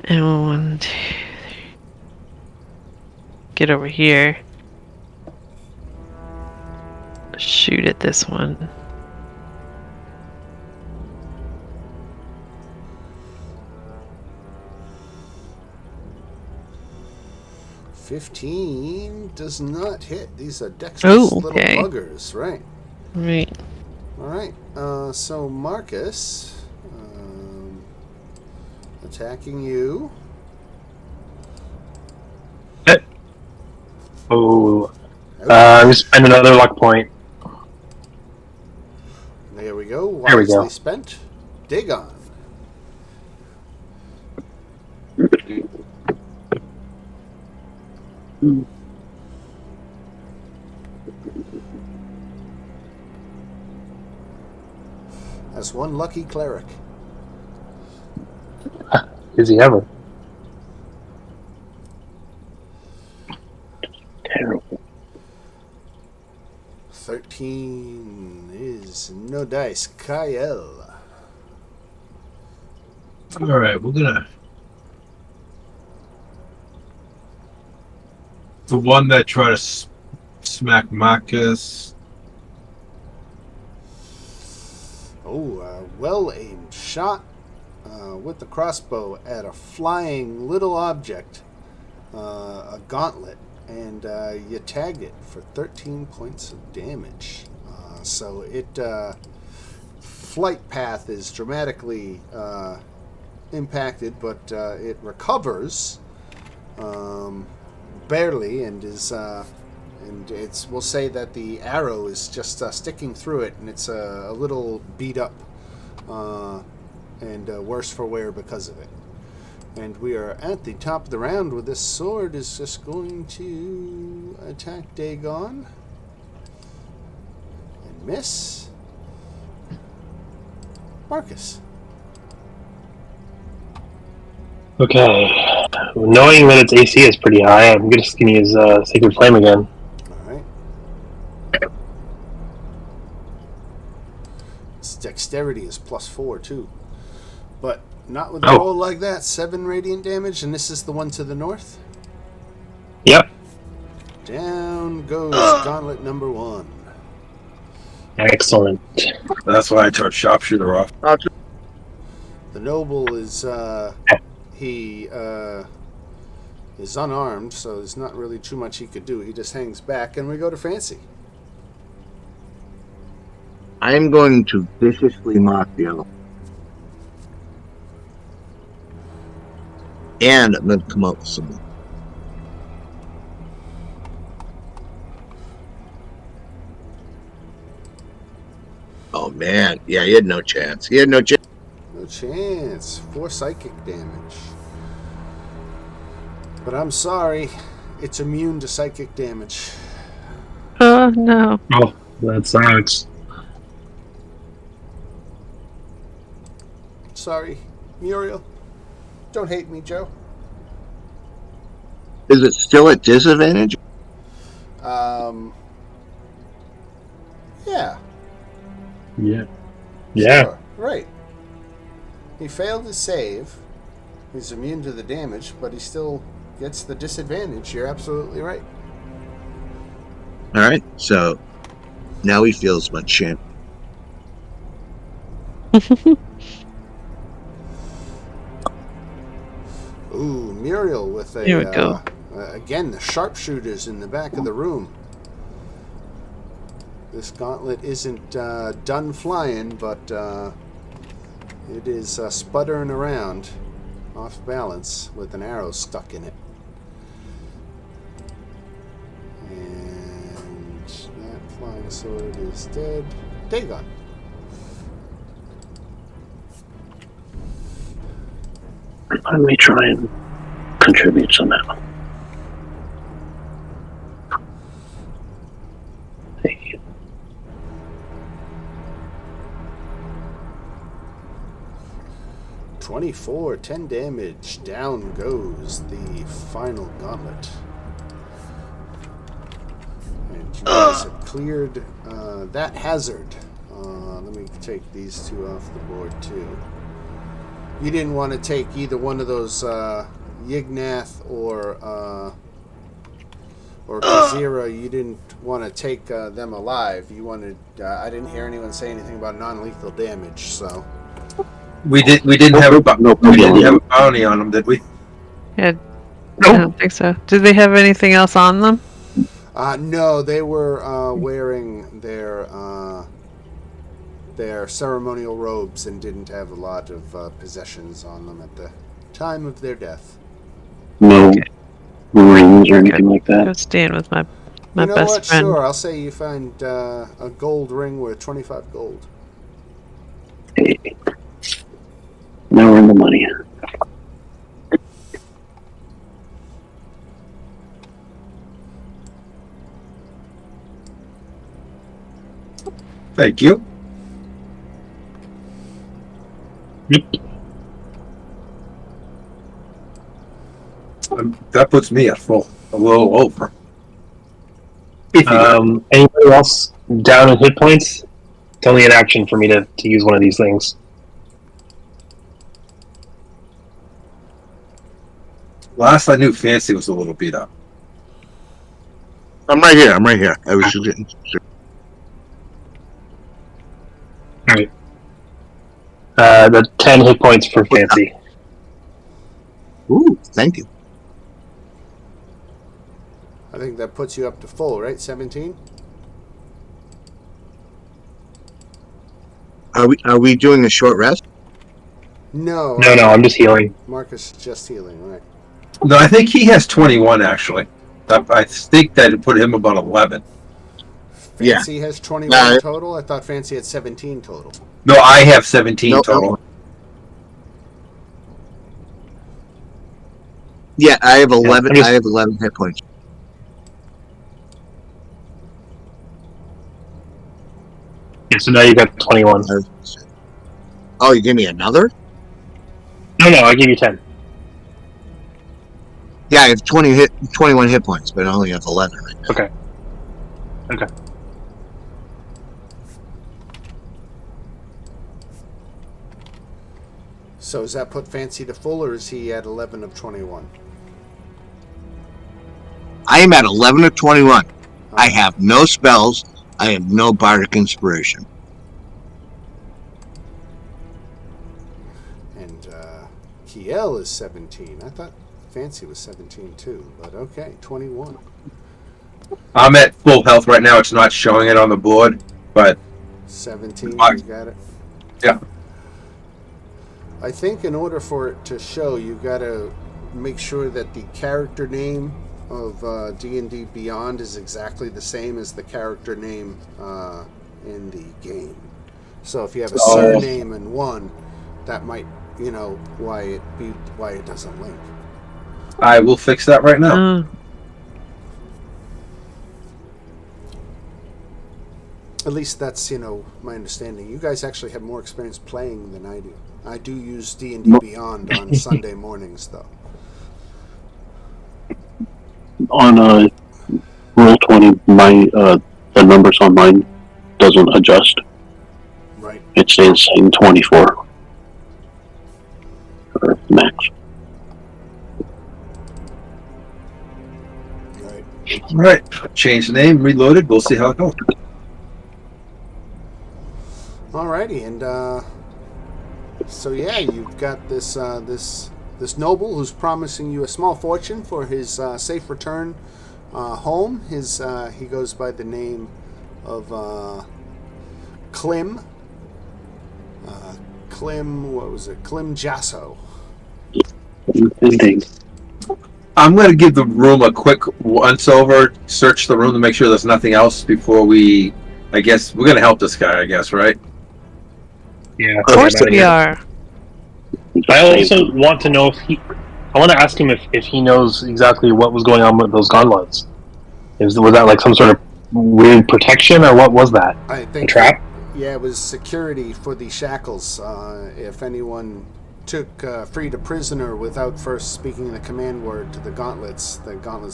And 1, 2, 3. Get over here. Shoot at this one. $15 does not hit. These are dexterous little buggers, right? Right. All right. So Marcus, attacking you. Oh, I'm just spend another luck point. There we go. There we go. Wisely spent. Dagon. That's one lucky cleric. Is he ever? Terrible. 13 is no dice. Kyle. All right, we're gonna. The one that tried to smack Marcus. Oh, well-aimed shot with the crossbow at a flying little object, a gauntlet, and you tag it for 13 points of damage. So it flight path is dramatically impacted, but it recovers barely, and is and it's. We'll say that the arrow is just sticking through it, and it's a little beat up and worse for wear because of it. And we are at the top of the round where this sword is just going to attack Dagon and miss. Marcus. Okay. Knowing that its AC is pretty high, I'm just going to use Sacred Flame again. All right. Its dexterity is +4 too, but not with a roll like that. 7 radiant damage, and this is the one to the north. Yep. Down goes gauntlet number 1. Excellent. That's why I turned sharpshooter off. The noble is he is unarmed, so there's not really too much he could do. He just hangs back, and we go to Fancy. I'm going to viciously mock the other. And I'm going to come up with some. Oh, man. Yeah, he had no chance. No chance. 4 psychic damage. But I'm sorry, it's immune to psychic damage. Oh no. Oh, that sucks. Sorry, Muriel. Don't hate me, Joe. Is it still at disadvantage? Yeah. Yeah. Yeah. Sure. Right. He failed his save. He's immune to the damage, but he still gets the disadvantage. You're absolutely right. All right. So now he feels much shame. Ooh, Muriel with a. Here we go. Again, the sharpshooters in the back of the room. This gauntlet isn't done flying, but it is sputtering around off balance with an arrow stuck in it. And that flying sword is dead. Dagon. Let me try and contribute somehow. Thank you. .24, 10 damage. Down goes the final gauntlet. And you guys have cleared that hazard. Let me take these 2 off the board too. You didn't want to take either one of those Yignath or Kazira. You didn't want to take them alive. You wanted. I didn't hear anyone say anything about non-lethal damage. So We didn't have a bounty on them, did we? Yeah, I don't think so. Did they have anything else on them? no, they were wearing their ceremonial robes and didn't have a lot of possessions on them at time of their death. No Okay. rings or anything like I that. was staying with my You know best what? friend. Sure, I'll say you find a gold ring worth 25 gold. Hey, now we're in the money. Thank you. That puts me at full, a little over. If you got Anybody else down in hit points? It's only an action for me to use one of these things. last I knew, Fancy was a little beat up. I'm right here. I was just getting. Alright. The 10 hit points for Fancy. Ooh, thank you. I think that puts you up to full, right? 17? Are we doing a short rest? No. No, I'm just healing. Marcus is just healing, right? No, I think he has 21 actually. I think that put him about 11. Fancy has 21 Nah, total? I thought Fancy had 17 total. No, I have 17 Nope. total. Yeah, I have 11. I'm just- I have 11 hit points. Yeah, so now you got 21. Oh, you give me another? No, I give you 10. Yeah, I have 21 hit points, but I only have 11 right now. Okay. So does that put Fancy to full, or is he at 11 of 21? I am at 11 of 21. I have no spells. I have no bardic inspiration. And Kiel is 17. I thought Fancy was 17 too, but okay, 21. I'm at full health right now. It's not showing it on the board, but 17, you Mark. got it? Yeah. I think in order for it to show, you got to make sure that the character name of D&D Beyond is exactly the same as the character name in the game. So if you have a surname in one, that might, why it doesn't link. I will fix that right now. At least that's, my understanding. You guys actually have more experience playing than I do. I do use D&D Beyond on Sunday mornings, though. On Roll20, the numbers on mine doesn't adjust. Right. It stays saying 24 or max. Right. All right. Change the name, reloaded. We'll see how it goes. Alrighty, and so yeah, you've got this this noble who's promising you a small fortune for his safe return home. He goes by the name of Klim. Klim Jasso. Indeed. I'm going to give the room a quick once over, search the room to make sure there's nothing else before we. I guess we're going to help this guy. I guess, right? Yeah. Of course we are. I also want to know I want to ask him if he knows exactly what was going on with those gauntlets. Was that like some sort of weird protection, or what was that? I think A trap? Yeah, it was security for the shackles. If anyone freed a prisoner without first speaking the command word to the gauntlets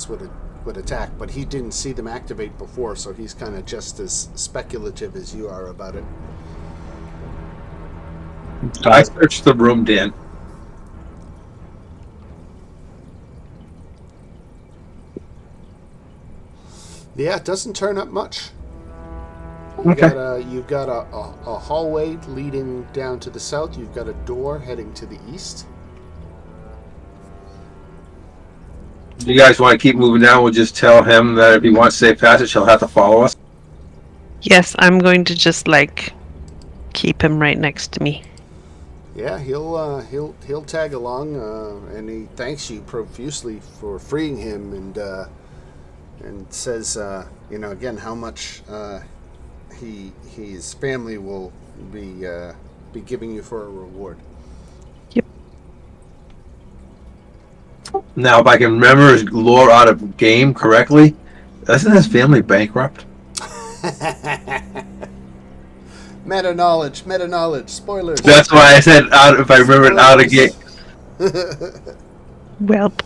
would attack. But he didn't see them activate before, so he's kind of just as speculative as you are about it. I searched the room, Dan. Yeah, it doesn't turn up much. Okay. You've got a hallway leading down to the south. You've got a door heading to the east. You guys want to keep moving down? We'll just tell him that if he wants safe passage, he'll have to follow us. Yes, I'm going to just keep him right next to me. Yeah, he'll tag along, and he thanks you profusely for freeing him, and says, again how much his family will be giving you for a reward. Yep. Now, if I can remember his lore out of game correctly, isn't his family bankrupt? Meta knowledge. Spoilers. That's why I said out. If I remember it out of game. Welp.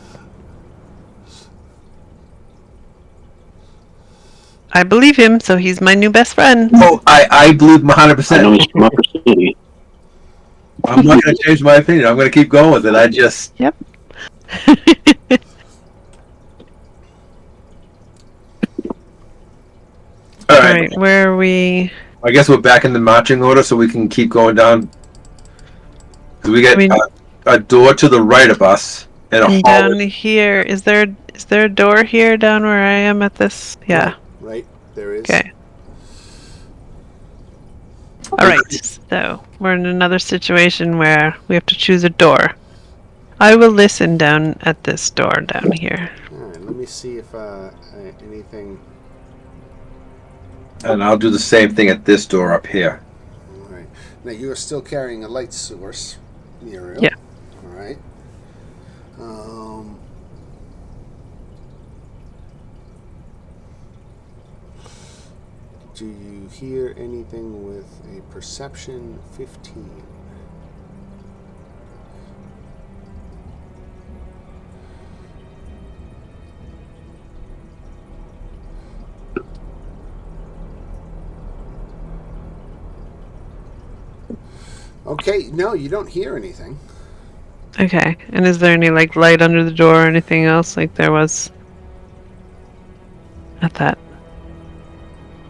I believe him, so he's my new best friend. Oh, I believe him I know 100%. he's from Upper City. I'm not going to change my opinion. I'm going to keep going with it. I just. Yep. All All right. right, where are we? I guess we're back in the marching order, so we can keep going down. 'Cause we get a door to the right of us and a Down hallway. here, is there a door here down where I am at this? Yeah. Right. There is. Okay. All right. So we're in another situation where we have to choose a door. I will listen down at this door down here. All right. Let me see if anything. And I'll do the same thing at this door up here. All right. Now you are still carrying a light source, Muriel. Yeah. All right. Do you hear anything with a perception 15? Okay, no, you don't hear anything. Okay. And is there any like light under the door or anything else like there was at that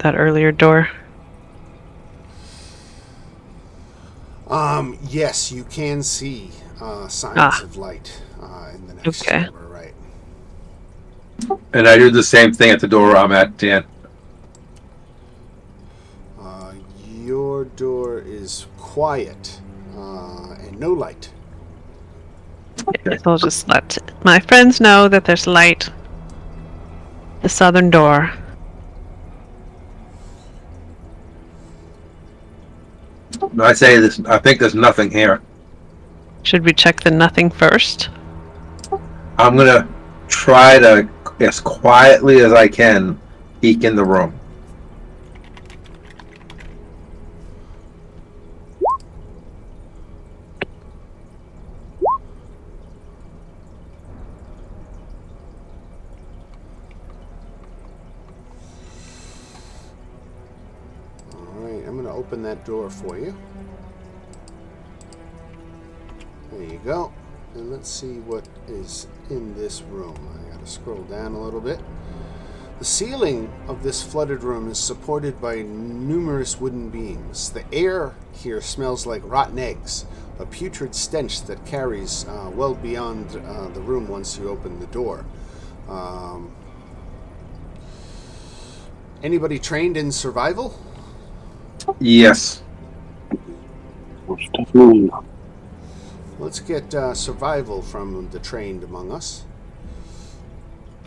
earlier door? Yes, you can see signs of light in the next Okay. door, right? And I do the same thing at the door I'm at, Dan. Your door is quiet and no light. Okay. So I'll just let my friends know that there's light. The southern door. I say this. I think there's nothing here. Should we check the nothing first? I'm gonna try to, as quietly as I can, peek in the room. Alright, I'm going to open that door for you. There you go. And let's see what is in this room. I got to scroll down a little bit. The ceiling of this flooded room is supported by numerous wooden beams. The air here smells like rotten eggs, a putrid stench that carries well beyond the room once you open the door. Anybody trained in survival? Yes. Most definitely not. Let's get survival from the trained among us.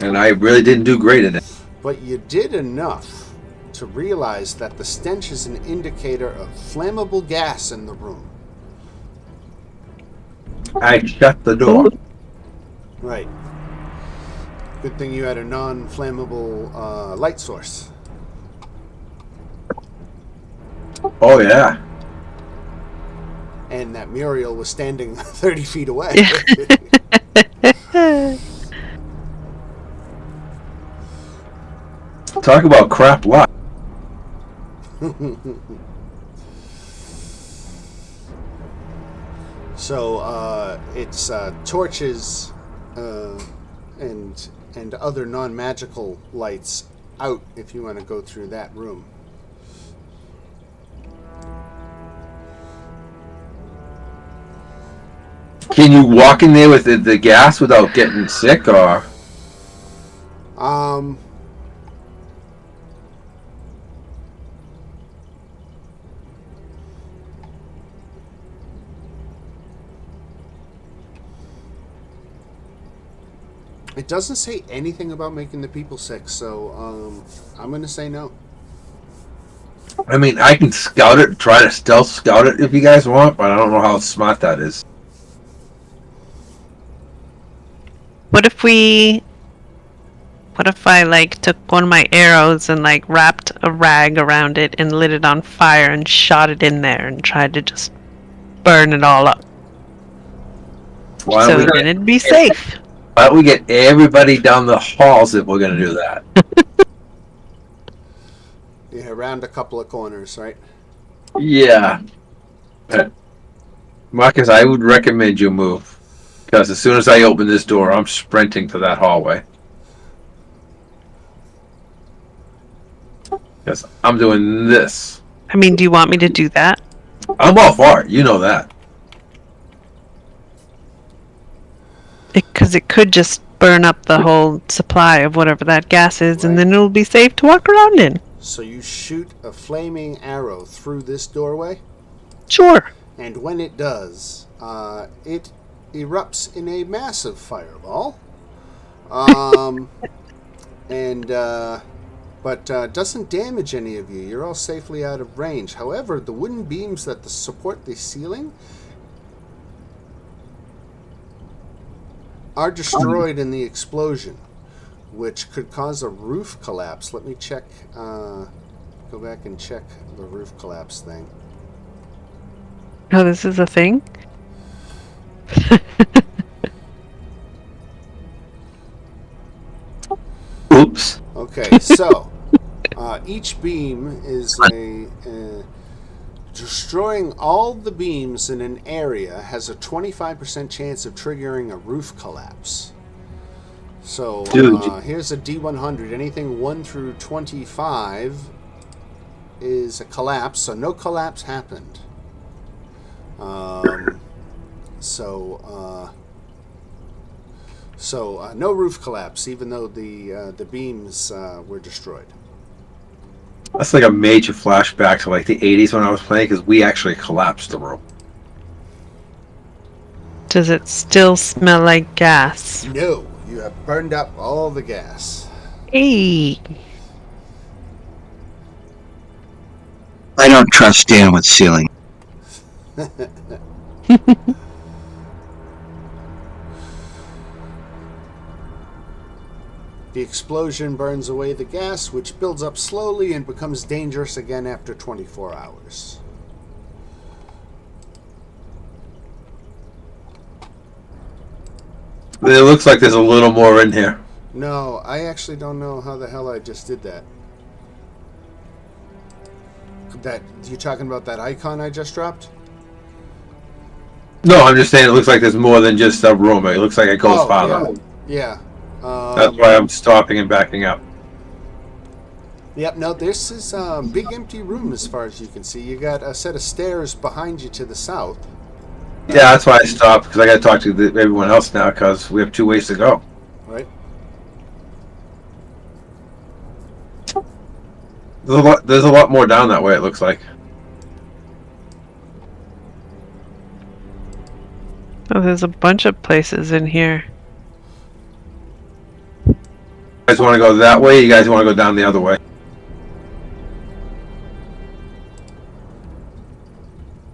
And I really didn't do great at it. But you did enough to realize that the stench is an indicator of flammable gas in the room. I shut the door. Right. Good thing you had a non-flammable light source. Oh yeah. And that Muriel was standing 30 feet away. Talk about crap luck. So it's torches and other non-magical lights out if you want to go through that room. Can you walk in there with the gas without getting sick, or? doesn't say anything about making the people sick, so I'm going to say no. I mean, I can scout it, try to stealth scout it if you guys want, but I don't know how smart that is. What if I like took one of my arrows and like wrapped a rag around it and lit it on fire and shot it in there and tried to just burn it all up? Why So don't, then it'd be safe. why don't we get everybody down the halls if we're going to do that? Yeah, around a couple of corners, right? Yeah. Marcus, I would recommend you move. Because as soon as I open this door, I'm sprinting to that hallway. Because I'm doing this. I mean, do you want me to do that? I'm all for it. You know that. Because it could just burn up the whole supply of whatever that gas is, and then it'll be safe to walk around in. So you shoot a flaming arrow through this doorway, Sure. and when it does, it erupts in a massive fireball. But doesn't damage any of you. You're all safely out of range. However, the wooden beams that support the ceiling are destroyed in the explosion, which could cause a roof collapse. Let me check, go back and check the roof collapse thing. Oh, this is a thing? Oops. Okay, so each beam is destroying all the beams in an area has a 25% chance of triggering a roof collapse. So here's a D100. Anything 1 through 25 is a collapse, so no collapse happened. So no roof collapse, even though the beams were destroyed. That's like a major flashback to like the 80s when I was playing, because we actually collapsed the room. Does it still smell like gas? No, you have burned up all the gas. Hey. I don't trust Dan with ceiling. The explosion burns away the gas, which builds up slowly and becomes dangerous again after 24 hours. It looks like there's a little more in here. No, I actually don't know how the hell I just did that. That you talking about that icon I just dropped? No, I'm just saying it looks like there's more than just a room. It looks like it goes farther. Yeah. That's why I'm stopping and backing up. Yep, no, this is a big empty room as far as you can see. You got a set of stairs behind you to the south. Yeah, that's why I stopped, because I got to talk to everyone else now, because we have 2 ways to go. Right. There's a lot more down that way, it looks like. Oh, there's a bunch of places in here. You guys want to go that way? You guys want to go down the other way?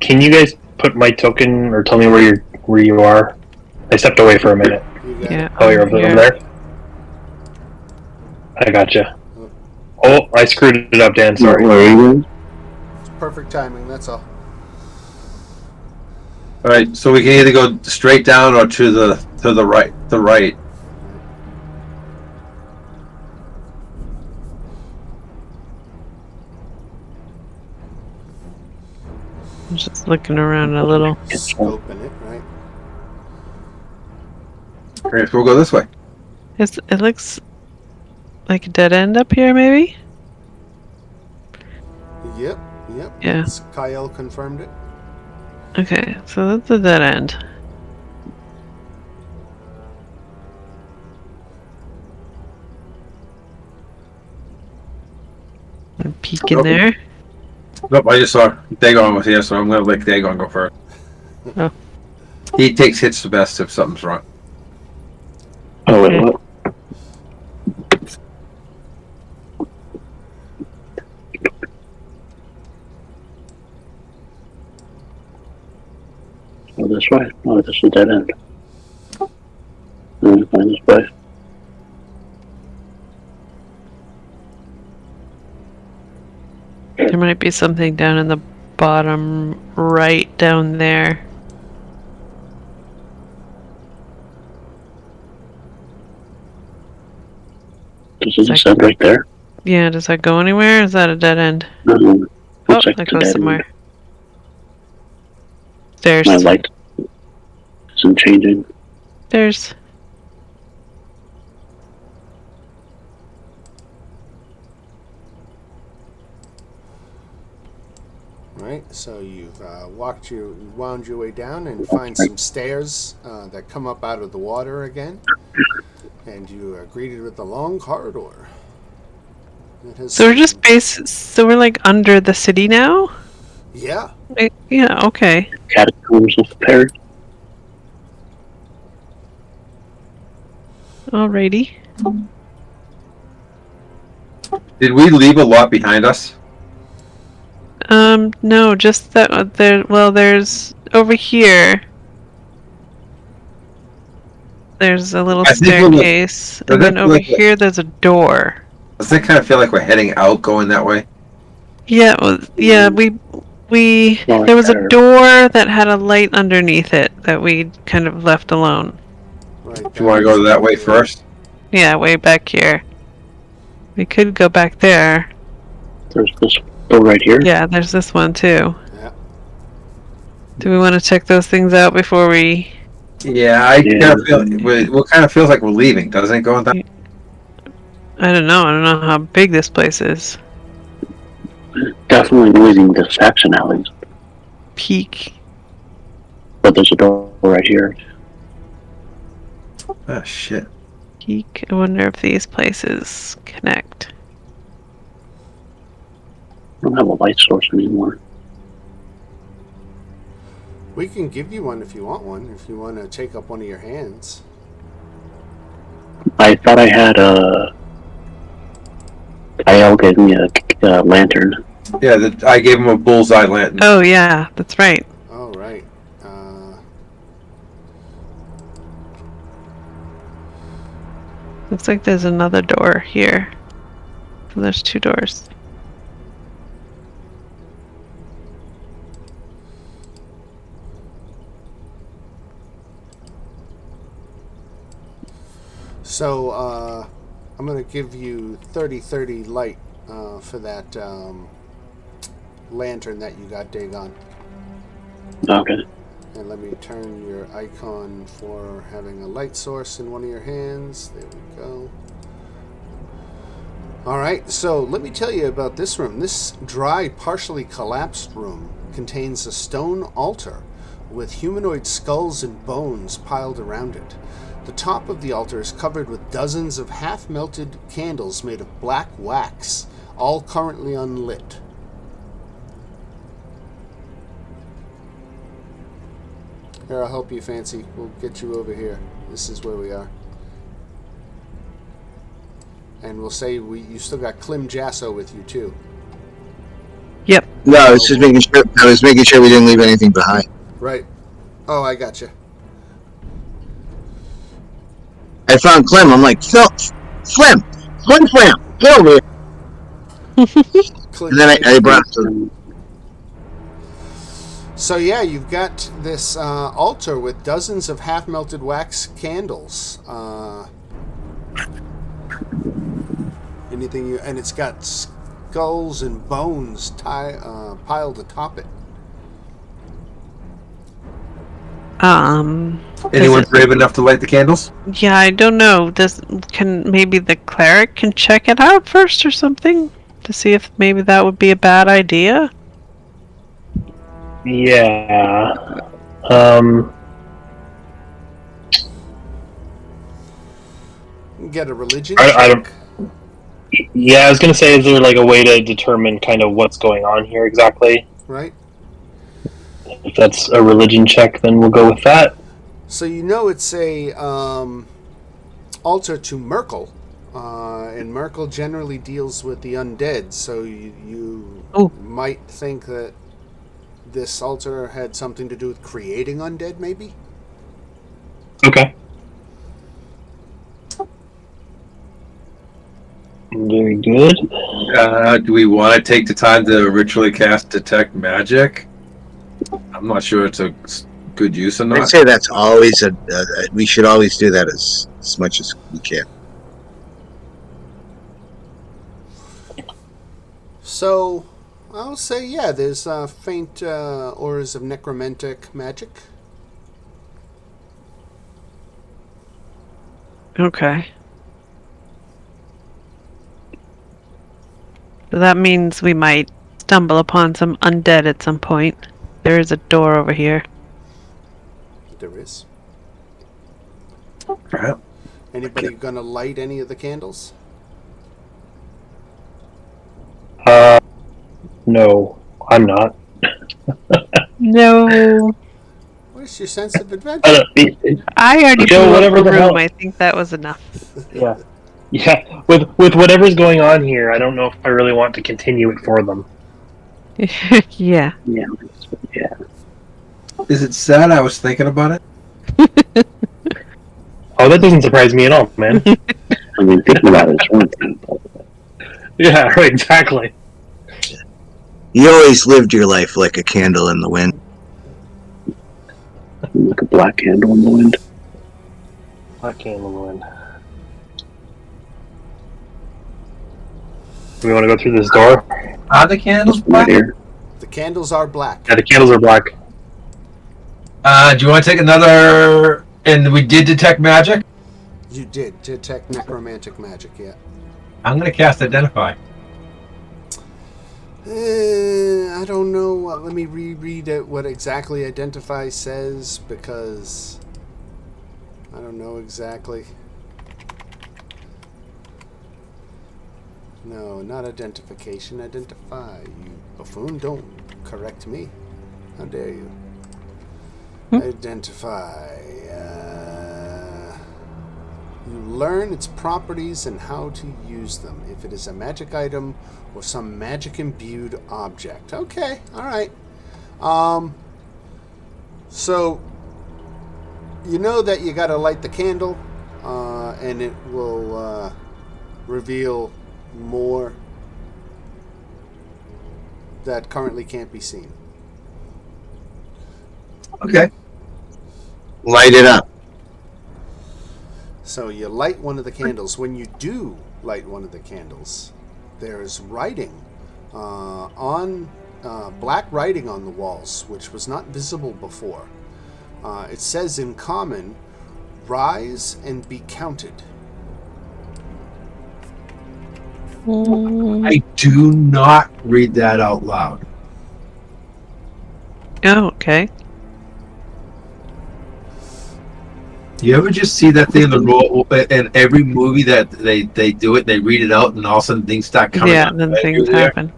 Can you guys put my token or tell me where you are? I stepped away for a minute. Yeah. Oh, you're over there? I gotcha. Oh, I screwed it up, Dan. Sorry. Where are you? It's perfect timing, that's all. Alright, so we can either go straight down or to the right. The right. I'm just looking around a little. Scoping it, right? Okay, so we'll go this way. It looks like a dead end up here, maybe? Yep. Yeah. Kyle confirmed it. Okay, so that's a dead end. I'm peeking there. Nope, I just saw Dagon was here, so I'm going to let Dagon go first. Oh. He takes hits the best if something's wrong. Oh, wait, what? dead end. Find this place. There might be something down in the bottom right down there. Does it just end right there? Yeah, does that go anywhere? Is that a dead end? Oh, Oh, looks like that it's a goes dead somewhere. end. There's. My light isn't changing. There's. Right, so you've wound your way down and find some stairs that come up out of the water again, and you are greeted with a long corridor. It has So we're just some- so we're like under the city now? Yeah, Yeah, okay. Catacombs of Paris. Alrighty. Did we leave a lot behind us? No, just that there's over here. There's a little I think we're, like- staircase, I and then think over we're, like- here there's a door. Does it kind of feel like we're heading out, going that way? Yeah, yeah, Well, there was a there. door that had a light underneath it that we kind of left alone. right. Do you want to go that way first? Yeah, way back here. We could go back there. There's this door right here. Yeah, there's this one too. Yeah. Do we want to check those things out before we? Yeah, I kind of feel. What kind of feels like we're leaving, doesn't it? Going down. I don't know. I don't know how big this place is. Definitely leaving the Saxon alleys. Peak. But there's a door right here. Oh shit. Peak. I wonder if these places connect. I don't have a light source anymore. We can give you one if you want one. If you want to take up one of your hands. I thought I had a. Kyle gave me a lantern. Yeah, I gave him a bullseye lantern. Oh yeah, that's right. Oh, right. Looks like there's another door here. So there's two doors. So, I'm going to give you 30/30 light for that lantern that you got, Dagon. Okay. And let me turn your icon for having a light source in one of your hands. There we go. Alright, so let me tell you about this room. This dry, partially collapsed room contains a stone altar with humanoid skulls and bones piled around it. The top of the altar is covered with dozens of half-melted candles made of black wax, all currently unlit. Here, I'll help you, Fancy. We'll get you over here. This is where we are. And we'll say you still got Clem Jasso with you, too. Yep. No, I was just making sure. I was making sure we didn't leave anything behind. Right. Oh, I gotcha. I found Clem. I'm like, Phil, Slim, get over here. Clem And then I brought. So yeah, you've got this altar with dozens of half-melted wax candles. And it's got skulls and bones piled atop it. Anyone brave enough to light the candles? Yeah, I don't know. Maybe the cleric can check it out first or something to see if maybe that would be a bad idea. Yeah. Get a religion I check. Yeah, I was gonna say, is there like a way to determine kind of what's going on here exactly? Right. If that's a religion check, then we'll go with that. So you know it's a altar to Merkel, and Merkel generally deals with the undead. So you Oh. might think that this altar had something to do with creating undead, maybe. Okay. Very good. Do we want to take the time to ritually cast Detect Magic? I'm not sure it's a good use or I'd not. say that's always we should always do that as much as we can. So, I'll say, yeah, there's faint auras of necromantic magic. Okay. So that means we might stumble upon some undead at some point. There is a door over here. There is. Right. Anybody gonna light any of the candles? No, I'm not. No. Where's your sense of adventure? I already Yo, blew whatever up the the room. hell. I think that was enough. Yeah. Yeah, with whatever's going on here, I don't know if I really want to continue it for them. Yeah. Yeah. Yeah. Is it sad I was thinking about it? Oh, that doesn't surprise me at all, man. I mean, thinking about it is one thing, but Yeah, right, exactly. You always lived your life like a candle in the wind. like a black candle in the wind. Black candle in the wind. Do we want to go through this door? Are the candles Right black? here. The candles are black. Yeah, the candles are black. Do you want to take another? And we did detect magic. You did detect necromantic magic, yeah. I'm gonna cast Identify. I don't know. Let me reread it, what exactly Identify says, because I don't know exactly. No, not identification. Identify. You buffoon, don't correct me. How dare you. Identify. You learn its properties and how to use them. If it is a magic item or some magic-imbued object. Okay, alright. So, you know that you gotta light the candle, and it will reveal more that currently can't be seen. Okay. Light it up. So you light one of the candles. When you do light one of the candles, there's writing on black writing on the walls, which was not visible before. It says in common, "Rise and be counted." I do not read that out loud. Oh, okay. You ever just see that thing in the roll in every movie that they do it, they read it out, and all of a sudden things start coming Yeah, out. and then right things through there? happen.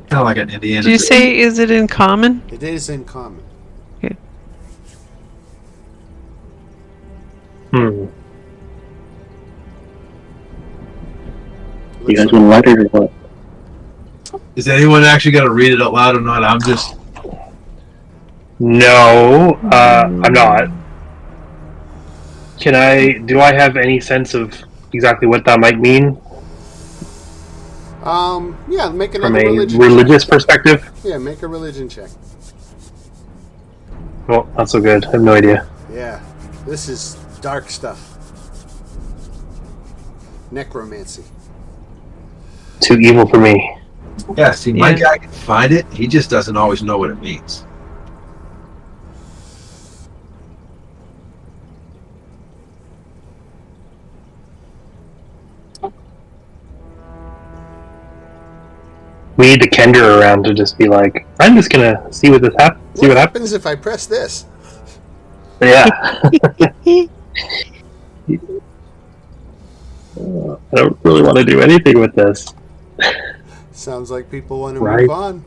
Kind of like an Indiana. Did you say, is it in common? It is in common. Hmm. You guys want to light it or what? Is anyone actually going to read it out loud or not? I'm just. No, I'm not. Do I have any sense of exactly what that might mean Yeah, make from another a religion religious check. perspective? Yeah, make a religion check. Well, not so good. I have no idea. Yeah, this is dark stuff. Necromancy. Too evil for me. Yeah, see, my Yeah. guy can find it. He just doesn't always know what it means. We need to Kender around to just be like, I'm just gonna see what this happens. See What what happens. happens if I press this? Yeah. I don't really want to do anything with this. Sounds like people want to Right. move on.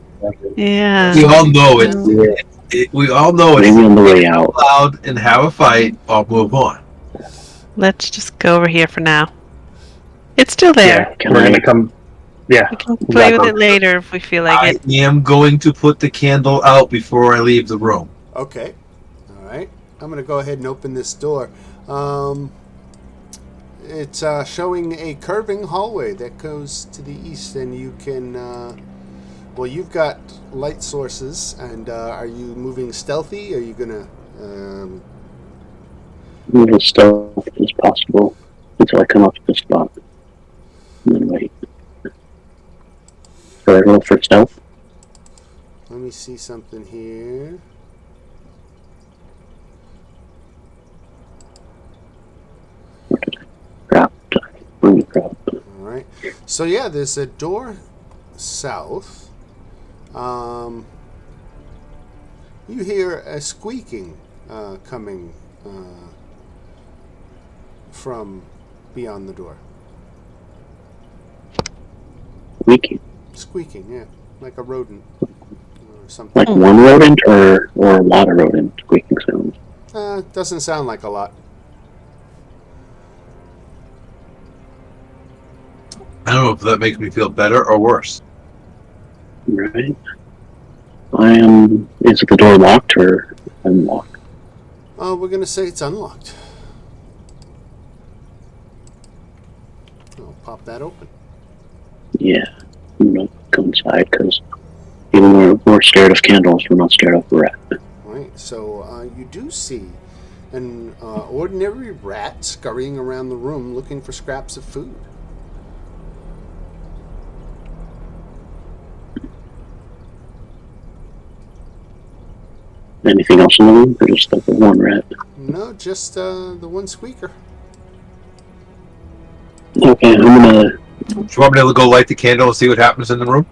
Yeah. We all know it. We all know it's Maybe on the way out. loud and have a fight or move on. Let's just go over here for now. It's still there. Yeah, we're gonna come. Yeah. We can play with it later if we feel like I it. am going to put the candle out before I leave the room. Okay. All right. I'm going to go ahead and open this door. It's showing a curving hallway that goes to the east, and you can. Well, you've got light sources, and are you moving stealthy? Are you going to. Move as stealth as possible until I come up to the spot. And then wait. So I roll for stealth. Let me see something here. Crap. Bring the crap. All right. So yeah, there's a door south. You hear a squeaking coming from beyond the door. Squeaking. Squeaking, yeah, like a rodent or something. Like one rodent or a lot of rodent squeaking sounds. Doesn't sound like a lot. I don't know if that makes me feel better or worse. Right. Is the door locked or unlocked? We're gonna say it's unlocked. I'll pop that open. Yeah. I'm gonna go inside because even though we're scared of candles, we're not scared of a rat. Right. So you do see an ordinary rat scurrying around the room looking for scraps of food. Anything else in the room, or just like the one rat? No, just the one squeaker. Okay, I'm gonna. Do you want me to go light the candle and see what happens in the room?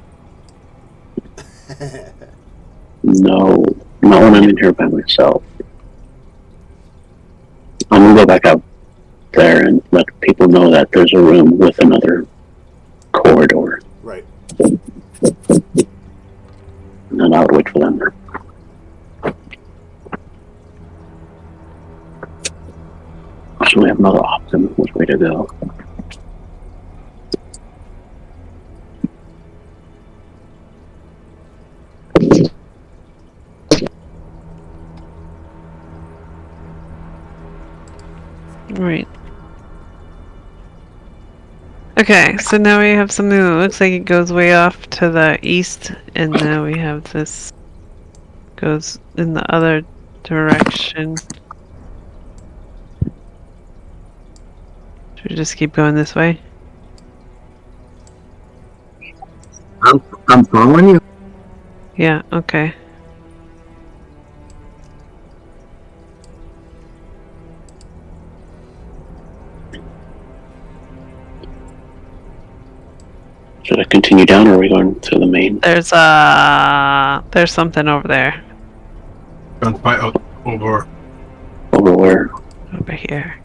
No, not when I'm in here by myself. I'm gonna go back out there and let people know that there's a room with another corridor, Right. and then I would wait for them. So we have another option. Which way to go? Right. Okay, so now we have something that looks like it goes way off to the east, and now we have this goes in the other direction. Should we just keep going this way? I'm following you. Yeah, okay. Should I continue down, or are we going to the main? There's something over there. Over. Over where? Over here.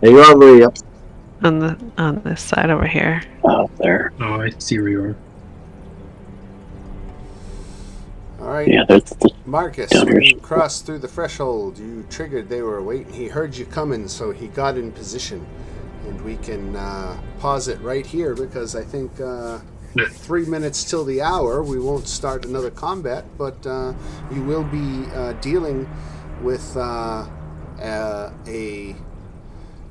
Hey, you're already up. On this side over here. Out there. Oh, I see where you are. All right. Yeah, there's the Marcus, down when here. you crossed through the threshold, you triggered they were waiting. He heard you coming, so he got in position. And we can pause it right here because I think with 3 minutes till the hour, we won't start another combat, but you will be dealing with a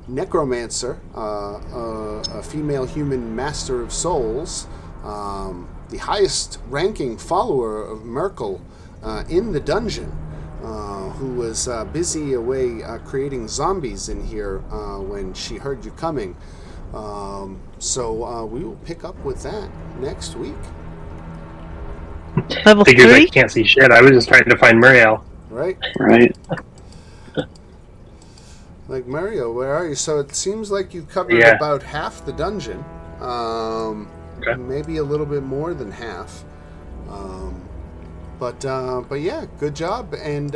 necromancer, a female human master of souls, the highest ranking follower of Merkel in the dungeon, who was busy away creating zombies in here when she heard you coming. So we will pick up with that next week. Level Figures I 3? can't see shit. I was just trying to find Muriel. Right? Right. Like, Mario, where are you? So it seems like you covered Yeah. about half the dungeon. Okay. Maybe a little bit more than half. But yeah, good job. And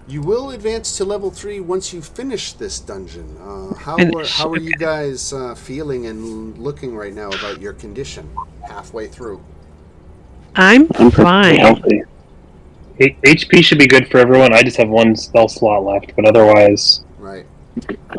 you will advance to level 3 once you finish this dungeon. How are you guys feeling and looking right now about your condition halfway through? I'm I'm perfectly fine. healthy. HP should be good for everyone. I just have one spell slot left, but otherwise, Right.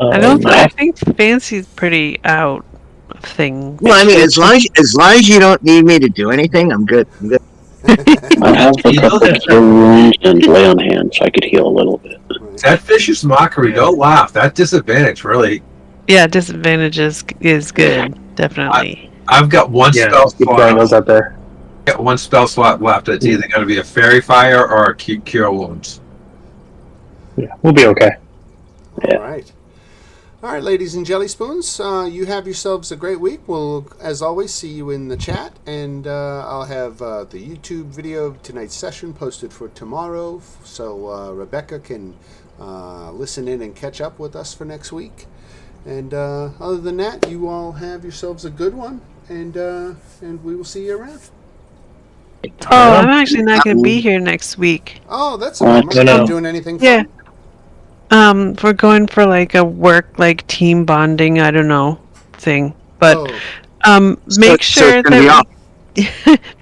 I think Fancy's pretty out of things. Well, I mean, as long as you don't need me to do anything, I'm good. I'm good. I have a couple of cure wounds and lay on hands, so I could heal a little bit. That vicious mockery. Don't laugh. That disadvantage really. Yeah, disadvantage is good, definitely. I've got one spell keep throwing those slot. out there. Got one spell slot left. It's either going to be a fairy fire or a cure wounds. Yeah, we'll be okay. All right. All right, ladies and jelly spoons, you have yourselves a great week. We'll, as always, see you in the chat, and I'll have the YouTube video of tonight's session posted for tomorrow, so Rebecca can listen in and catch up with us for next week. And other than that, you all have yourselves a good one, and we will see you around. Oh, I'm actually not going to be here next week. Oh, that's a bummer. No. Not doing anything fun? Yeah. We're going for like a work, like team bonding, I don't know, thing. But make sure that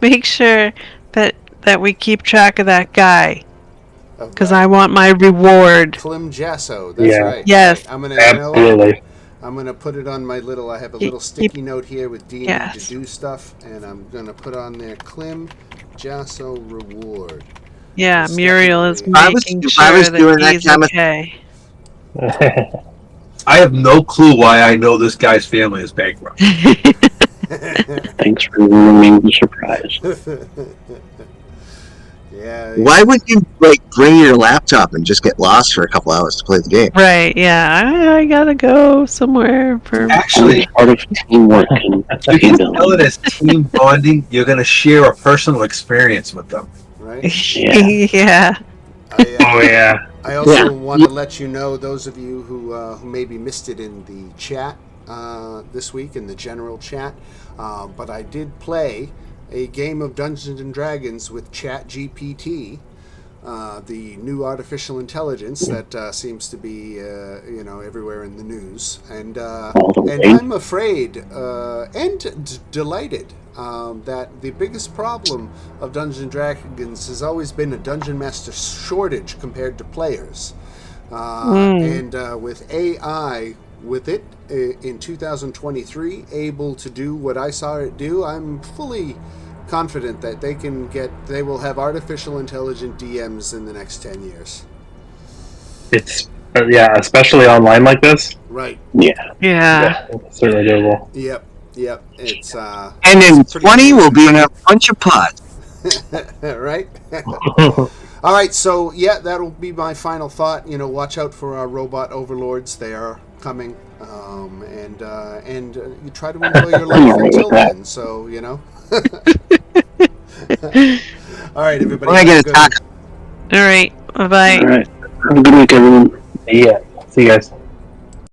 make sure that we keep track of that guy, because I want my reward. Clem Jasso, that's right. Yes. I'm gonna Absolutely. I'm gonna put it on my little. I have a little sticky note here with D&D to do stuff, and I'm gonna put on there Clem Jasso reward. Yeah, Muriel is I making was sure doing that that he's kind of- okay. I have no clue why I know this guy's family is bankrupt. Thanks for ruining the surprise. Yeah. Why wouldn't you bring your laptop and just get lost for a couple hours to play the game? Right, yeah. I gotta go somewhere for... Actually, part of teamwork and you can tell it as team bonding. You're going to share a personal experience with them. Right. Yeah. Yeah. I also want to let you know, those of you who maybe missed it in the chat this week, in the general chat, but I did play a game of Dungeons and Dragons with ChatGPT, the new artificial intelligence that seems to be everywhere in the news, and I'm afraid and delighted that the biggest problem of Dungeons and Dragons has always been a dungeon master shortage compared to players, and with AI with it in 2023 able to do what I saw it do, I'm fully confident that they will have artificial intelligent DMs in the next 10 years. It's especially online like this. Right. Yeah. It's certainly doable. Yep. It's and in 20 we'll be in a bunch of pods. right. All right, so that'll be my final thought. Watch out for our robot overlords. They are coming, and you try to enjoy your life until then. So All right, everybody. When I get a taco. All right. Bye-bye. All right. Have a good week, everyone. Yeah. See you guys.